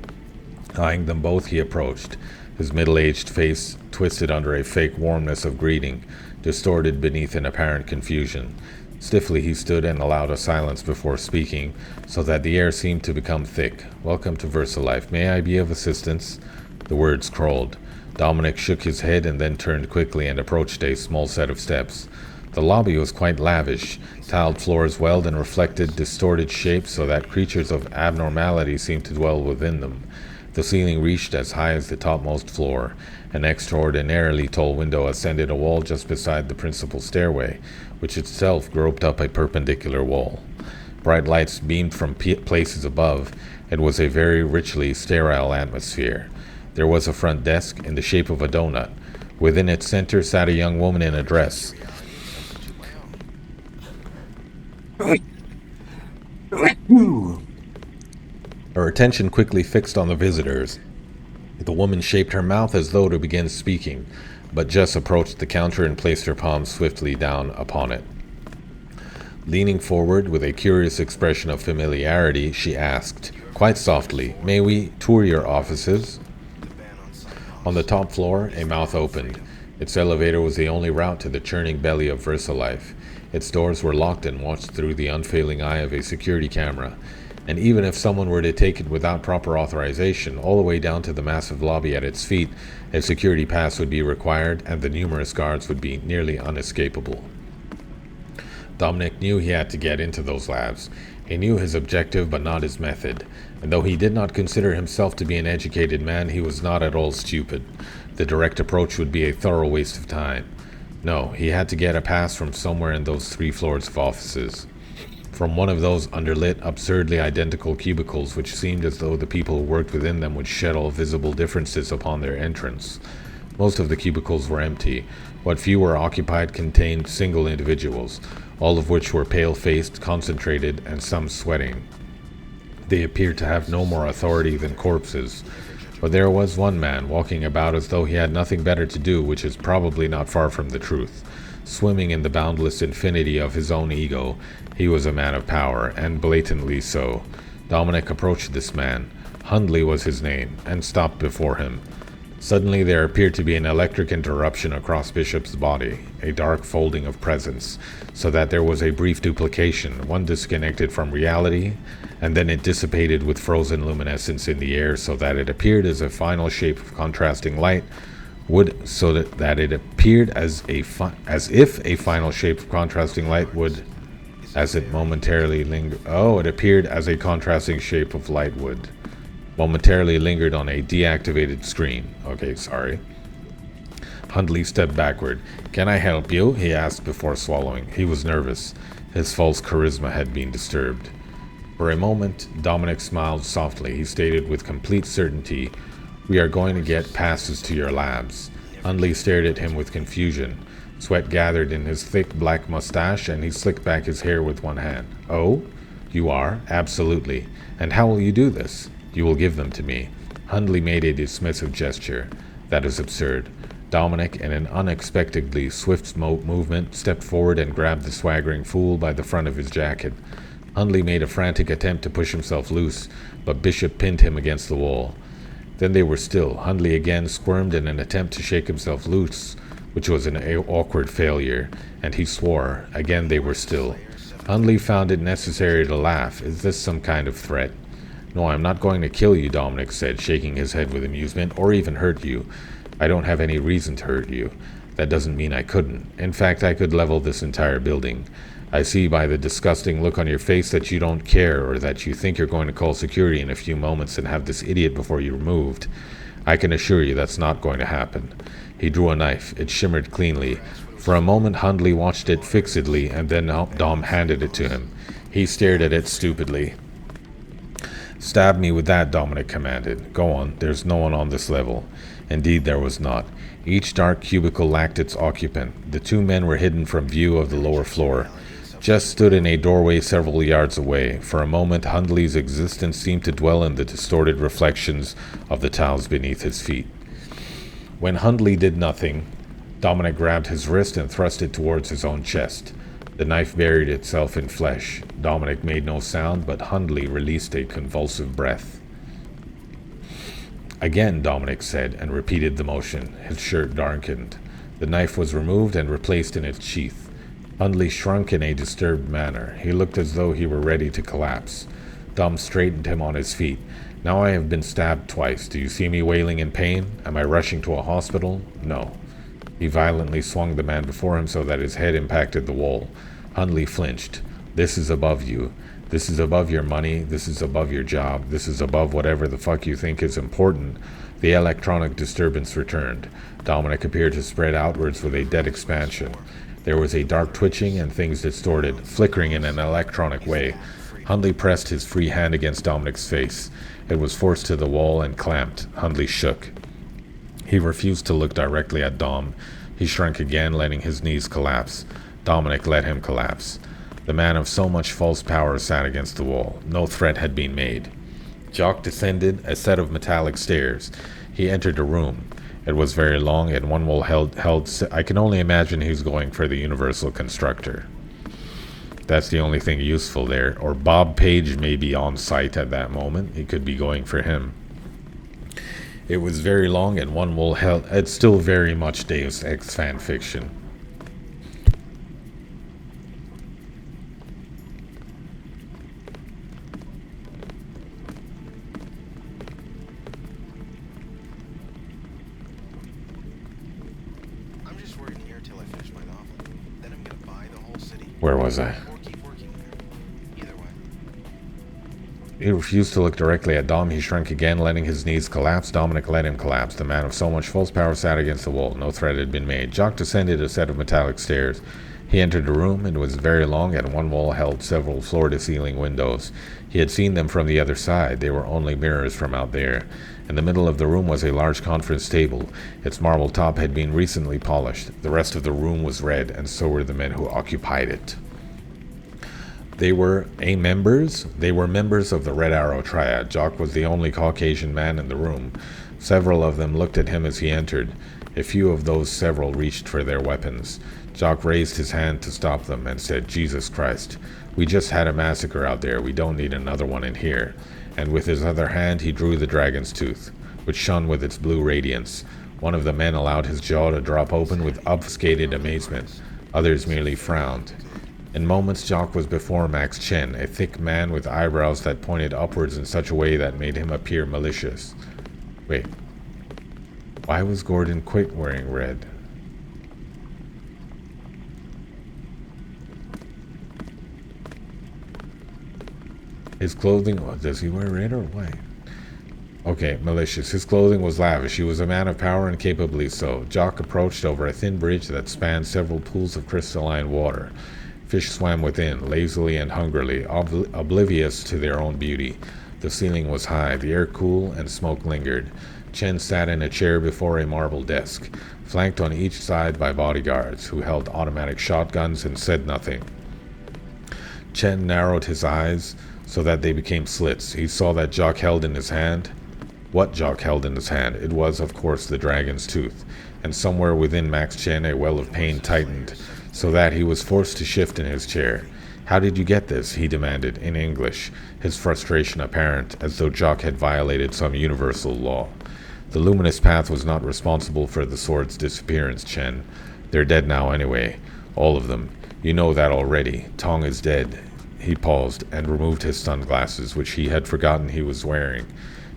Eyeing them both, he approached, his middle-aged face twisted under a fake warmness of greeting, distorted beneath an apparent confusion. Stiffly he stood and allowed a silence before speaking, so that the air seemed to become thick. "Welcome to VersaLife. May I be of assistance?" The words crawled. Dominic shook his head and then turned quickly and approached a small set of steps. The lobby was quite lavish. Tiled floors welled and reflected distorted shapes so that creatures of abnormality seemed to dwell within them. The ceiling reached as high as the topmost floor. An extraordinarily tall window ascended a wall just beside the principal stairway, which itself groped up a perpendicular wall. Bright lights beamed from places above. It was a very richly sterile atmosphere. There was a front desk in the shape of a donut. Within its center sat a young woman in a dress. Her attention quickly fixed on the visitors. The woman shaped her mouth as though to begin speaking, but Jess approached the counter and placed her palm swiftly down upon it. Leaning forward with a curious expression of familiarity, she asked, quite softly, "May we tour your offices?" On the top floor, a mouth opened. Its elevator was the only route to the churning belly of VersaLife. Its doors were locked and watched through the unfailing eye of a security camera. And even if someone were to take it without proper authorization, all the way down to the massive lobby at its feet, a security pass would be required, and the numerous guards would be nearly unescapable. Dominic knew he had to get into those labs. He knew his objective, but not his method. And though he did not consider himself to be an educated man, he was not at all stupid. The direct approach would be a thorough waste of time. No, he had to get a pass from somewhere in those 3 floors of offices. From one of those underlit, absurdly identical cubicles which seemed as though the people who worked within them would shed all visible differences upon their entrance. Most of the cubicles were empty. What few were occupied contained single individuals, all of which were pale-faced, concentrated, and some sweating. They appeared to have no more authority than corpses. But there was one man walking about as though he had nothing better to do, which is probably not far from the truth. Swimming in the boundless infinity of his own ego, he was a man of power, and blatantly so. Dominic approached this man. Hundley was his name, and stopped before him. Suddenly there appeared to be an electric interruption across Bishop's body, a dark folding of presence, so that there was a brief duplication, one disconnected from reality, and then it dissipated with frozen luminescence in the air so that it appeared as a final shape of contrasting light would, as if a final shape of contrasting light would, as it momentarily lingered. Oh, it appeared as a contrasting shape of light would. Momentarily lingered on a deactivated screen. Okay, sorry. Hundley stepped backward. "Can I help you?" he asked before swallowing. He was nervous. His false charisma had been disturbed. For a moment, Dominic smiled softly. He stated with complete certainty, "We are going to get passes to your labs." Hundley stared at him with confusion. Sweat gathered in his thick black mustache, and he slicked back his hair with one hand. "Oh? You are? Absolutely. And how will you do this?" "You will give them to me." Hundley made a dismissive gesture. "That is absurd." Dominic, in an unexpectedly swift movement, stepped forward and grabbed the swaggering fool by the front of his jacket. Hundley made a frantic attempt to push himself loose, but Bishop pinned him against the wall. Then they were still. Hundley again squirmed in an attempt to shake himself loose, which was an awkward failure, and he swore. Again they were still. Hundley found it necessary to laugh. "Is this some kind of threat?" "No, I'm not going to kill you," Dominic said, shaking his head with amusement, "or even hurt you. I don't have any reason to hurt you. That doesn't mean I couldn't. In fact, I could level this entire building. I see by the disgusting look on your face that you don't care, or that you think you're going to call security in a few moments and have this idiot before you removed. I can assure you that's not going to happen." He drew a knife. It shimmered cleanly. For a moment Hundley watched it fixedly, and then Dom handed it to him. He stared at it stupidly. "Stab me with that," Dominic commanded. "Go on. There's no one on this level." Indeed, there was not. Each dark cubicle lacked its occupant. The 2 men were hidden from view of the lower floor. Jess stood in a doorway several yards away. For a moment, Hundley's existence seemed to dwell in the distorted reflections of the tiles beneath his feet. When Hundley did nothing, Dominic grabbed his wrist and thrust it towards his own chest. The knife buried itself in flesh. Dominic made no sound, but Hundley released a convulsive breath. Again, Dominic said, and repeated the motion. His shirt darkened. The knife was removed and replaced in its sheath. Hundley shrunk in a disturbed manner. He looked as though he were ready to collapse. Dom straightened him on his feet. Now I have been stabbed twice. Do you see me wailing in pain? Am I rushing to a hospital? No. He violently swung the man before him so that his head impacted the wall. Hundley flinched. This is above you. This is above your money. This is above your job. This is above whatever the fuck you think is important. The electronic disturbance returned. Dominic appeared to spread outwards with a dead expansion. There was a dark twitching and things distorted, flickering in an electronic way. Hundley pressed his free hand against Dominic's face. It was forced to the wall and clamped. Hundley shook. He refused to look directly at Dom. He shrank again, letting his knees collapse. Dominic let him collapse. The man of so much false power sat against the wall. No threat had been made. Jock descended a set of metallic stairs. He entered a room. It was very long, and one wall held. I can only imagine he's going for the Universal Constructor. That's the only thing useful there. Or Bob Page may be on site at that moment. He could be going for him. It was very long, and one wall held. It's still very much Deus Ex fan fiction. Where was I? He refused to look directly at Dom. He shrank again, letting his knees collapse. Dominic let him collapse. The man of so much false power sat against the wall. No threat had been made. Jock descended a set of metallic stairs. He entered a room. It was very long, and one wall held several floor-to-ceiling windows. He had seen them from the other side. They were only mirrors from out there. In the middle of the room was a large conference table. Its marble top had been recently polished. The rest of the room was red, and so were the men who occupied it. They were members of the Red Arrow Triad. Jock was the only Caucasian man in the room. Several of them looked at him as he entered. A few of those several reached for their weapons. Jock raised his hand to stop them and said, "Jesus Christ, we just had a massacre out there. We don't need another one in here." And with his other hand he drew the dragon's tooth, which shone with its blue radiance. One of the men allowed his jaw to drop open with obfuscated amazement. Others merely frowned. In moments Jock was before Max Chen, a thick man with eyebrows that pointed upwards in such a way that made him appear malicious. Wait. Why was Gordon Quick wearing red? His clothing, does he wear red or white? Okay, malicious. His clothing was lavish. He was a man of power and capably so. Jock approached over a thin bridge that spanned several pools of crystalline water. Fish swam within, lazily and hungrily, oblivious to their own beauty. The ceiling was high, the air cool, and smoke lingered. Chen sat in a chair before a marble desk, flanked on each side by bodyguards, who held automatic shotguns and said nothing. Chen narrowed his eyes so that they became slits. He saw that Jock held in his hand. What Jock held in his hand? It was, of course, the dragon's tooth, and somewhere within Max Chen a well of pain tightened, so that he was forced to shift in his chair. "How did you get this?" he demanded, in English, his frustration apparent, as though Jock had violated some universal law. "The luminous path was not responsible for the sword's disappearance, Chen. They're dead now anyway. All of them. You know that already. Tong is dead." He paused and removed his sunglasses, which he had forgotten he was wearing.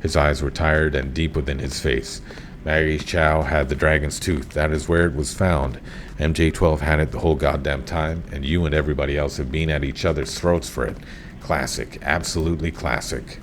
His eyes were tired and deep within his face. "Maggie Chow had the dragon's tooth. That is where it was found. MJ-12 had it the whole goddamn time, and you and everybody else have been at each other's throats for it. Classic. Absolutely classic."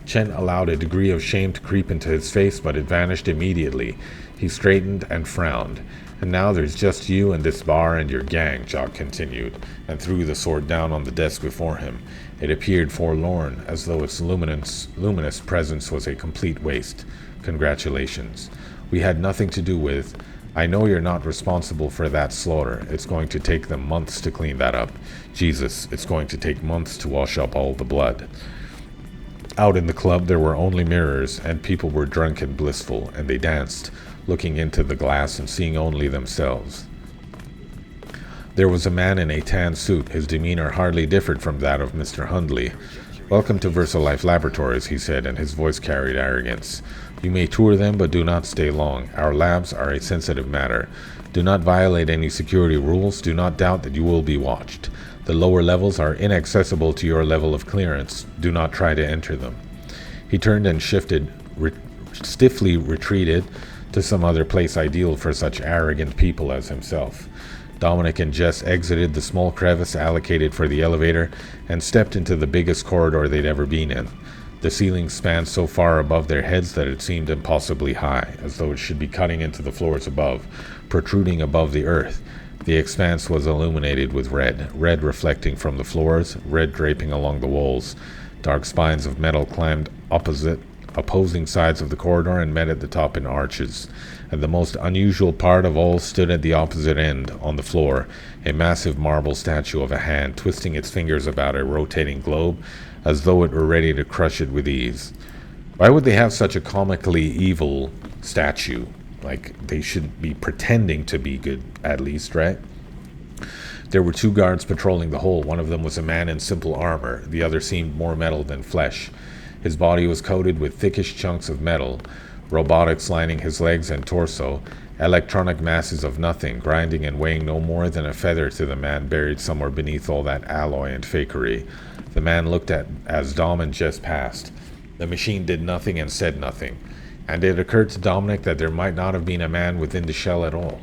Chen allowed a degree of shame to creep into his face, but it vanished immediately. He straightened and frowned. "And now there's just you and this bar and your gang," Jock continued, and threw the sword down on the desk before him. It appeared forlorn, as though its luminous presence was a complete waste. "Congratulations. We had nothing to do with... I know you're not responsible for that slaughter. It's going to take them months to clean that up. Jesus, it's going to take months to wash up all the blood." Out in the club there were only mirrors, and people were drunk and blissful, and they danced, looking into the glass and seeing only themselves. There was a man in a tan suit. His demeanor hardly differed from that of Mr. Hundley. "Welcome to VersaLife Laboratories," he said, and his voice carried arrogance. "You may tour them, but do not stay long. Our labs are a sensitive matter. Do not violate any security rules. Do not doubt that you will be watched. The lower levels are inaccessible to your level of clearance. Do not try to enter them." He turned and stiffly retreated to some other place ideal for such arrogant people as himself. Dominic and Jess exited the small crevice allocated for the elevator and stepped into the biggest corridor they'd ever been in. The ceiling spanned so far above their heads that it seemed impossibly high, as though it should be cutting into the floors above, protruding above the earth. The expanse was illuminated with red reflecting from the floors, red draping along the walls. Dark spines of metal climbed opposing sides of the corridor and met at the top in arches. And the most unusual part of all stood at the opposite end, on the floor, a massive marble statue of a hand twisting its fingers about a rotating globe, as though it were ready to crush it with ease. Why would they have such a comically evil statue? Like, they should be pretending to be good, at least, right? There were 2 guards patrolling the hole. One of them was a man in simple armor. The other seemed more metal than flesh. His body was coated with thickish chunks of metal, robotics lining his legs and torso, electronic masses of nothing, grinding and weighing no more than a feather to the man buried somewhere beneath all that alloy and fakery. The man looked at as Dom and Jess passed. The machine did nothing and said nothing, and it occurred to Dominic that there might not have been a man within the shell at all.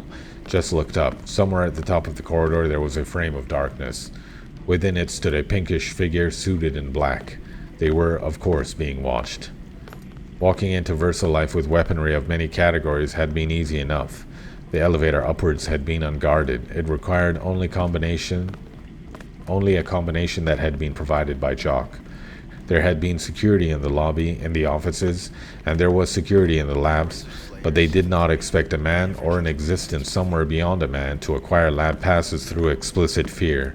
Jess looked up. Somewhere at the top of the corridor there was a frame of darkness. Within it stood a pinkish figure suited in black. They were, of course, being watched. Walking into VersaLife with weaponry of many categories had been easy enough. The elevator upwards had been unguarded. It required only a combination that had been provided by Jock. There had been security in the lobby, in the offices, and there was security in the labs, but they did not expect a man or an existence somewhere beyond a man to acquire lab passes through explicit fear.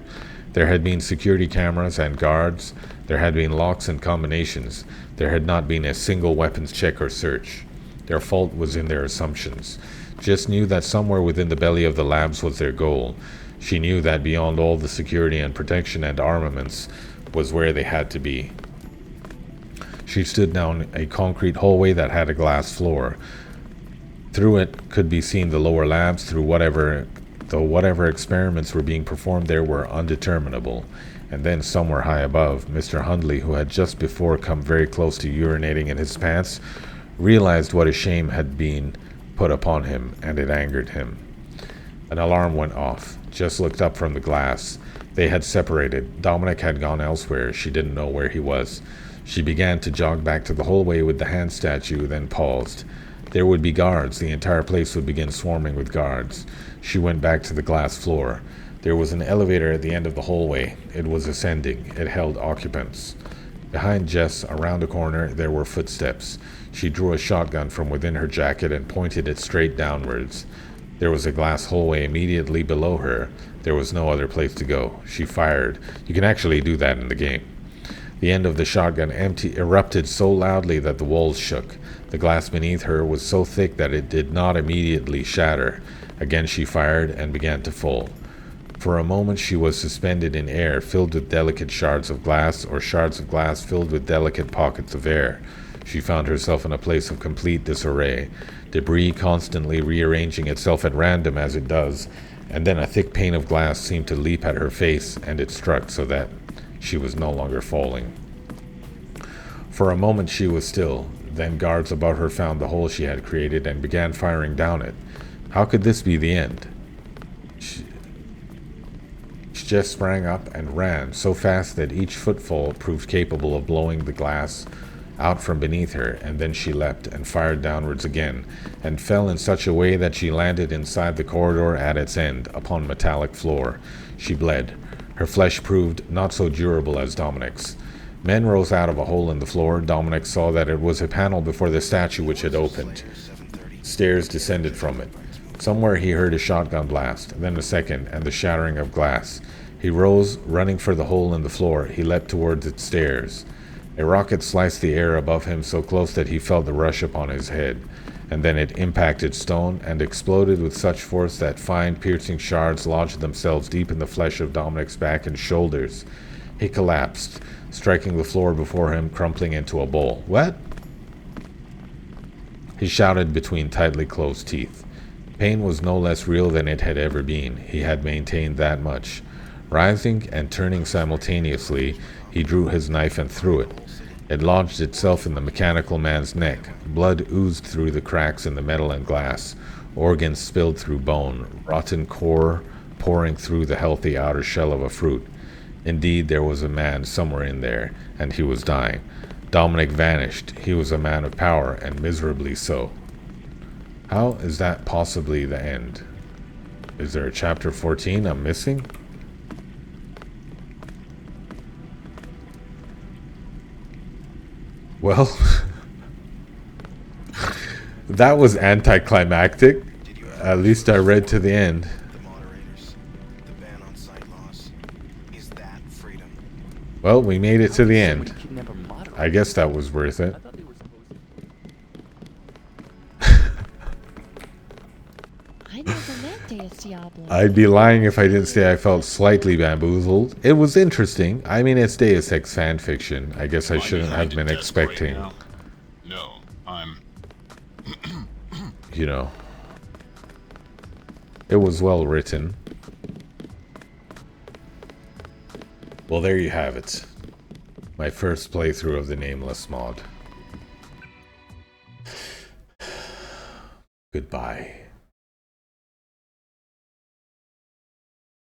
There had been security cameras and guards. There had been locks and combinations. There had not been a single weapons check or search. Their fault was in their assumptions. Jess knew that somewhere within the belly of the labs was their goal. She knew that beyond all the security and protection and armaments was where they had to be. She stood down a concrete hallway that had a glass floor. Through it could be seen the lower labs, though whatever experiments were being performed there were undeterminable. And then somewhere high above, Mr. Hundley, who had just before come very close to urinating in his pants, realized what a shame had been put upon him, and it angered him. An alarm went off. Jess looked up from the glass. They had separated. Dominic had gone elsewhere. She didn't know where he was. She began to jog back to the hallway with the hand statue, then paused. There would be guards. The entire place would begin swarming with guards. She went back to the glass floor. There was an elevator at the end of the hallway. It was ascending. It held occupants. Behind Jess, around a corner, there were footsteps. She drew a shotgun from within her jacket and pointed it straight downwards. There was a glass hallway immediately below her. There was no other place to go. She fired. You can actually do that in the game. The end of the shotgun erupted so loudly that the walls shook. The glass beneath her was so thick that it did not immediately shatter. Again she fired and began to fall. For a moment she was suspended in air, filled with delicate shards of glass, or shards of glass filled with delicate pockets of air. She found herself in a place of complete disarray, debris constantly rearranging itself at random as it does, and then a thick pane of glass seemed to leap at her face, and it struck so that she was no longer falling. For a moment she was still. Then guards above her found the hole she had created and began firing down it. How could this be the end? She just sprang up and ran, so fast that each footfall proved capable of blowing the glass out from beneath her, and then she leapt and fired downwards again, and fell in such a way that she landed inside the corridor at its end, upon metallic floor. She bled. Her flesh proved not so durable as Dominic's. Men rose out of a hole in the floor. Dominic saw that it was a panel before the statue which had opened. Stairs descended from it. Somewhere he heard a shotgun blast, then a second, and the shattering of glass. He rose, running for the hole in the floor. He leapt towards its stairs. A rocket sliced the air above him so close that he felt the rush upon his head. and then it impacted stone and exploded with such force that fine piercing shards lodged themselves deep in the flesh of Dominic's back and shoulders. He collapsed, striking the floor before him, crumpling into a bowl. What? He shouted between tightly closed teeth. Pain was no less real than it had ever been. He had maintained that much. Rising and turning simultaneously, he drew his knife and threw it. It lodged itself in the mechanical man's neck. Blood oozed through the cracks in the metal and glass. Organs spilled through bone, rotten core pouring through the healthy outer shell of a fruit. Indeed, there was a man somewhere in there, and he was dying. Dominic vanished. He was a man of power, and miserably so. How is that possibly the end? Is there a chapter 14 I'm missing? Well, that was anticlimactic. At least I read to the end. The moderators, the ban on site laws. Is that freedom? Well, we made it to the end. I guess that was worth it. I never met Deus Diablo. I'd be lying if I didn't say I felt slightly bamboozled. It was interesting. I mean, it's Deus Ex fan fiction. I guess I shouldn't have been expecting. No, I'm... You know. It was well written. Well, there you have it. My first playthrough of the Nameless mod. Goodbye.